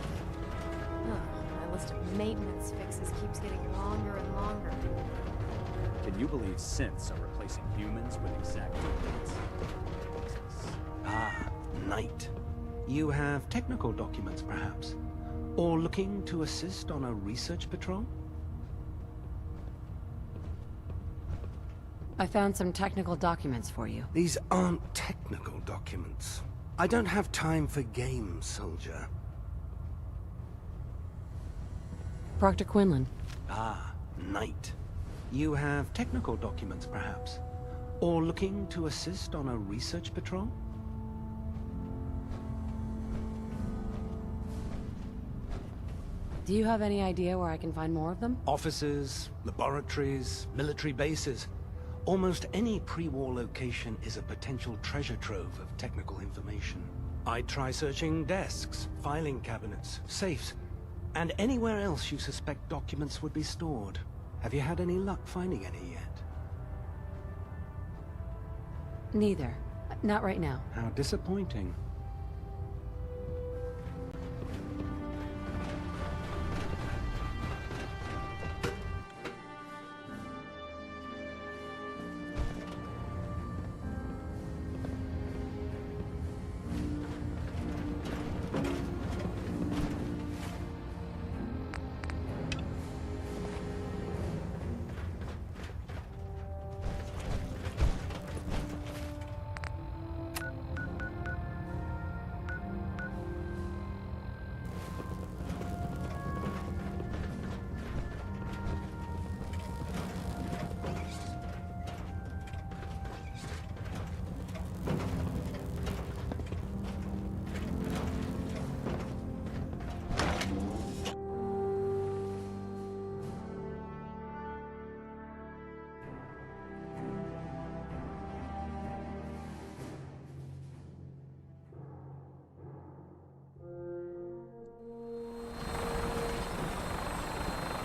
My list of maintenance fixes keeps getting longer and longer. Can you believe synths are replacing humans with exact duplicates? Ah, Knight. You have technical documents, perhaps? Or looking to assist on a research patrol? I found some technical documents for you. These aren't technical documents. I don't have time for games, soldier. Proctor Quinlan. Ah, Knight. You have technical documents, perhaps? Or looking to assist on a research patrol? Do you have any idea where I can find more of them? Offices, laboratories, military bases. Almost any pre-war location is a potential treasure trove of technical information. I'd try searching desks, filing cabinets, safes, and anywhere else you suspect documents would be stored. Have you had any luck finding any yet? Neither. Not right now. How disappointing.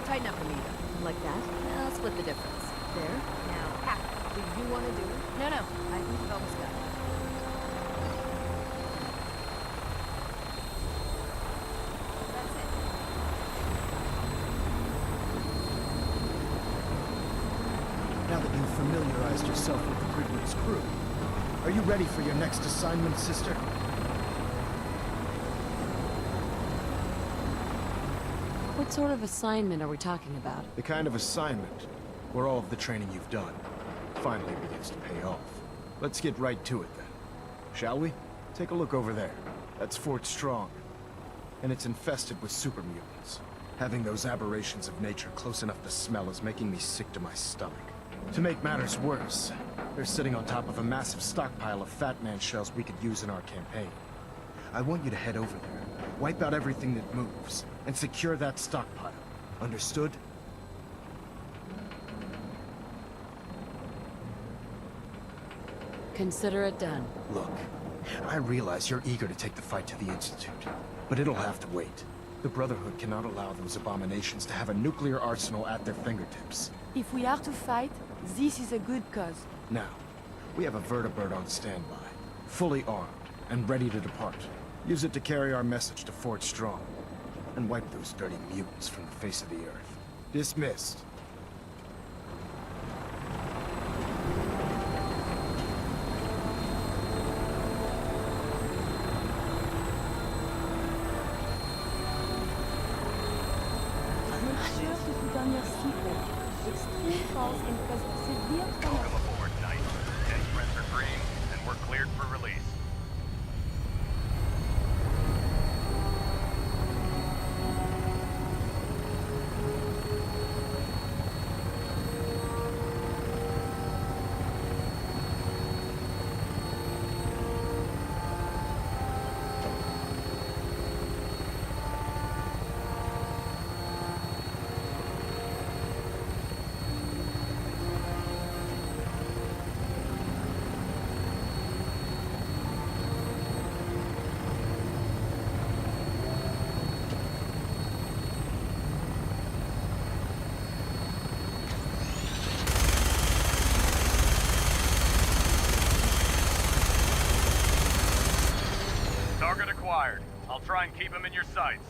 Tighten up the meter. Like that? Now split the difference. There. Now, half. Do you want to do it? No. I think you've almost got it. That's it. Now that you've familiarized yourself with the Pridwood's crew, are you ready for your next assignment, sister? What sort of assignment are we talking about? The kind of assignment where all of the training you've done finally begins to pay off. Let's get right to it then. Shall we? Take a look over there. That's Fort Strong. And it's infested with super mutants. Having those aberrations of nature close enough to smell is making me sick to my stomach. To make matters worse, they're sitting on top of a massive stockpile of Fat Man shells we could use in our campaign. I want you to head over there, wipe out everything that moves, and secure that stockpile. Understood? Consider it done. Look, I realize you're eager to take the fight to the Institute, but it'll have to wait. The Brotherhood cannot allow those abominations to have a nuclear arsenal at their fingertips. If we are to fight, this is a good cause. Now, we have a vertibird on standby, fully armed and ready to depart. Use it to carry our message to Fort Strong, and wipe those dirty mutants from the face of the earth. Dismissed. falls can cause severe trauma. Welcome aboard, Knight. Instruments are green, and we're cleared for release. Target acquired. I'll try and keep him in your sights.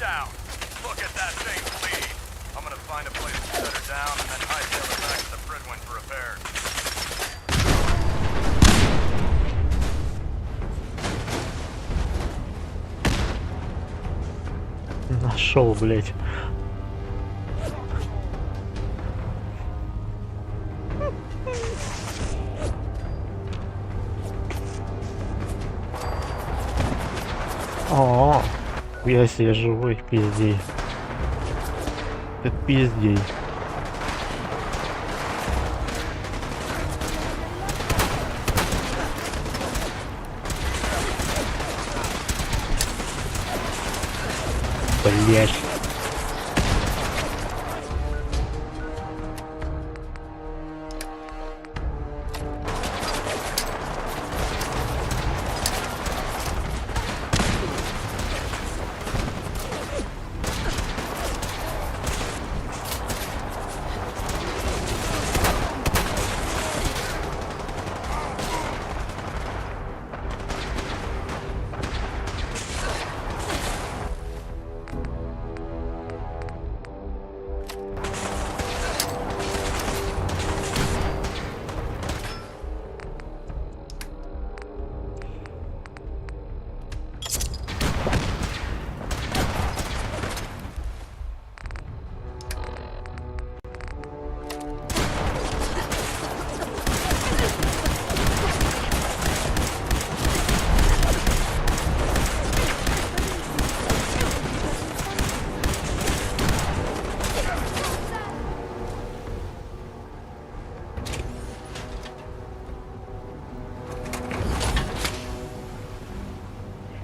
Down. Look at that thing bleed. I'm gonna find a place to set her down and then hightail her back to the Pridwin for repairs. Нашел, блять. О, я себе живой, пиздей. Ты пиздей. Блять.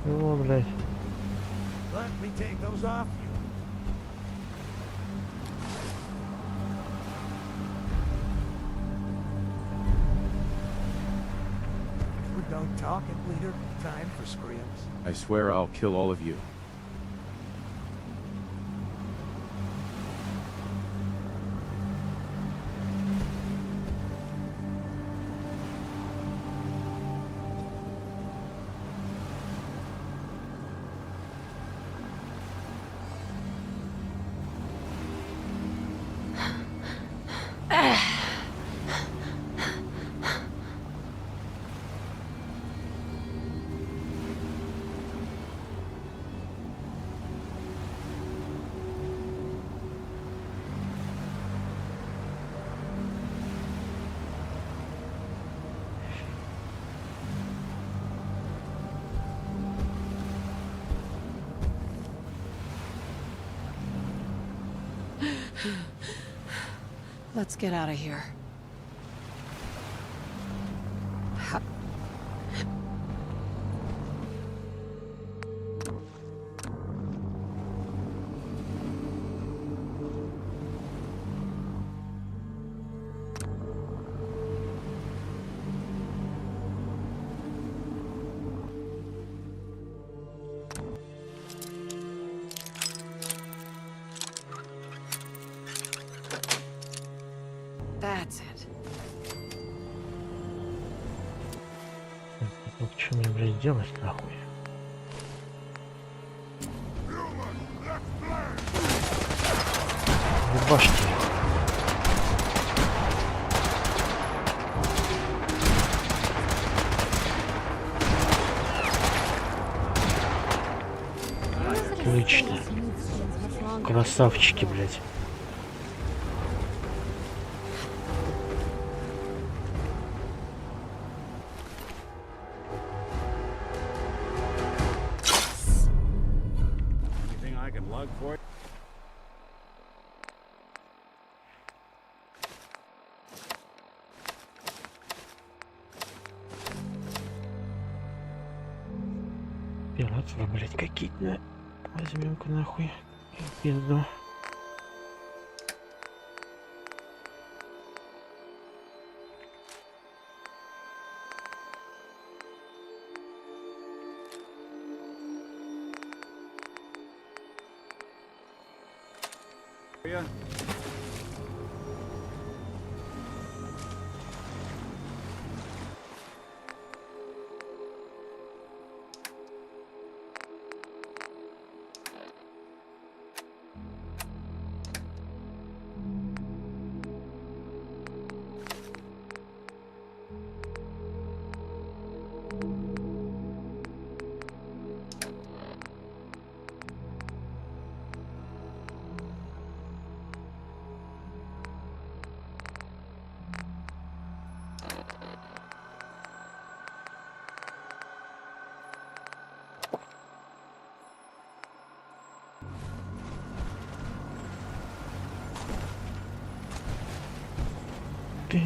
Чего, блядь? Let me take those off you. We're done talking, leader. Time for screams. I swear I'll kill all of you. Let's get out of here. Что мне, блядь, делать нахуй? Ебашьте. Отлично. Красавчики, блядь. Anything I can lug for you? Пиратство, блядь, какие-то. Возьмем-ка нахуй. В пизду. Yeah. Ты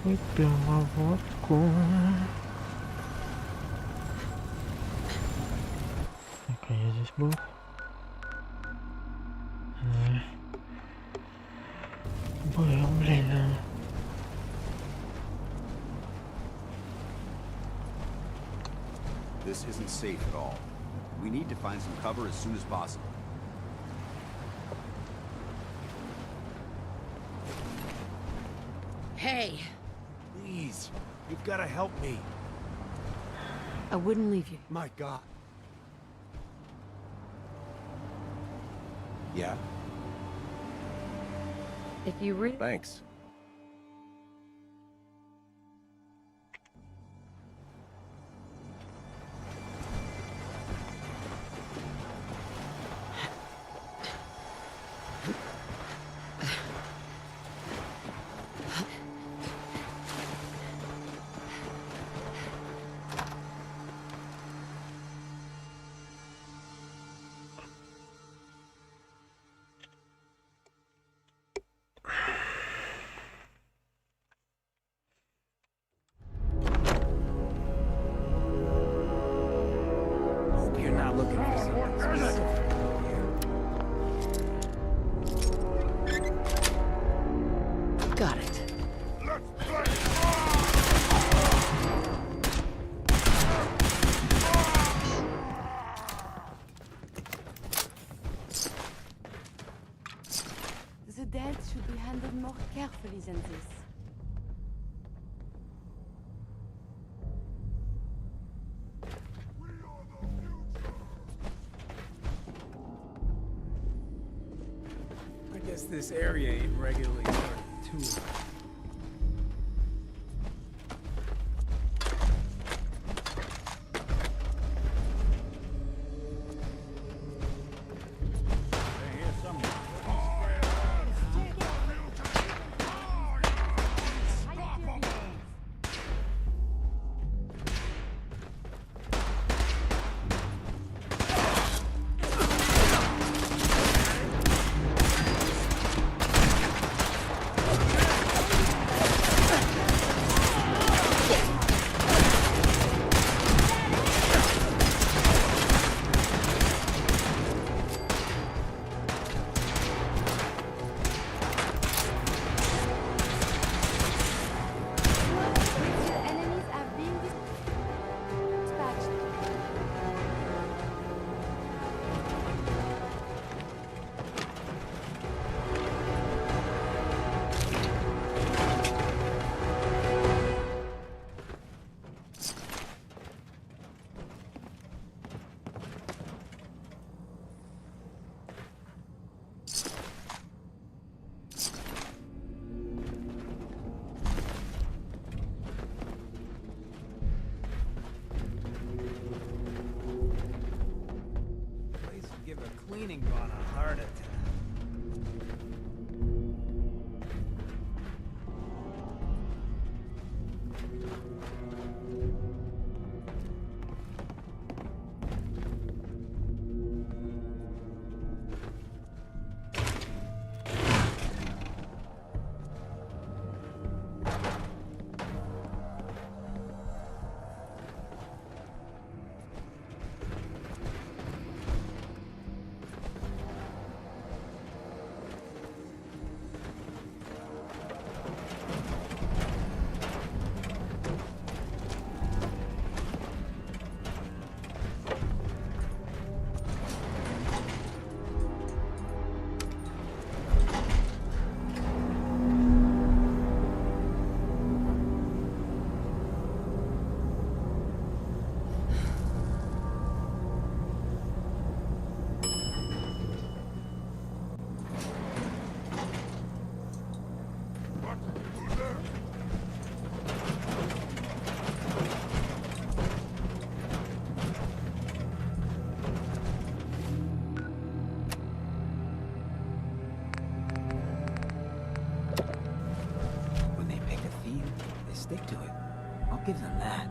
выпила водку. Так, я здесь был. Был, блин. This isn't safe at all. We need to find some cover as soon as possible. Hey! Please, you've got to help me. I wouldn't leave you. My God. Yeah? If you really... Thanks. Hope you're not looking for something specific. Got it. The dead should be handled more carefully than this. I guess this area ain't regularly toured. give a cleaning bot a heart attack. Stick to it. I'll give them that.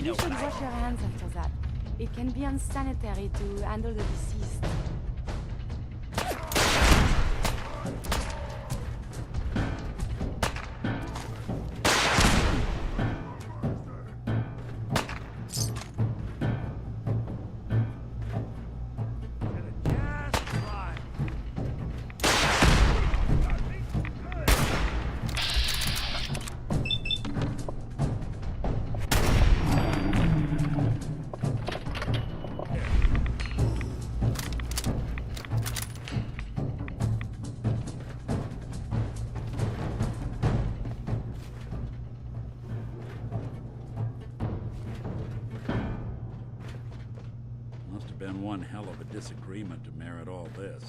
You should wash your hands after that. It can be unsanitary to handle the deceased. Must have been one hell of a disagreement to merit all this.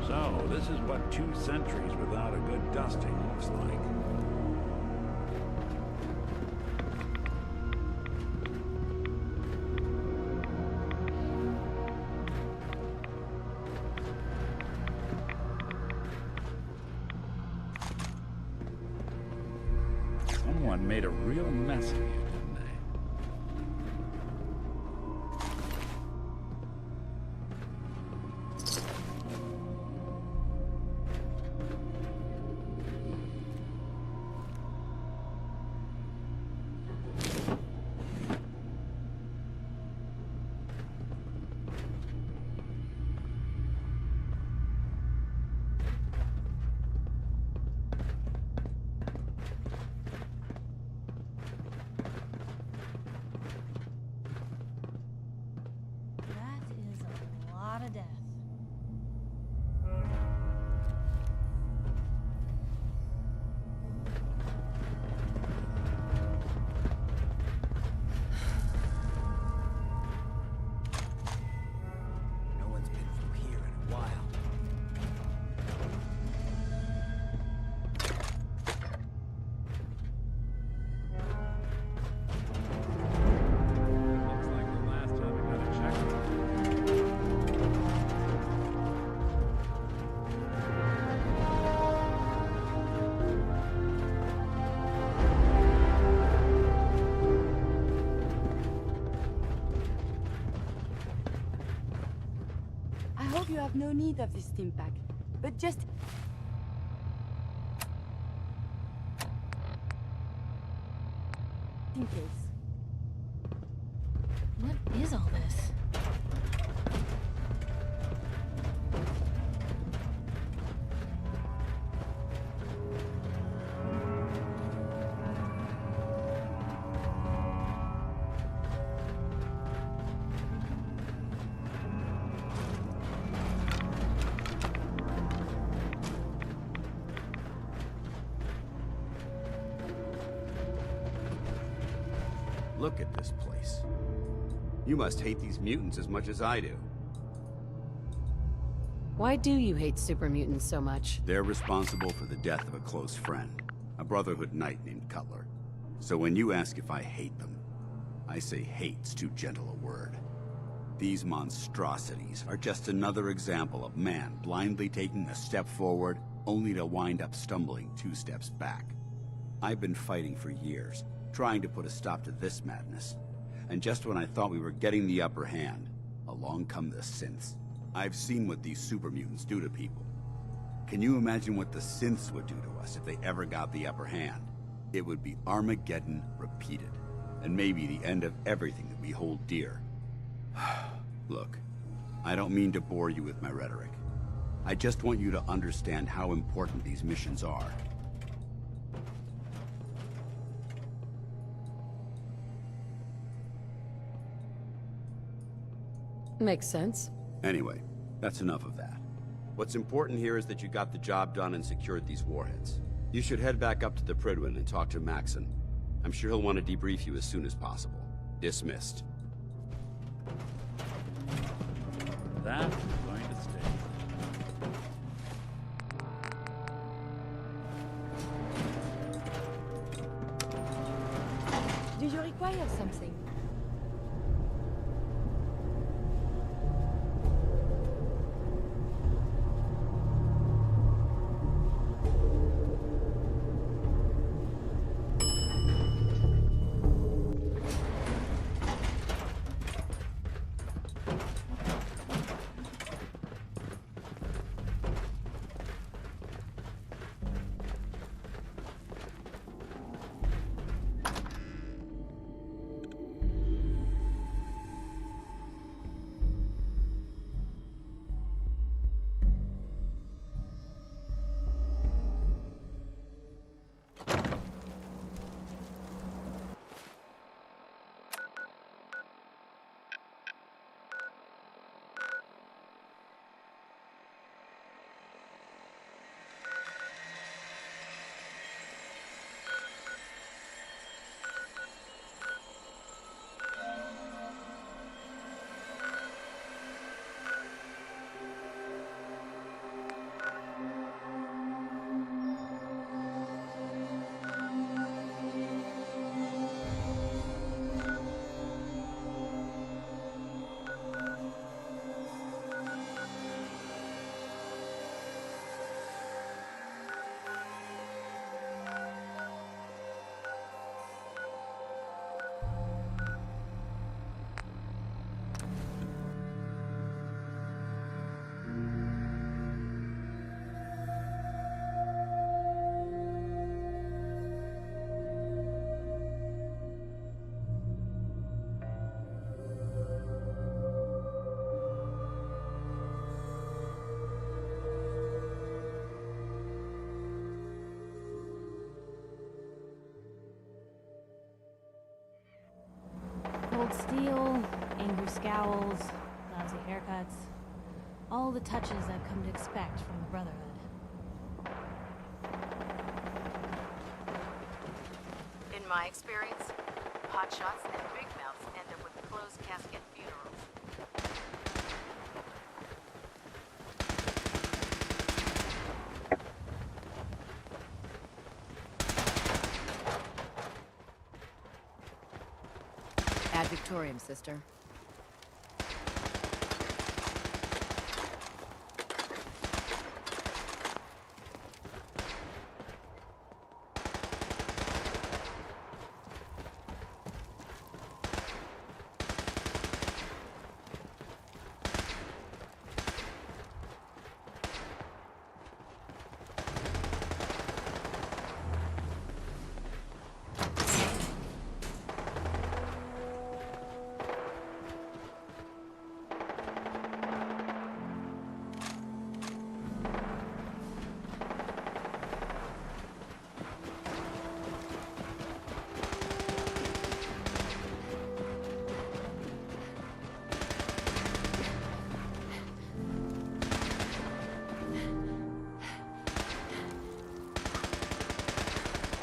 So, this is what 2 centuries without a good dusting looks like. Someone made a real mess of you, didn't they? lot of death. No one's been through here in a while. Looks like the last time I got a check. I hope you have no need of this stim pack, but just... in case. What is all this? Look at this place. You must hate these mutants as much as I do. Why do you hate super mutants so much? They're responsible for the death of a close friend, a Brotherhood knight named Cutler. So when you ask if I hate them, I say hate's too gentle a word. These monstrosities are just another example of man blindly taking a step forward, only to wind up stumbling 2 steps back. I've been fighting for years, trying to put a stop to this madness. And just when I thought we were getting the upper hand, along come the synths. I've seen what these super mutants do to people. Can you imagine what the synths would do to us if they ever got the upper hand? It would be Armageddon repeated, and maybe the end of everything that we hold dear. Look, I don't mean to bore you with my rhetoric. I just want you to understand how important these missions are. Makes sense. Anyway, that's enough of that. What's important here is that you got the job done and secured these warheads. You should head back up to the Pridwin and talk to Maxon. I'm sure he'll want to debrief you as soon as possible. Dismissed. That's going to stay. Do you require something? Cold steel, angry scowls, lousy haircuts. All the touches I've come to expect from the Brotherhood. In my experience, hotshots and big mouths end up with closed casket funerals. Ad Victoriam, sister.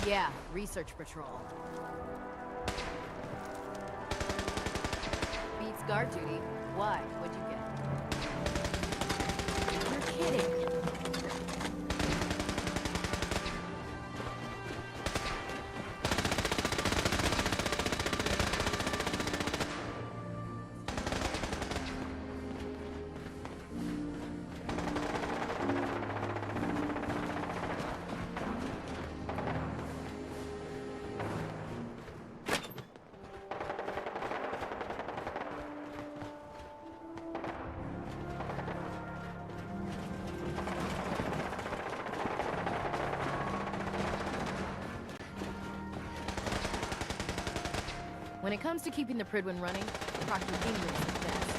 Yeah, research patrol. Beats guard duty. Why? What'd you get? You're kidding. When it comes to keeping the Pridwin running, Proctor England is the best.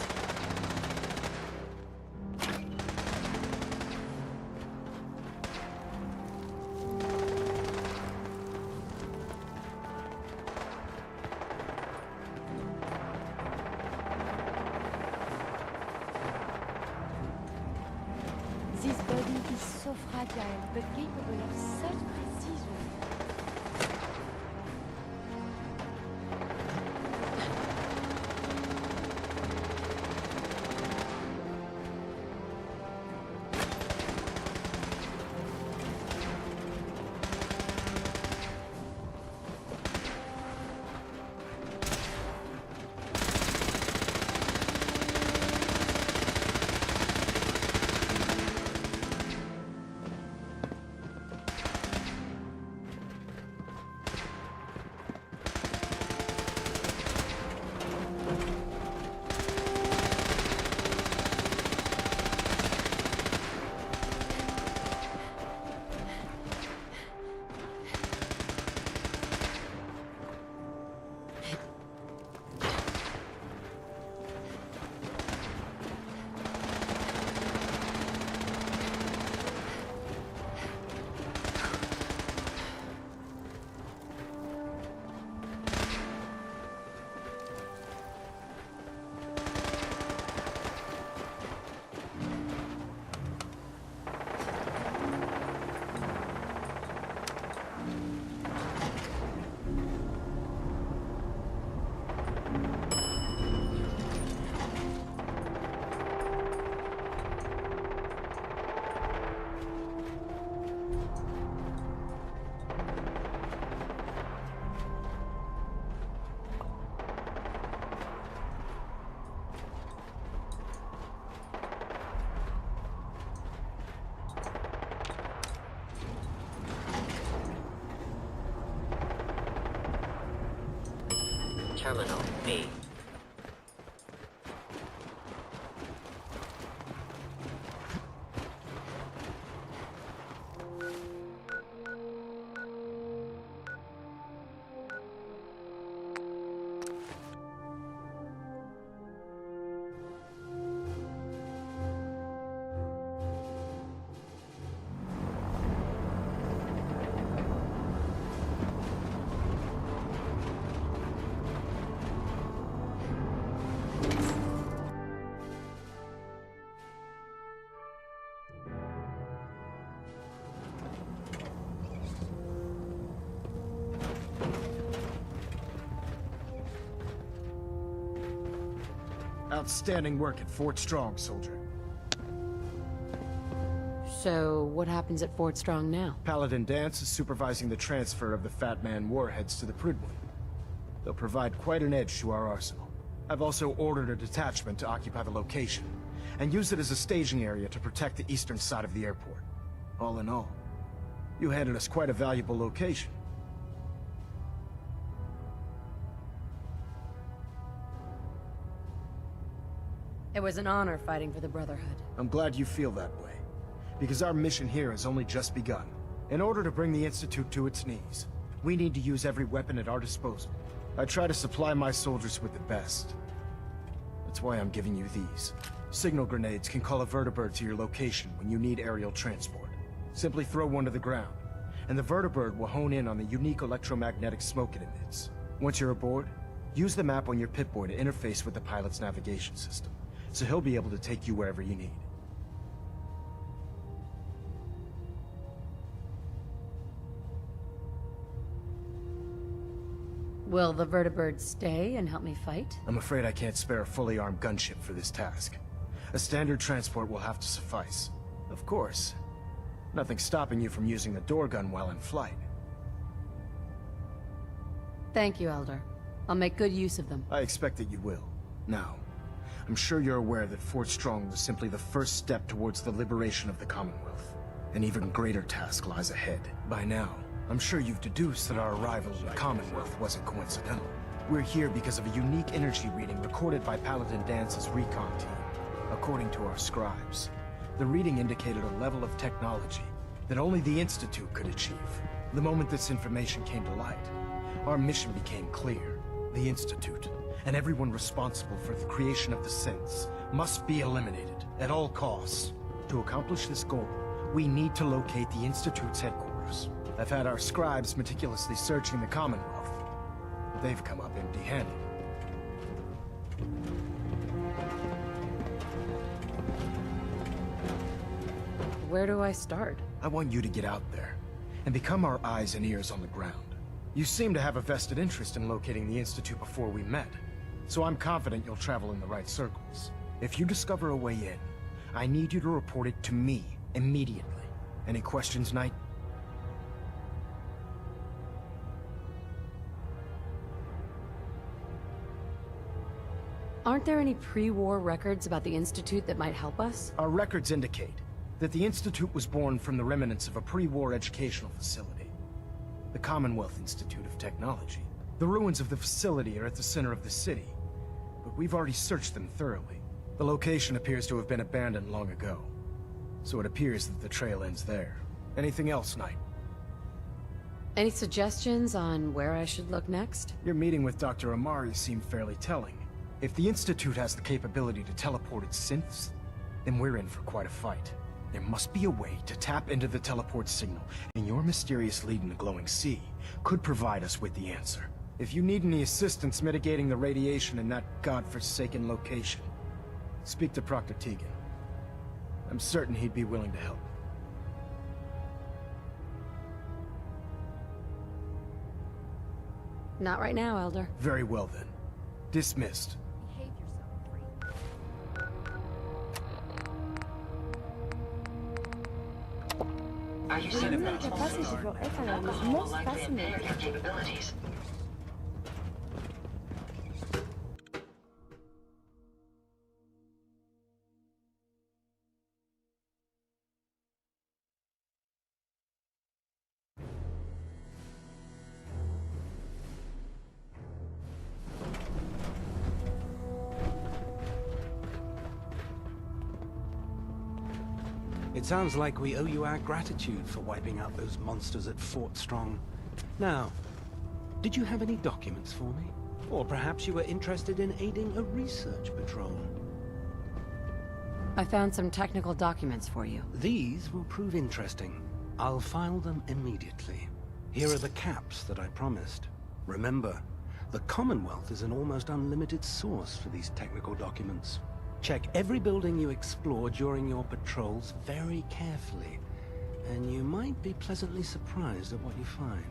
This body is so fragile, but capable of such precision. Terminal B. Outstanding work at Fort Strong, soldier. So, what happens at Fort Strong now? Paladin Danse is supervising the transfer of the Fat Man warheads to the Pridwen. They'll provide quite an edge to our arsenal. I've also ordered a detachment to occupy the location, and use it as a staging area to protect the eastern side of the airport. All in all, you handed us quite a valuable location. It was an honor fighting for the Brotherhood. I'm glad you feel that way, because our mission here has only just begun. In order to bring the Institute to its knees, we need to use every weapon at our disposal. I try to supply my soldiers with the best. That's why I'm giving you these. Signal grenades can call a vertibird to your location when you need aerial transport. Simply throw one to the ground, and the vertibird will hone in on the unique electromagnetic smoke it emits. Once you're aboard, use the map on your Pip-Boy to interface with the pilot's navigation system, so he'll be able to take you wherever you need. Will the vertibird stay and help me fight? I'm afraid I can't spare a fully armed gunship for this task. A standard transport will have to suffice. Of course, nothing stopping you from using the door gun while in flight. Thank you, Elder. I'll make good use of them. I expect that you will. Now, I'm sure you're aware that Fort Strong was simply the first step towards the liberation of the Commonwealth. An even greater task lies ahead. By now, I'm sure you've deduced that our arrival in the Commonwealth wasn't coincidental. We're here because of a unique energy reading recorded by Paladin Dance's recon team. According to our scribes, the reading indicated a level of technology that only the Institute could achieve. The moment this information came to light, our mission became clear. The Institute, and everyone responsible for the creation of the synths, must be eliminated at all costs. To accomplish this goal, we need to locate the Institute's headquarters. I've had our scribes meticulously searching the Commonwealth, but they've come up empty-handed. Where do I start? I want you to get out there and become our eyes and ears on the ground. You seem to have a vested interest in locating the Institute before we met, so I'm confident you'll travel in the right circles. If you discover a way in, I need you to report it to me immediately. Any questions, Knight? Aren't there any pre-war records about the Institute that might help us? Our records indicate that the Institute was born from the remnants of a pre-war educational facility, the Commonwealth Institute of Technology. The ruins of the facility are at the center of the city, but we've already searched them thoroughly. The location appears to have been abandoned long ago, so it appears that the trail ends there. Anything else, Knight? Any suggestions on where I should look next? Your meeting with Dr. Amari seemed fairly telling. If the Institute has the capability to teleport its synths, then we're in for quite a fight. There must be a way to tap into the teleport signal, and your mysterious lead in the glowing sea could provide us with the answer. If you need any assistance mitigating the radiation in that godforsaken location, speak to Proctor Tegan. I'm certain he'd be willing to help. Not right now, Elder. Very well then. Dismissed. Behave yourself, Free. The human capacity for ethanol is most fascinating. It sounds like we owe you our gratitude for wiping out those monsters at Fort Strong. Now, did you have any documents for me? Or perhaps you were interested in aiding a research patrol? I found some technical documents for you. These will prove interesting. I'll file them immediately. Here are the caps that I promised. Remember, the Commonwealth is an almost unlimited source for these technical documents. Check every building you explore during your patrols very carefully, and you might be pleasantly surprised at what you find.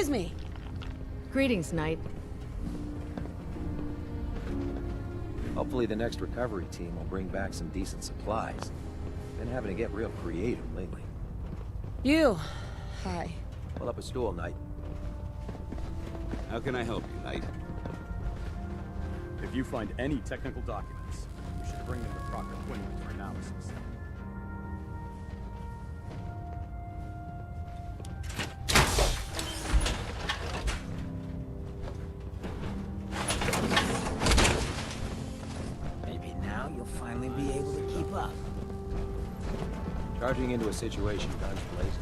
Excuse me. Greetings, Knight. Hopefully the next recovery team will bring back some decent supplies. Been having to get real creative lately. You. Hi. Pull up a stool, Knight. How can I help you, Knight? If you find any technical documents, you should bring them to Proctor Quinn for analysis. Maybe now you'll finally be able to keep up. Charging into a situation, guns blazing.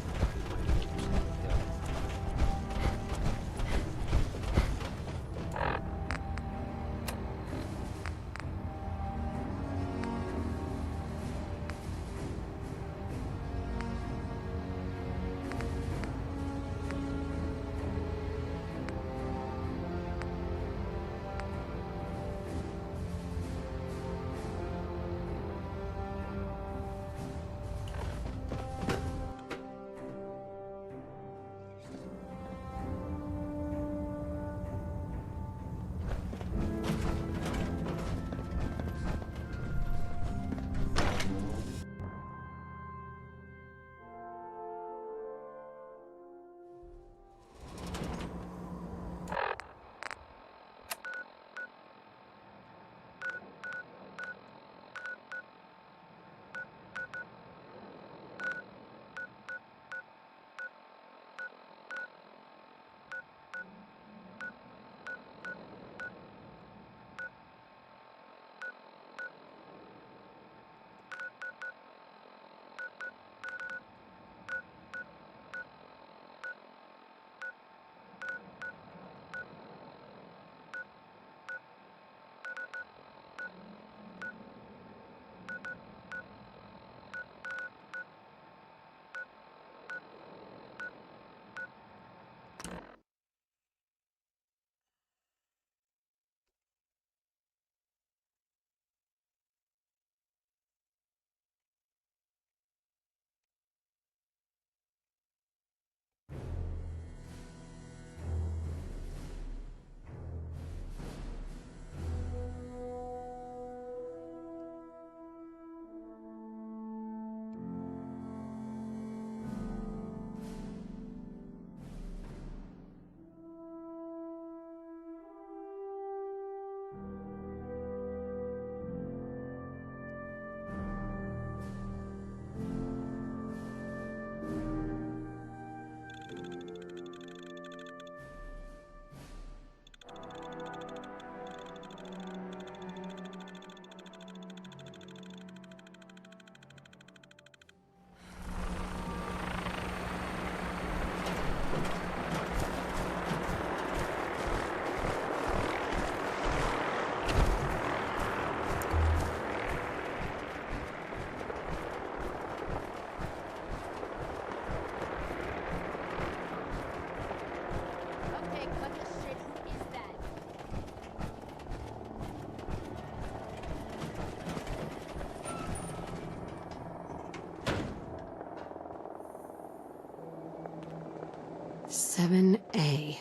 Seven A.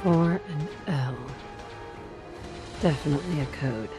or an L. Definitely a code.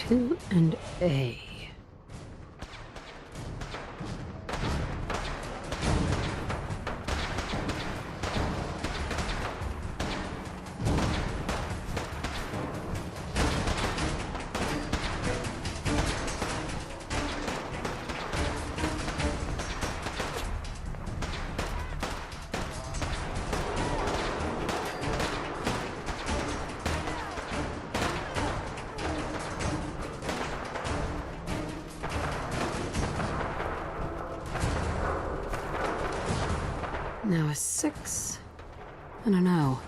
Two and A. Now a 6 and an O.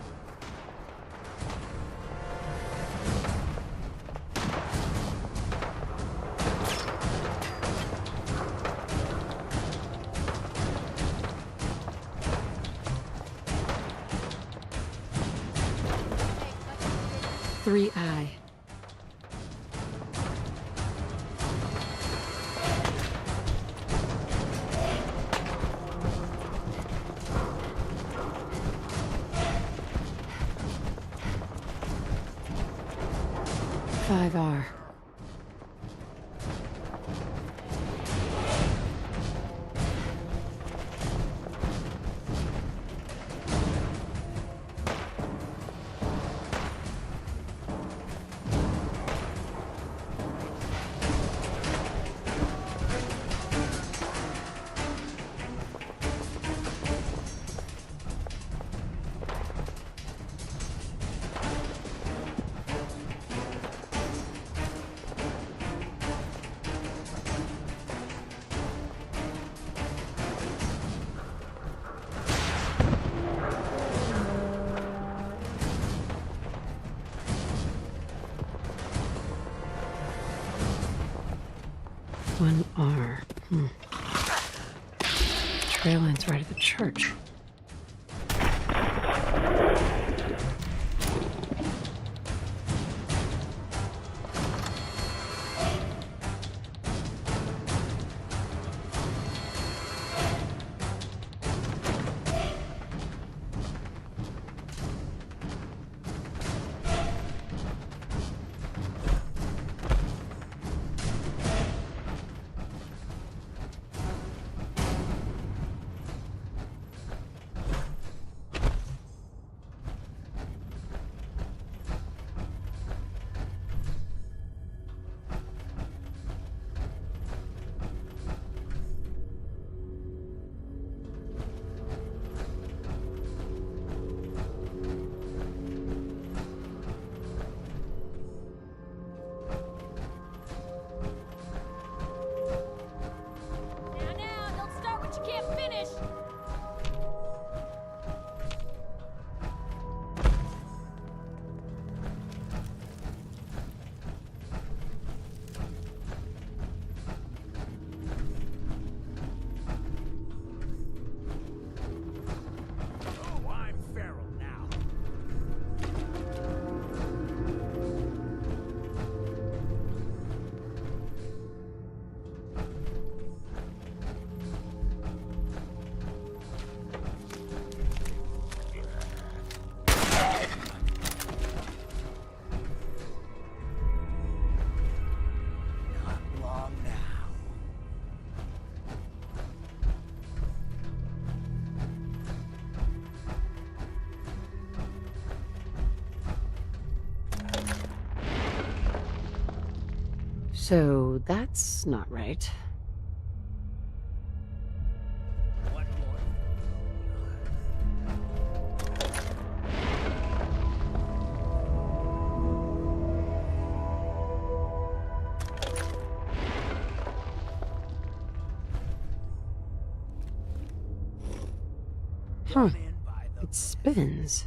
Three I. Five R. One R. Trail ends right at the church. So that's not right. Huh. It spins.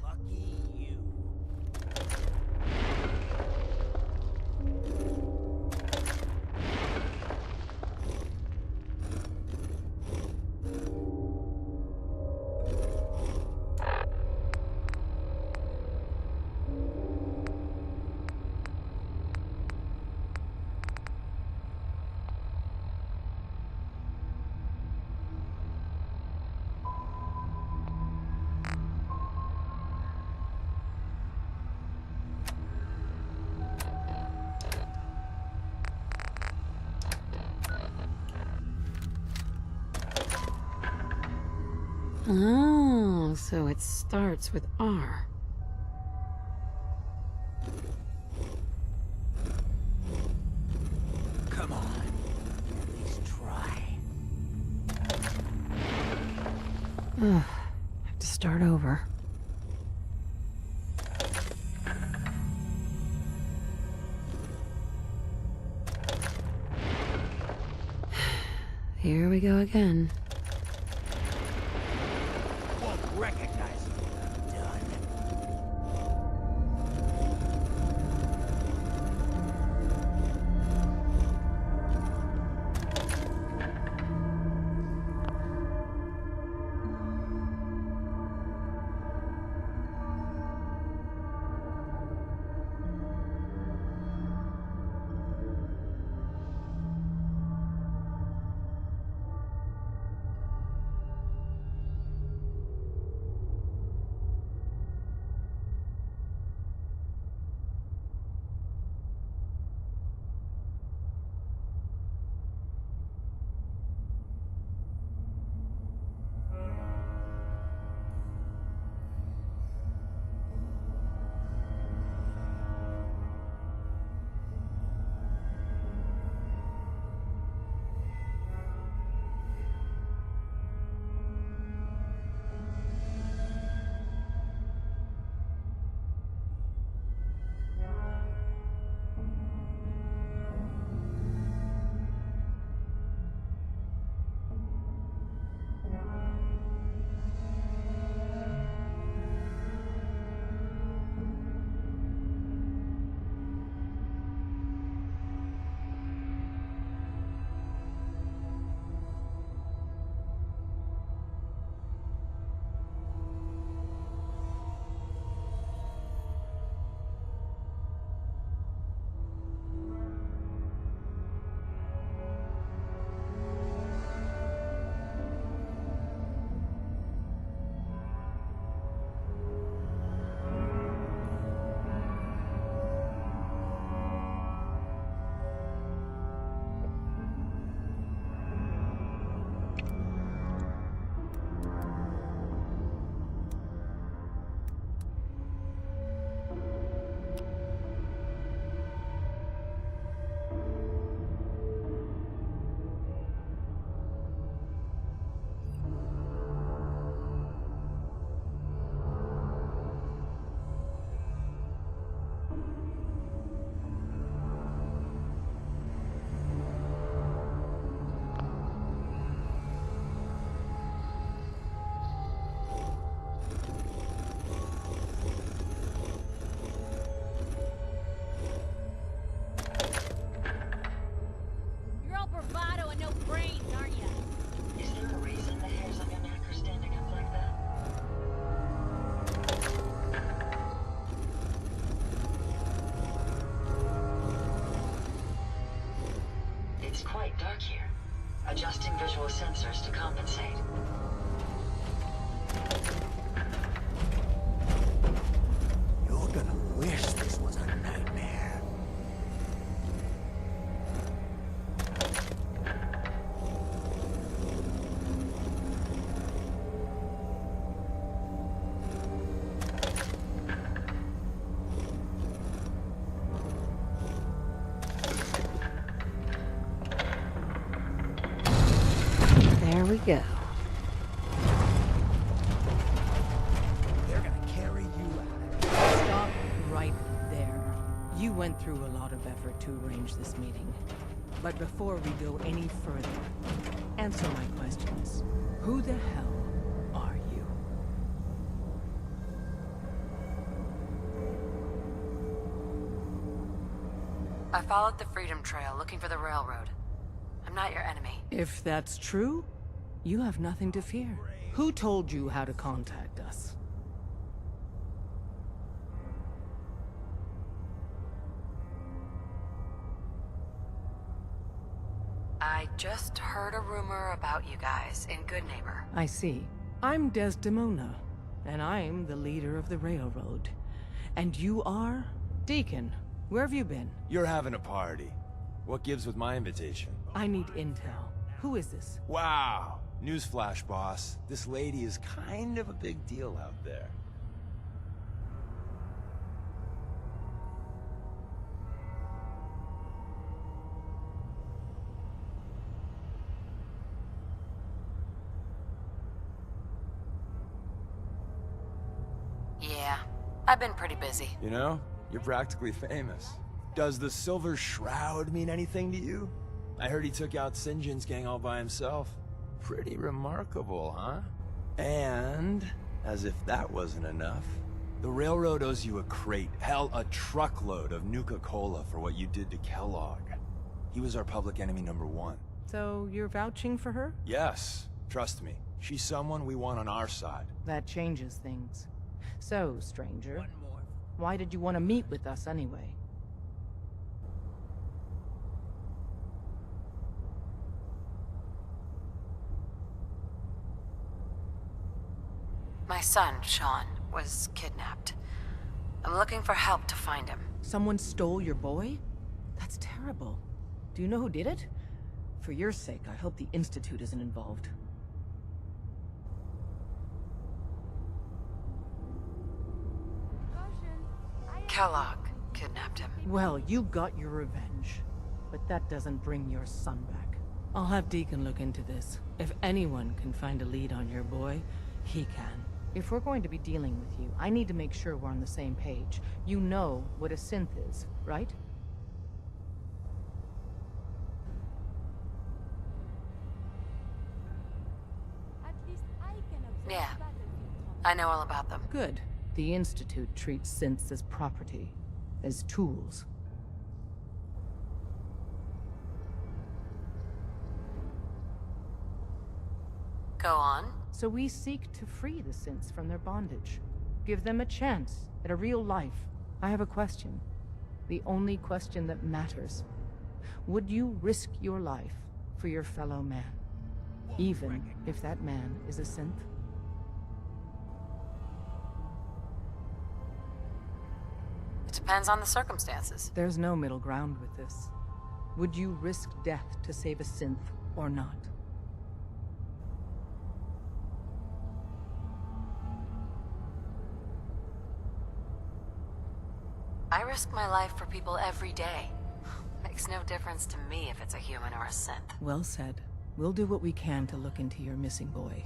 Oh, so it starts with R. Come on. At least try. Ugh, have to start over. Here we go again. Won't recognize you. Done. You're all bravado and no brains, aren't you? Is there a reason the hairs on your neck are standing up like that? It's quite dark here. Adjusting visual sensors to compensate. You're gonna wish this was a nightmare. went through a lot of effort to arrange this meeting. But before we go any further, answer my questions. Who the hell are you? I followed the Freedom Trail looking for the railroad. I'm not your enemy. If that's true, you have nothing to fear. Who told you how to contact us? I just heard a rumor about you guys in Good Neighbor. I see. I'm Desdemona, and I'm the leader of the railroad. And you are? Deacon, where have you been? You're having a party. What gives with my invitation? I need intel. Who is this? Wow. Newsflash, boss. This lady is kind of a big deal out there. Yeah, I've been pretty busy. You know, you're practically famous. Does the Silver Shroud mean anything to you? I heard he took out Sinjin's gang all by himself. Pretty remarkable, huh? And, as if that wasn't enough, the railroad owes you a crate, hell, a truckload of Nuka-Cola for what you did to Kellogg. He was our public enemy #1. So you're vouching for her? Yes, trust me. She's someone we want on our side. That changes things. So, stranger, why did you want to meet with us anyway? My son, Sean, was kidnapped. I'm looking for help to find him. Someone stole your boy? That's terrible. Do you know who did it? For your sake, I hope the Institute isn't involved. Kellogg kidnapped him. Well, you got your revenge. But that doesn't bring your son back. I'll have Deacon look into this. If anyone can find a lead on your boy, he can. If we're going to be dealing with you, I need to make sure we're on the same page. You know what a synth is, right? Yeah, I know all about them. Good. The Institute treats synths as property, as tools. Go on. So we seek to free the synths from their bondage. Give them a chance at a real life. I have a question. The only question that matters. Would you risk your life for your fellow man? Even if that man is a synth? It depends on the circumstances. There's no middle ground with this. Would you risk death to save a synth or not? I risk my life for people every day. Makes no difference to me if it's a human or a synth. Well said. We'll do what we can to look into your missing boy.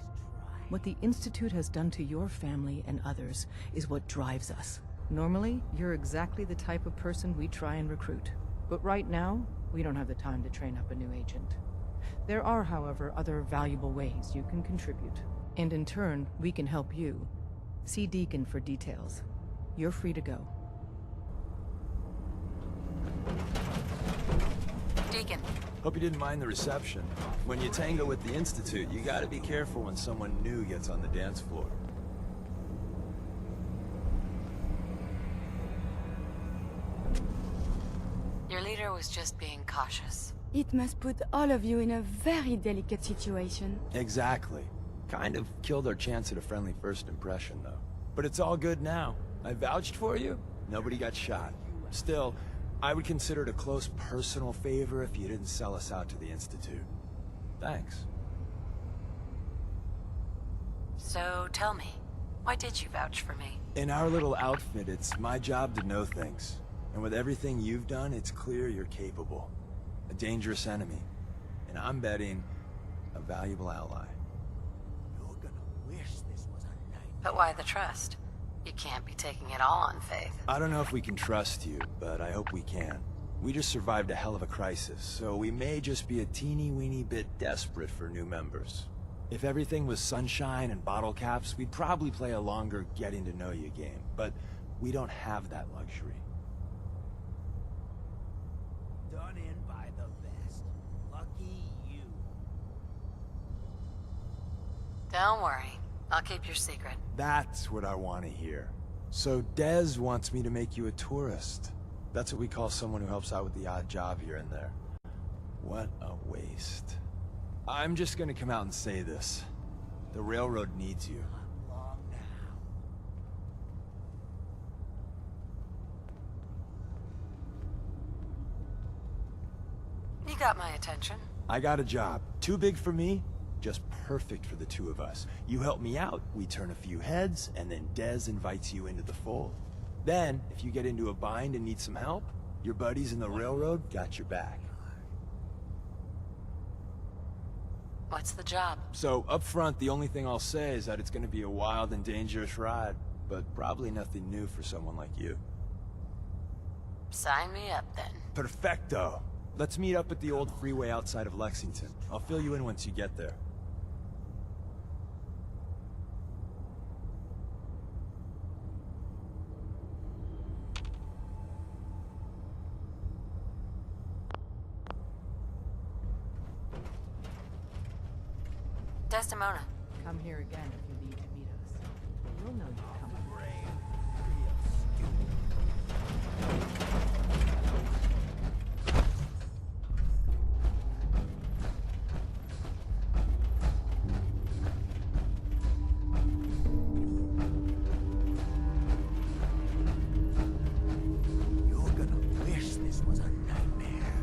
What the Institute has done to your family and others is what drives us. Normally, you're exactly the type of person we try and recruit. But right now, we don't have the time to train up a new agent. There are, however, other valuable ways you can contribute. And in turn, we can help you. See Deacon for details. You're free to go. Deacon. Hope you didn't mind the reception. When you tango with the Institute, you gotta be careful when someone new gets on the dance floor. Your leader was just being cautious. It must put all of you in a very delicate situation. Exactly. Kind of killed our chance at a friendly first impression, though. But it's all good now. I vouched for you. Nobody got shot. Still, I would consider it a close personal favor if you didn't sell us out to the Institute. Thanks. So tell me, why did you vouch for me? In our little outfit, it's my job to know things. And with everything you've done, it's clear you're capable. A dangerous enemy. And I'm betting, a valuable ally. You're gonna wish this was a night. But why the trust? You can't be taking it all on faith. I don't know if we can trust you, but I hope we can. We just survived a hell of a crisis, so we may just be a teeny-weeny bit desperate for new members. If everything was sunshine and bottle caps, we'd probably play a longer getting-to-know-you game, but we don't have that luxury. Done in by the best. Lucky you. Don't worry. I'll keep your secret. That's what I want to hear. So Dez wants me to make you a tourist. That's what we call someone who helps out with the odd job here and there. What a waste. I'm just gonna come out and say this. The railroad needs you. Long now. You got my attention. I got a job. Too big for me, just perfect for the two of us. You help me out, we turn a few heads, and then Dez invites you into the fold. Then, if you get into a bind and need some help, your buddies in the railroad got your back. What's the job? So, up front, the only thing I'll say is that it's gonna be a wild and dangerous ride, but probably nothing new for someone like you. Sign me up, then. Perfecto! Let's meet up at the old freeway outside of Lexington. I'll fill you in once you get there. Desdemona. Come here again if you need to meet us. You'll know you're coming. You're gonna wish this was a nightmare.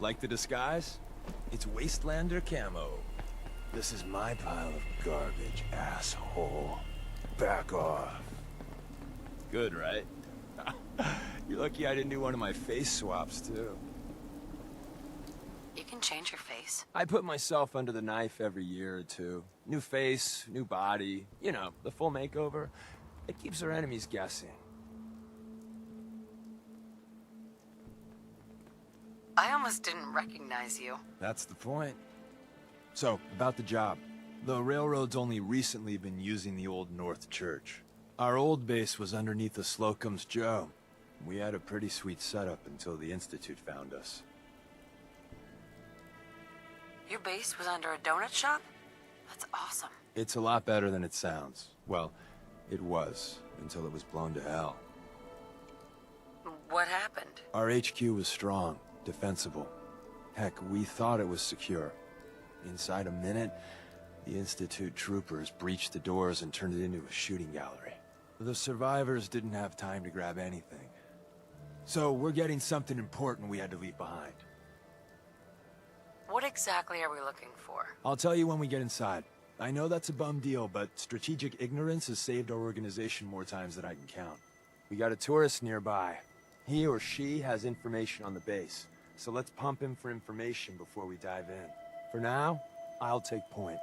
Like the disguise? It's Wastelander camo. This is my pile of garbage, asshole. Back off. Good, right? You're lucky I didn't do one of my face swaps, too. You can change your face. I put myself under the knife every year or two. New face, new body, you know, the full makeover. It keeps our enemies guessing. I almost didn't recognize you. That's the point. So, about the job. The railroad's only recently been using the old North Church. Our old base was underneath the Slocum's Joe. We had a pretty sweet setup until the Institute found us. Your base was under a donut shop? That's awesome. It's a lot better than it sounds. Well, it was, until it was blown to hell. What happened? Our HQ was strong, defensible. Heck, we thought it was secure. Inside a minute, the Institute troopers breached the doors and turned it into a shooting gallery. The survivors didn't have time to grab anything. So we're getting something important we had to leave behind. What exactly are we looking for? I'll tell you when we get inside. I know that's a bum deal, but strategic ignorance has saved our organization more times than I can count. We got a tourist nearby. He or she has information on the base, so let's pump him for information before we dive in. For now, I'll take point.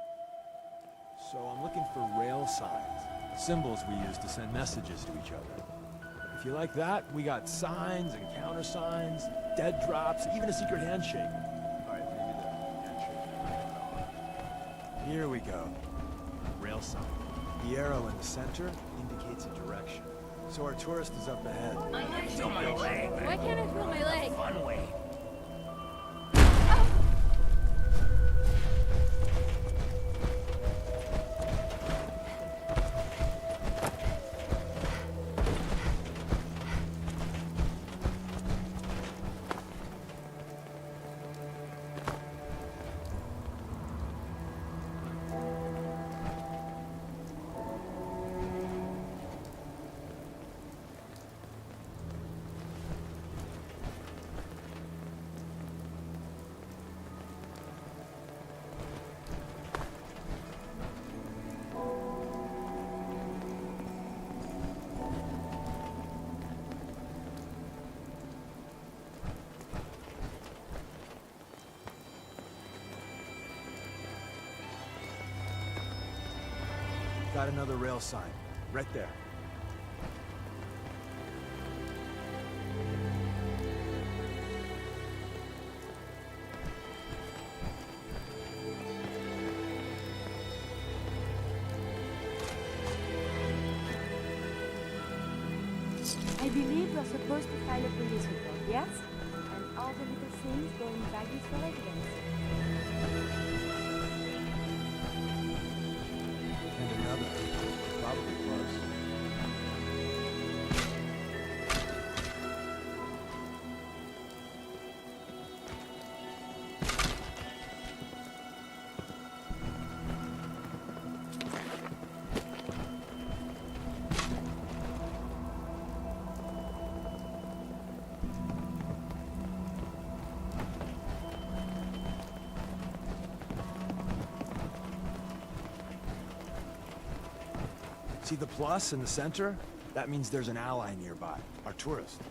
So I'm looking for rail signs, symbols we use to send messages to each other. If you like that, we got signs and countersigns, dead drops, even a secret handshake. All right, maybe the handshake. Here we go. Rail sign. The arrow in the center indicates a direction. So our tourist is up ahead. Why can't I feel my leg? Fun way. Got another rail sign, right there. I believe we're supposed to file a police report, yes? And all the little things go in baggies for evidence. And another. Probably close. See the plus in the center? That means there's an ally nearby, our tourist.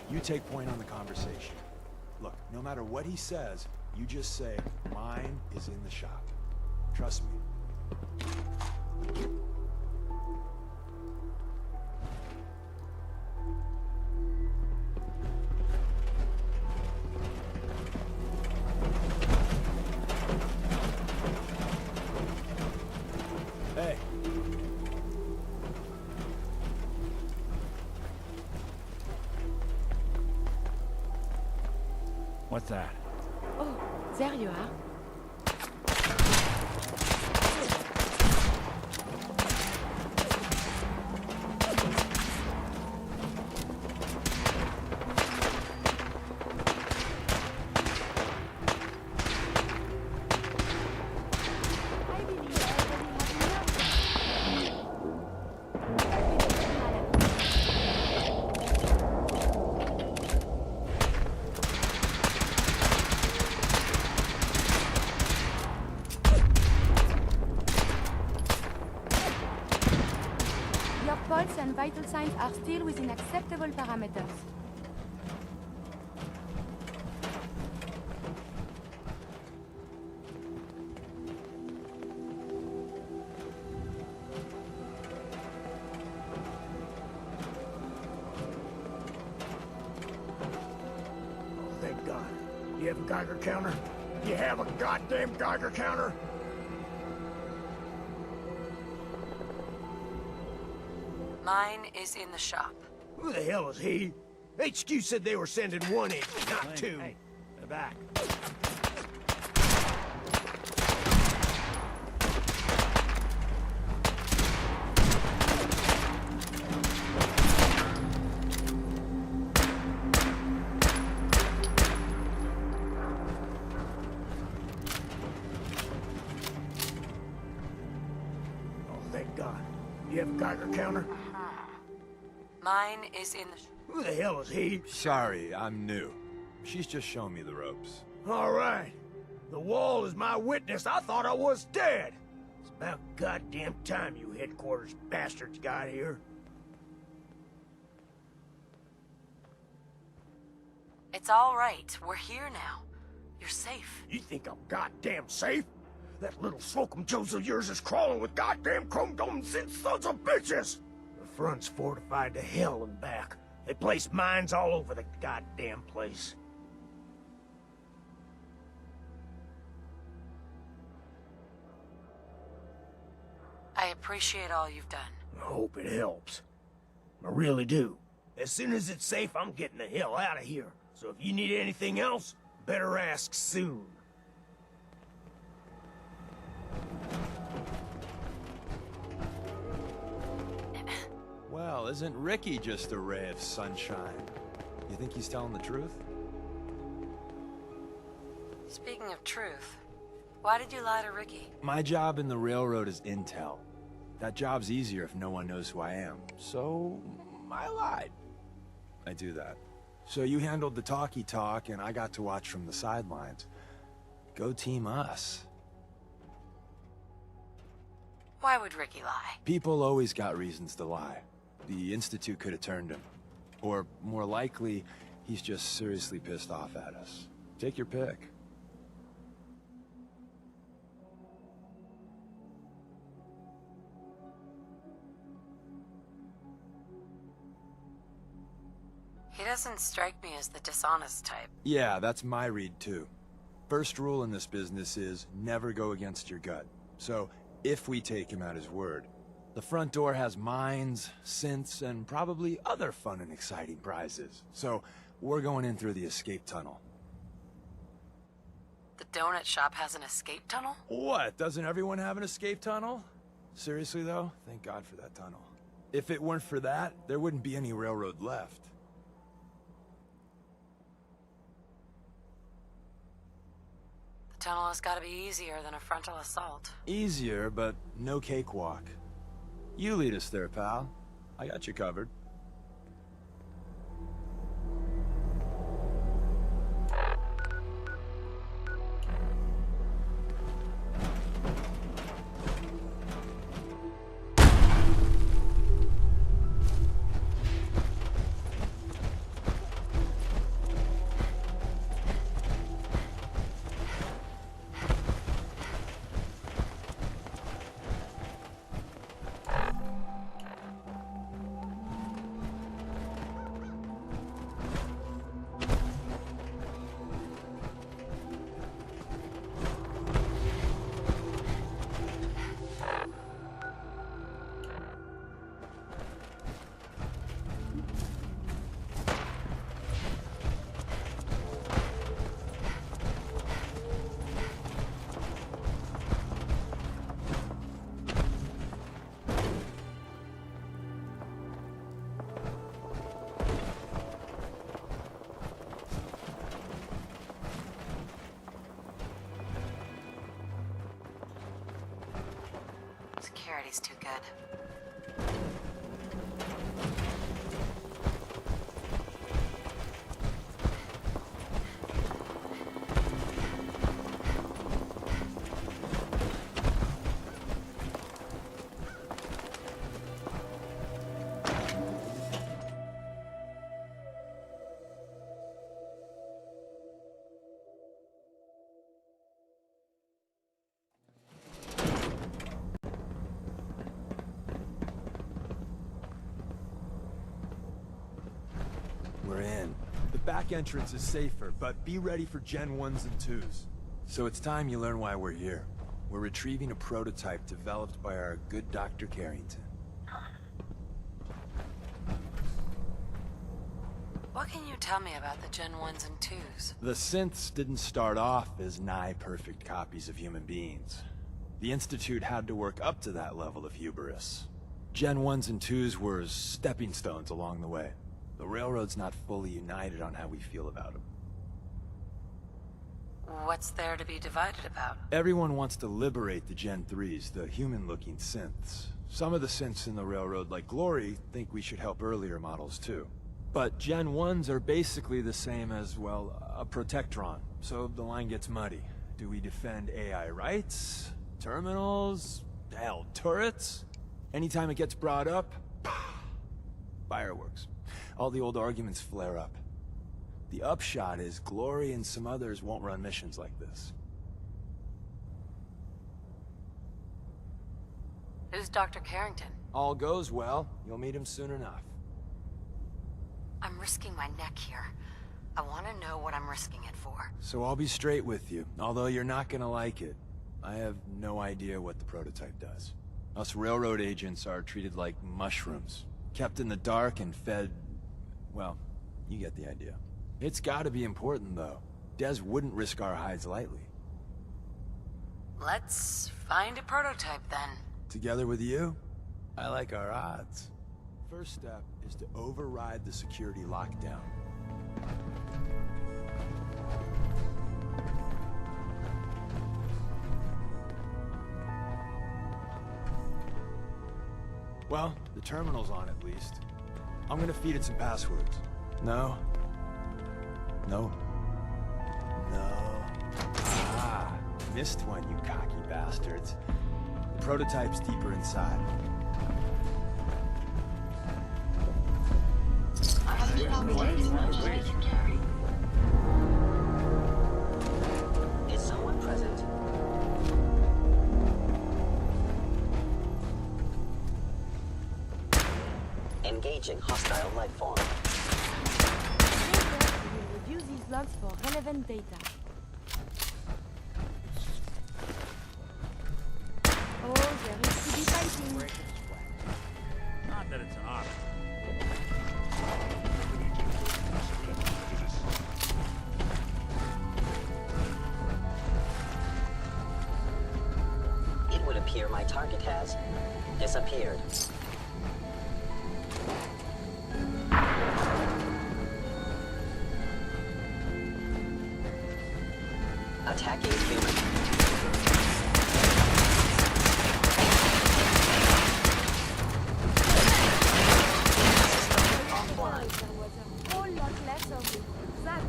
You take point on the conversation. Look, no matter what he says, you just say, mine is in the shop. Trust me. Hey. What's that? Oh, there you are. and vital signs are still within acceptable parameters. Oh, thank God. You have a Geiger counter? You have a goddamn Geiger counter? Mine is in the shop. Who the hell is he? HQ said they were sending one in, not two. Hey, back. Oh, thank God. You have a Geiger counter? Mine is in the... Who the hell is he? Sorry, I'm new. She's just showing me the ropes. All right. The wall is my witness. I thought I was dead. It's about goddamn time you headquarters bastards got here. It's all right. We're here now. You're safe. You think I'm goddamn safe? That little Slocum Joes of yours is crawling with goddamn chrome-dome sons of bitches! The front's fortified to hell and back. They placed mines all over the goddamn place. I appreciate all you've done. I hope it helps. I really do. As soon as it's safe, I'm getting the hell out of here. So if you need anything else, better ask soon. Well, isn't Ricky just a ray of sunshine? You think he's telling the truth? Speaking of truth, why did you lie to Ricky? My job in the railroad is intel. That job's easier if no one knows who I am. So, I lied. I do that. So you handled the talky talk, and I got to watch from the sidelines. Go team us. Why would Ricky lie? People always got reasons to lie. The Institute could have turned him. Or, more likely, he's just seriously pissed off at us. Take your pick. He doesn't strike me as the dishonest type. Yeah, that's my read too. First rule in this business is never go against your gut. So, if we take him at his word, the front door has mines, synths, and probably other fun and exciting prizes. So, we're going in through the escape tunnel. The donut shop has an escape tunnel? What? Doesn't everyone have an escape tunnel? Seriously though, thank God for that tunnel. If it weren't for that, there wouldn't be any railroad left. The tunnel has got to be easier than a frontal assault. Easier, but no cakewalk. You lead us there, pal. I got you covered. Security's too good. back entrance is safer, but be ready for Gen 1s and 2s. So it's time you learn why we're here. We're retrieving a prototype developed by our good Dr. Carrington. What can you tell me about the Gen 1s and 2s? The synths didn't start off as nigh-perfect copies of human beings. The Institute had to work up to that level of hubris. Gen 1s and 2s were stepping stones along the way. The Railroad's not fully united on how we feel about them. What's there to be divided about? Everyone wants to liberate the Gen 3s, the human-looking synths. Some of the synths in the Railroad, like Glory, think we should help earlier models too. But Gen 1s are basically the same as, well, a Protectron, so the line gets muddy. Do we defend AI rights? Terminals? Hell, turrets? Anytime it gets brought up, fireworks. All the old arguments flare up. The upshot is Glory and some others won't run missions like this. Who's Dr. Carrington? All goes well, you'll meet him soon enough. I'm risking my neck here. I want to know what I'm risking it for. So I'll be straight with you, although you're not gonna like it. I have no idea what the prototype does. Us Railroad agents are treated like mushrooms, kept in the dark and fed... well, you get the idea. It's gotta be important, though. Des wouldn't risk our hides lightly. Let's find a prototype, then. Together with you? I like our odds. First step is to override the security lockdown. Well, the terminal's on at least. I'm gonna feed it some passwords. No. No. No. Ah, missed one, you cocky bastards. The prototype's deeper inside. Is someone present? Engaging hostile life form. We will review these logs for relevant data. Oh, there is to be fighting. Not that it's an honor. It would appear my target has disappeared. Attacking human. Offline. There was a whole lot less of that.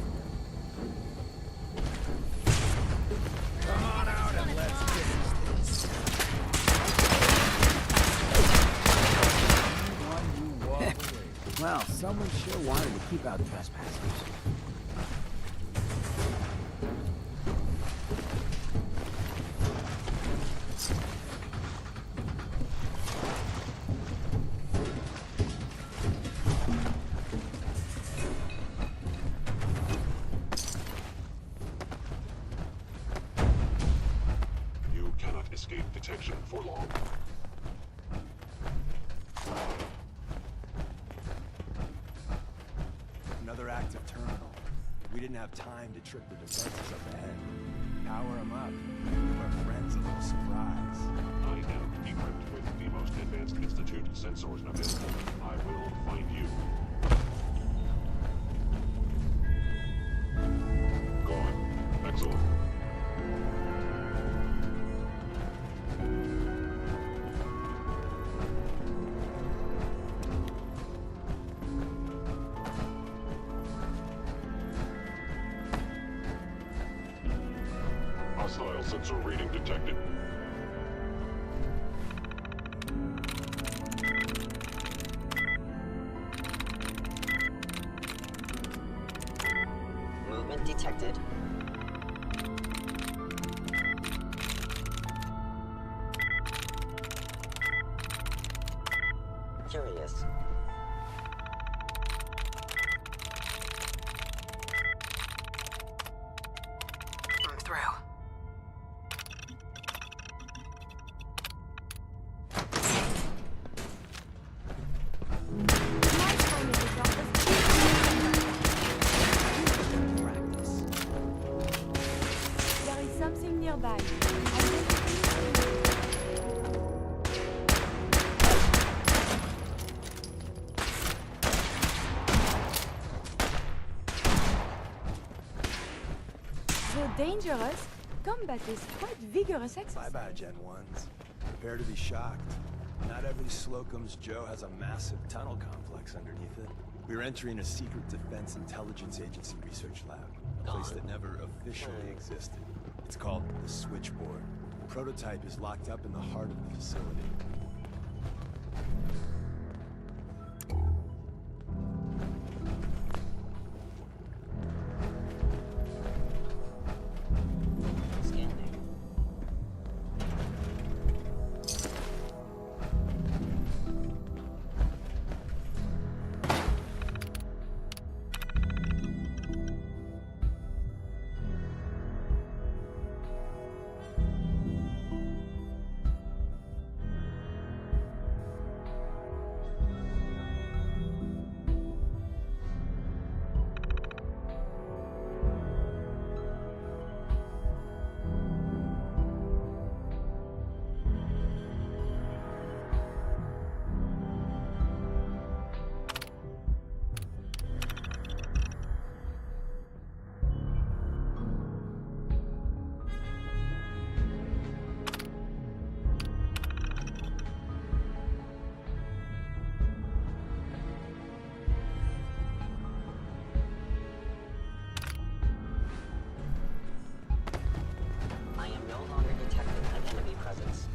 Come on out and let's finish this. Well, someone sure wanted to keep out trespassers. You cannot escape detection for long. Another active terminal. We didn't have time to trip the defenses up ahead. Power them up. Give our friends a little surprise. I am equipped with the most advanced Institute sensors available. I will find you. Gone. Excellent. Hostile sensor reading detected. Movement detected. Curious. nearby. Though dangerous, combat is quite vigorous exercise. Bye-bye, Gen 1s. Prepare to be shocked. Not every Slocum's Joe has a massive tunnel complex underneath it. We're entering a secret Defense Intelligence Agency research lab. A place that never officially existed. It's called the Switchboard. The prototype is locked up in the heart of the facility. I am no longer detecting an enemy presence.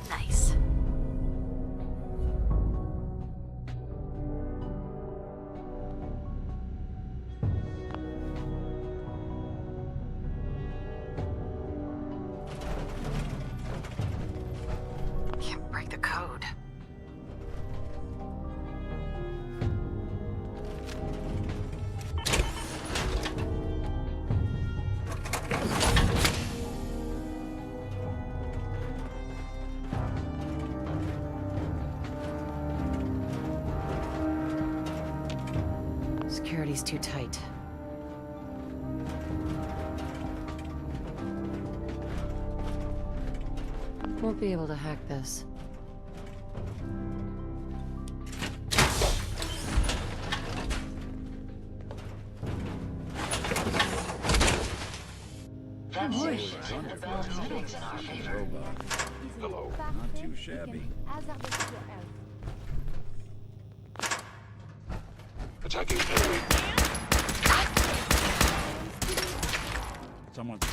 Nice. Can't break the code. Security's too tight. Won't be able to hack this. That seems the bell swings in our favor. Hello. Not too shabby. Attacking enemy. Someone's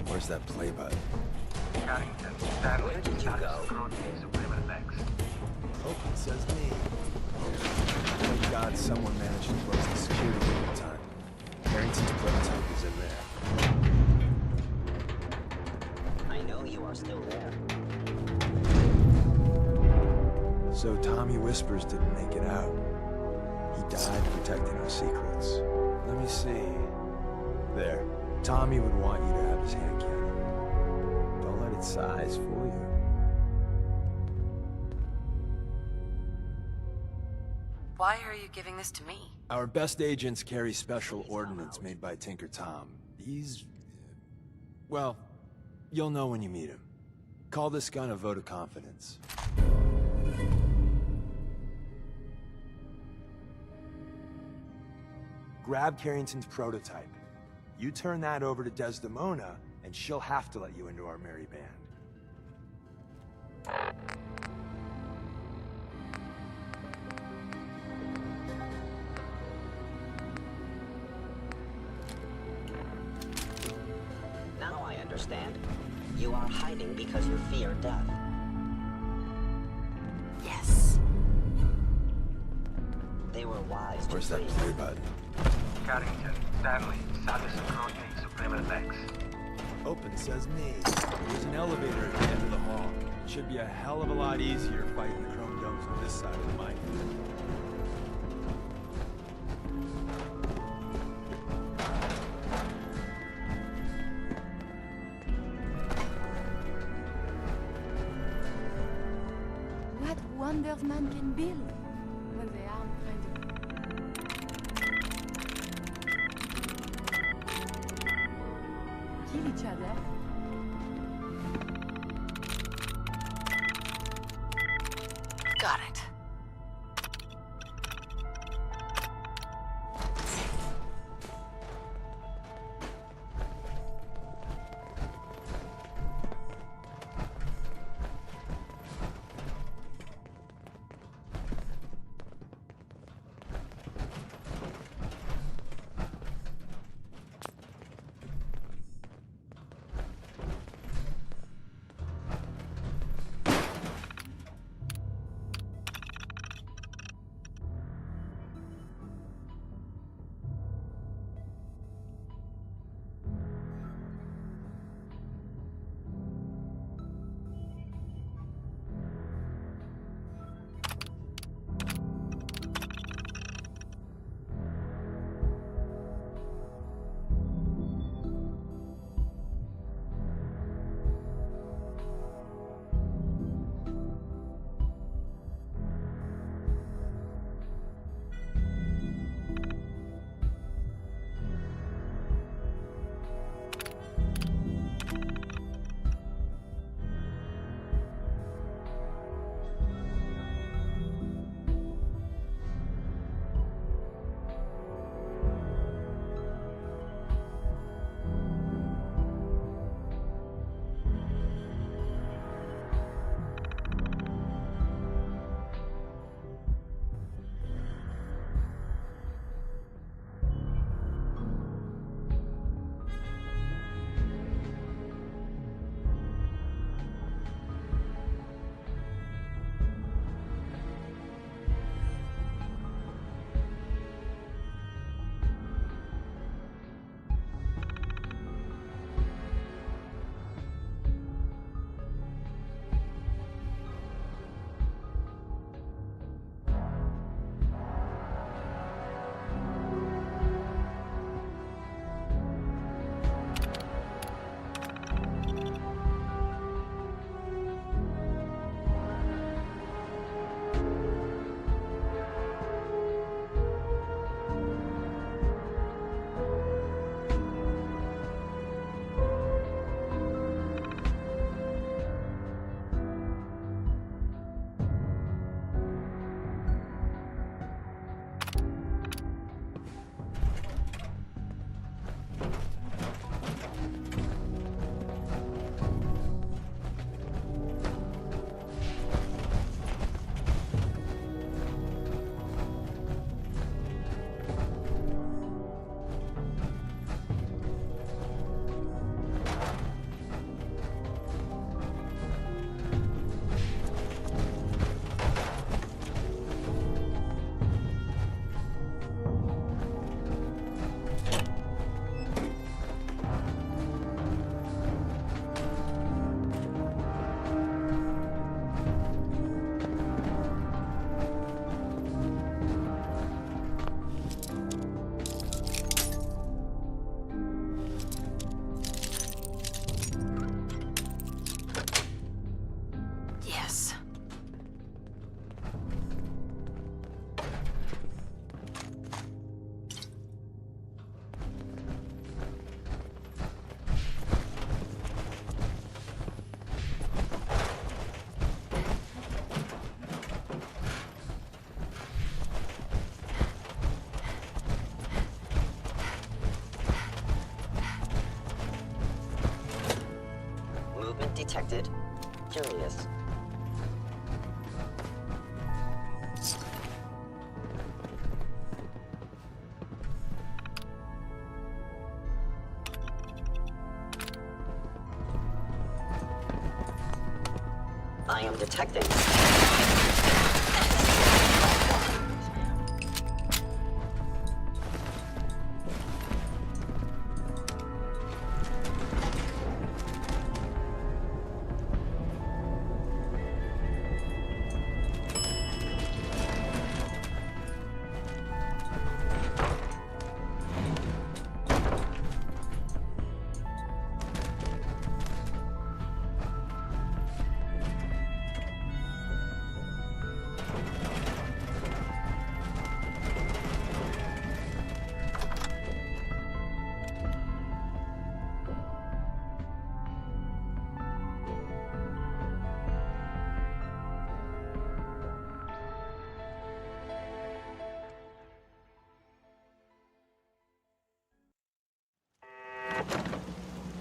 Where's that play button? Where did you go? Oh, it says me. Thank God someone managed to close the security at the time. Harrington So Tommy Whispers didn't make it out. He died protecting our secrets. Let me see. There. Tommy would want you to have his hand cannon. Don't let its size fool you. Why are you giving this to me? Our best agents carry special ordnance made by Tinker Tom. He's... well, you'll know when you meet him. Call this gun a vote of confidence. Grab Carrington's prototype. You turn that over to Desdemona, and she'll have to let you into our merry band. Now I understand. You are hiding because you fear death. Yes. They were wise to Where's that freeze. play button? Carrington, Stanley, Satis Crony, Suprema Lex. Open says me. There's an elevator at the end of the hall. It should be a hell of a lot easier fighting the chrome domes on this side of the minefield. What wonders man can build when they aren't trying to... kill each other. Got it. detected. Curious. I am detecting.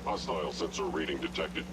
Hostile sensor reading detected.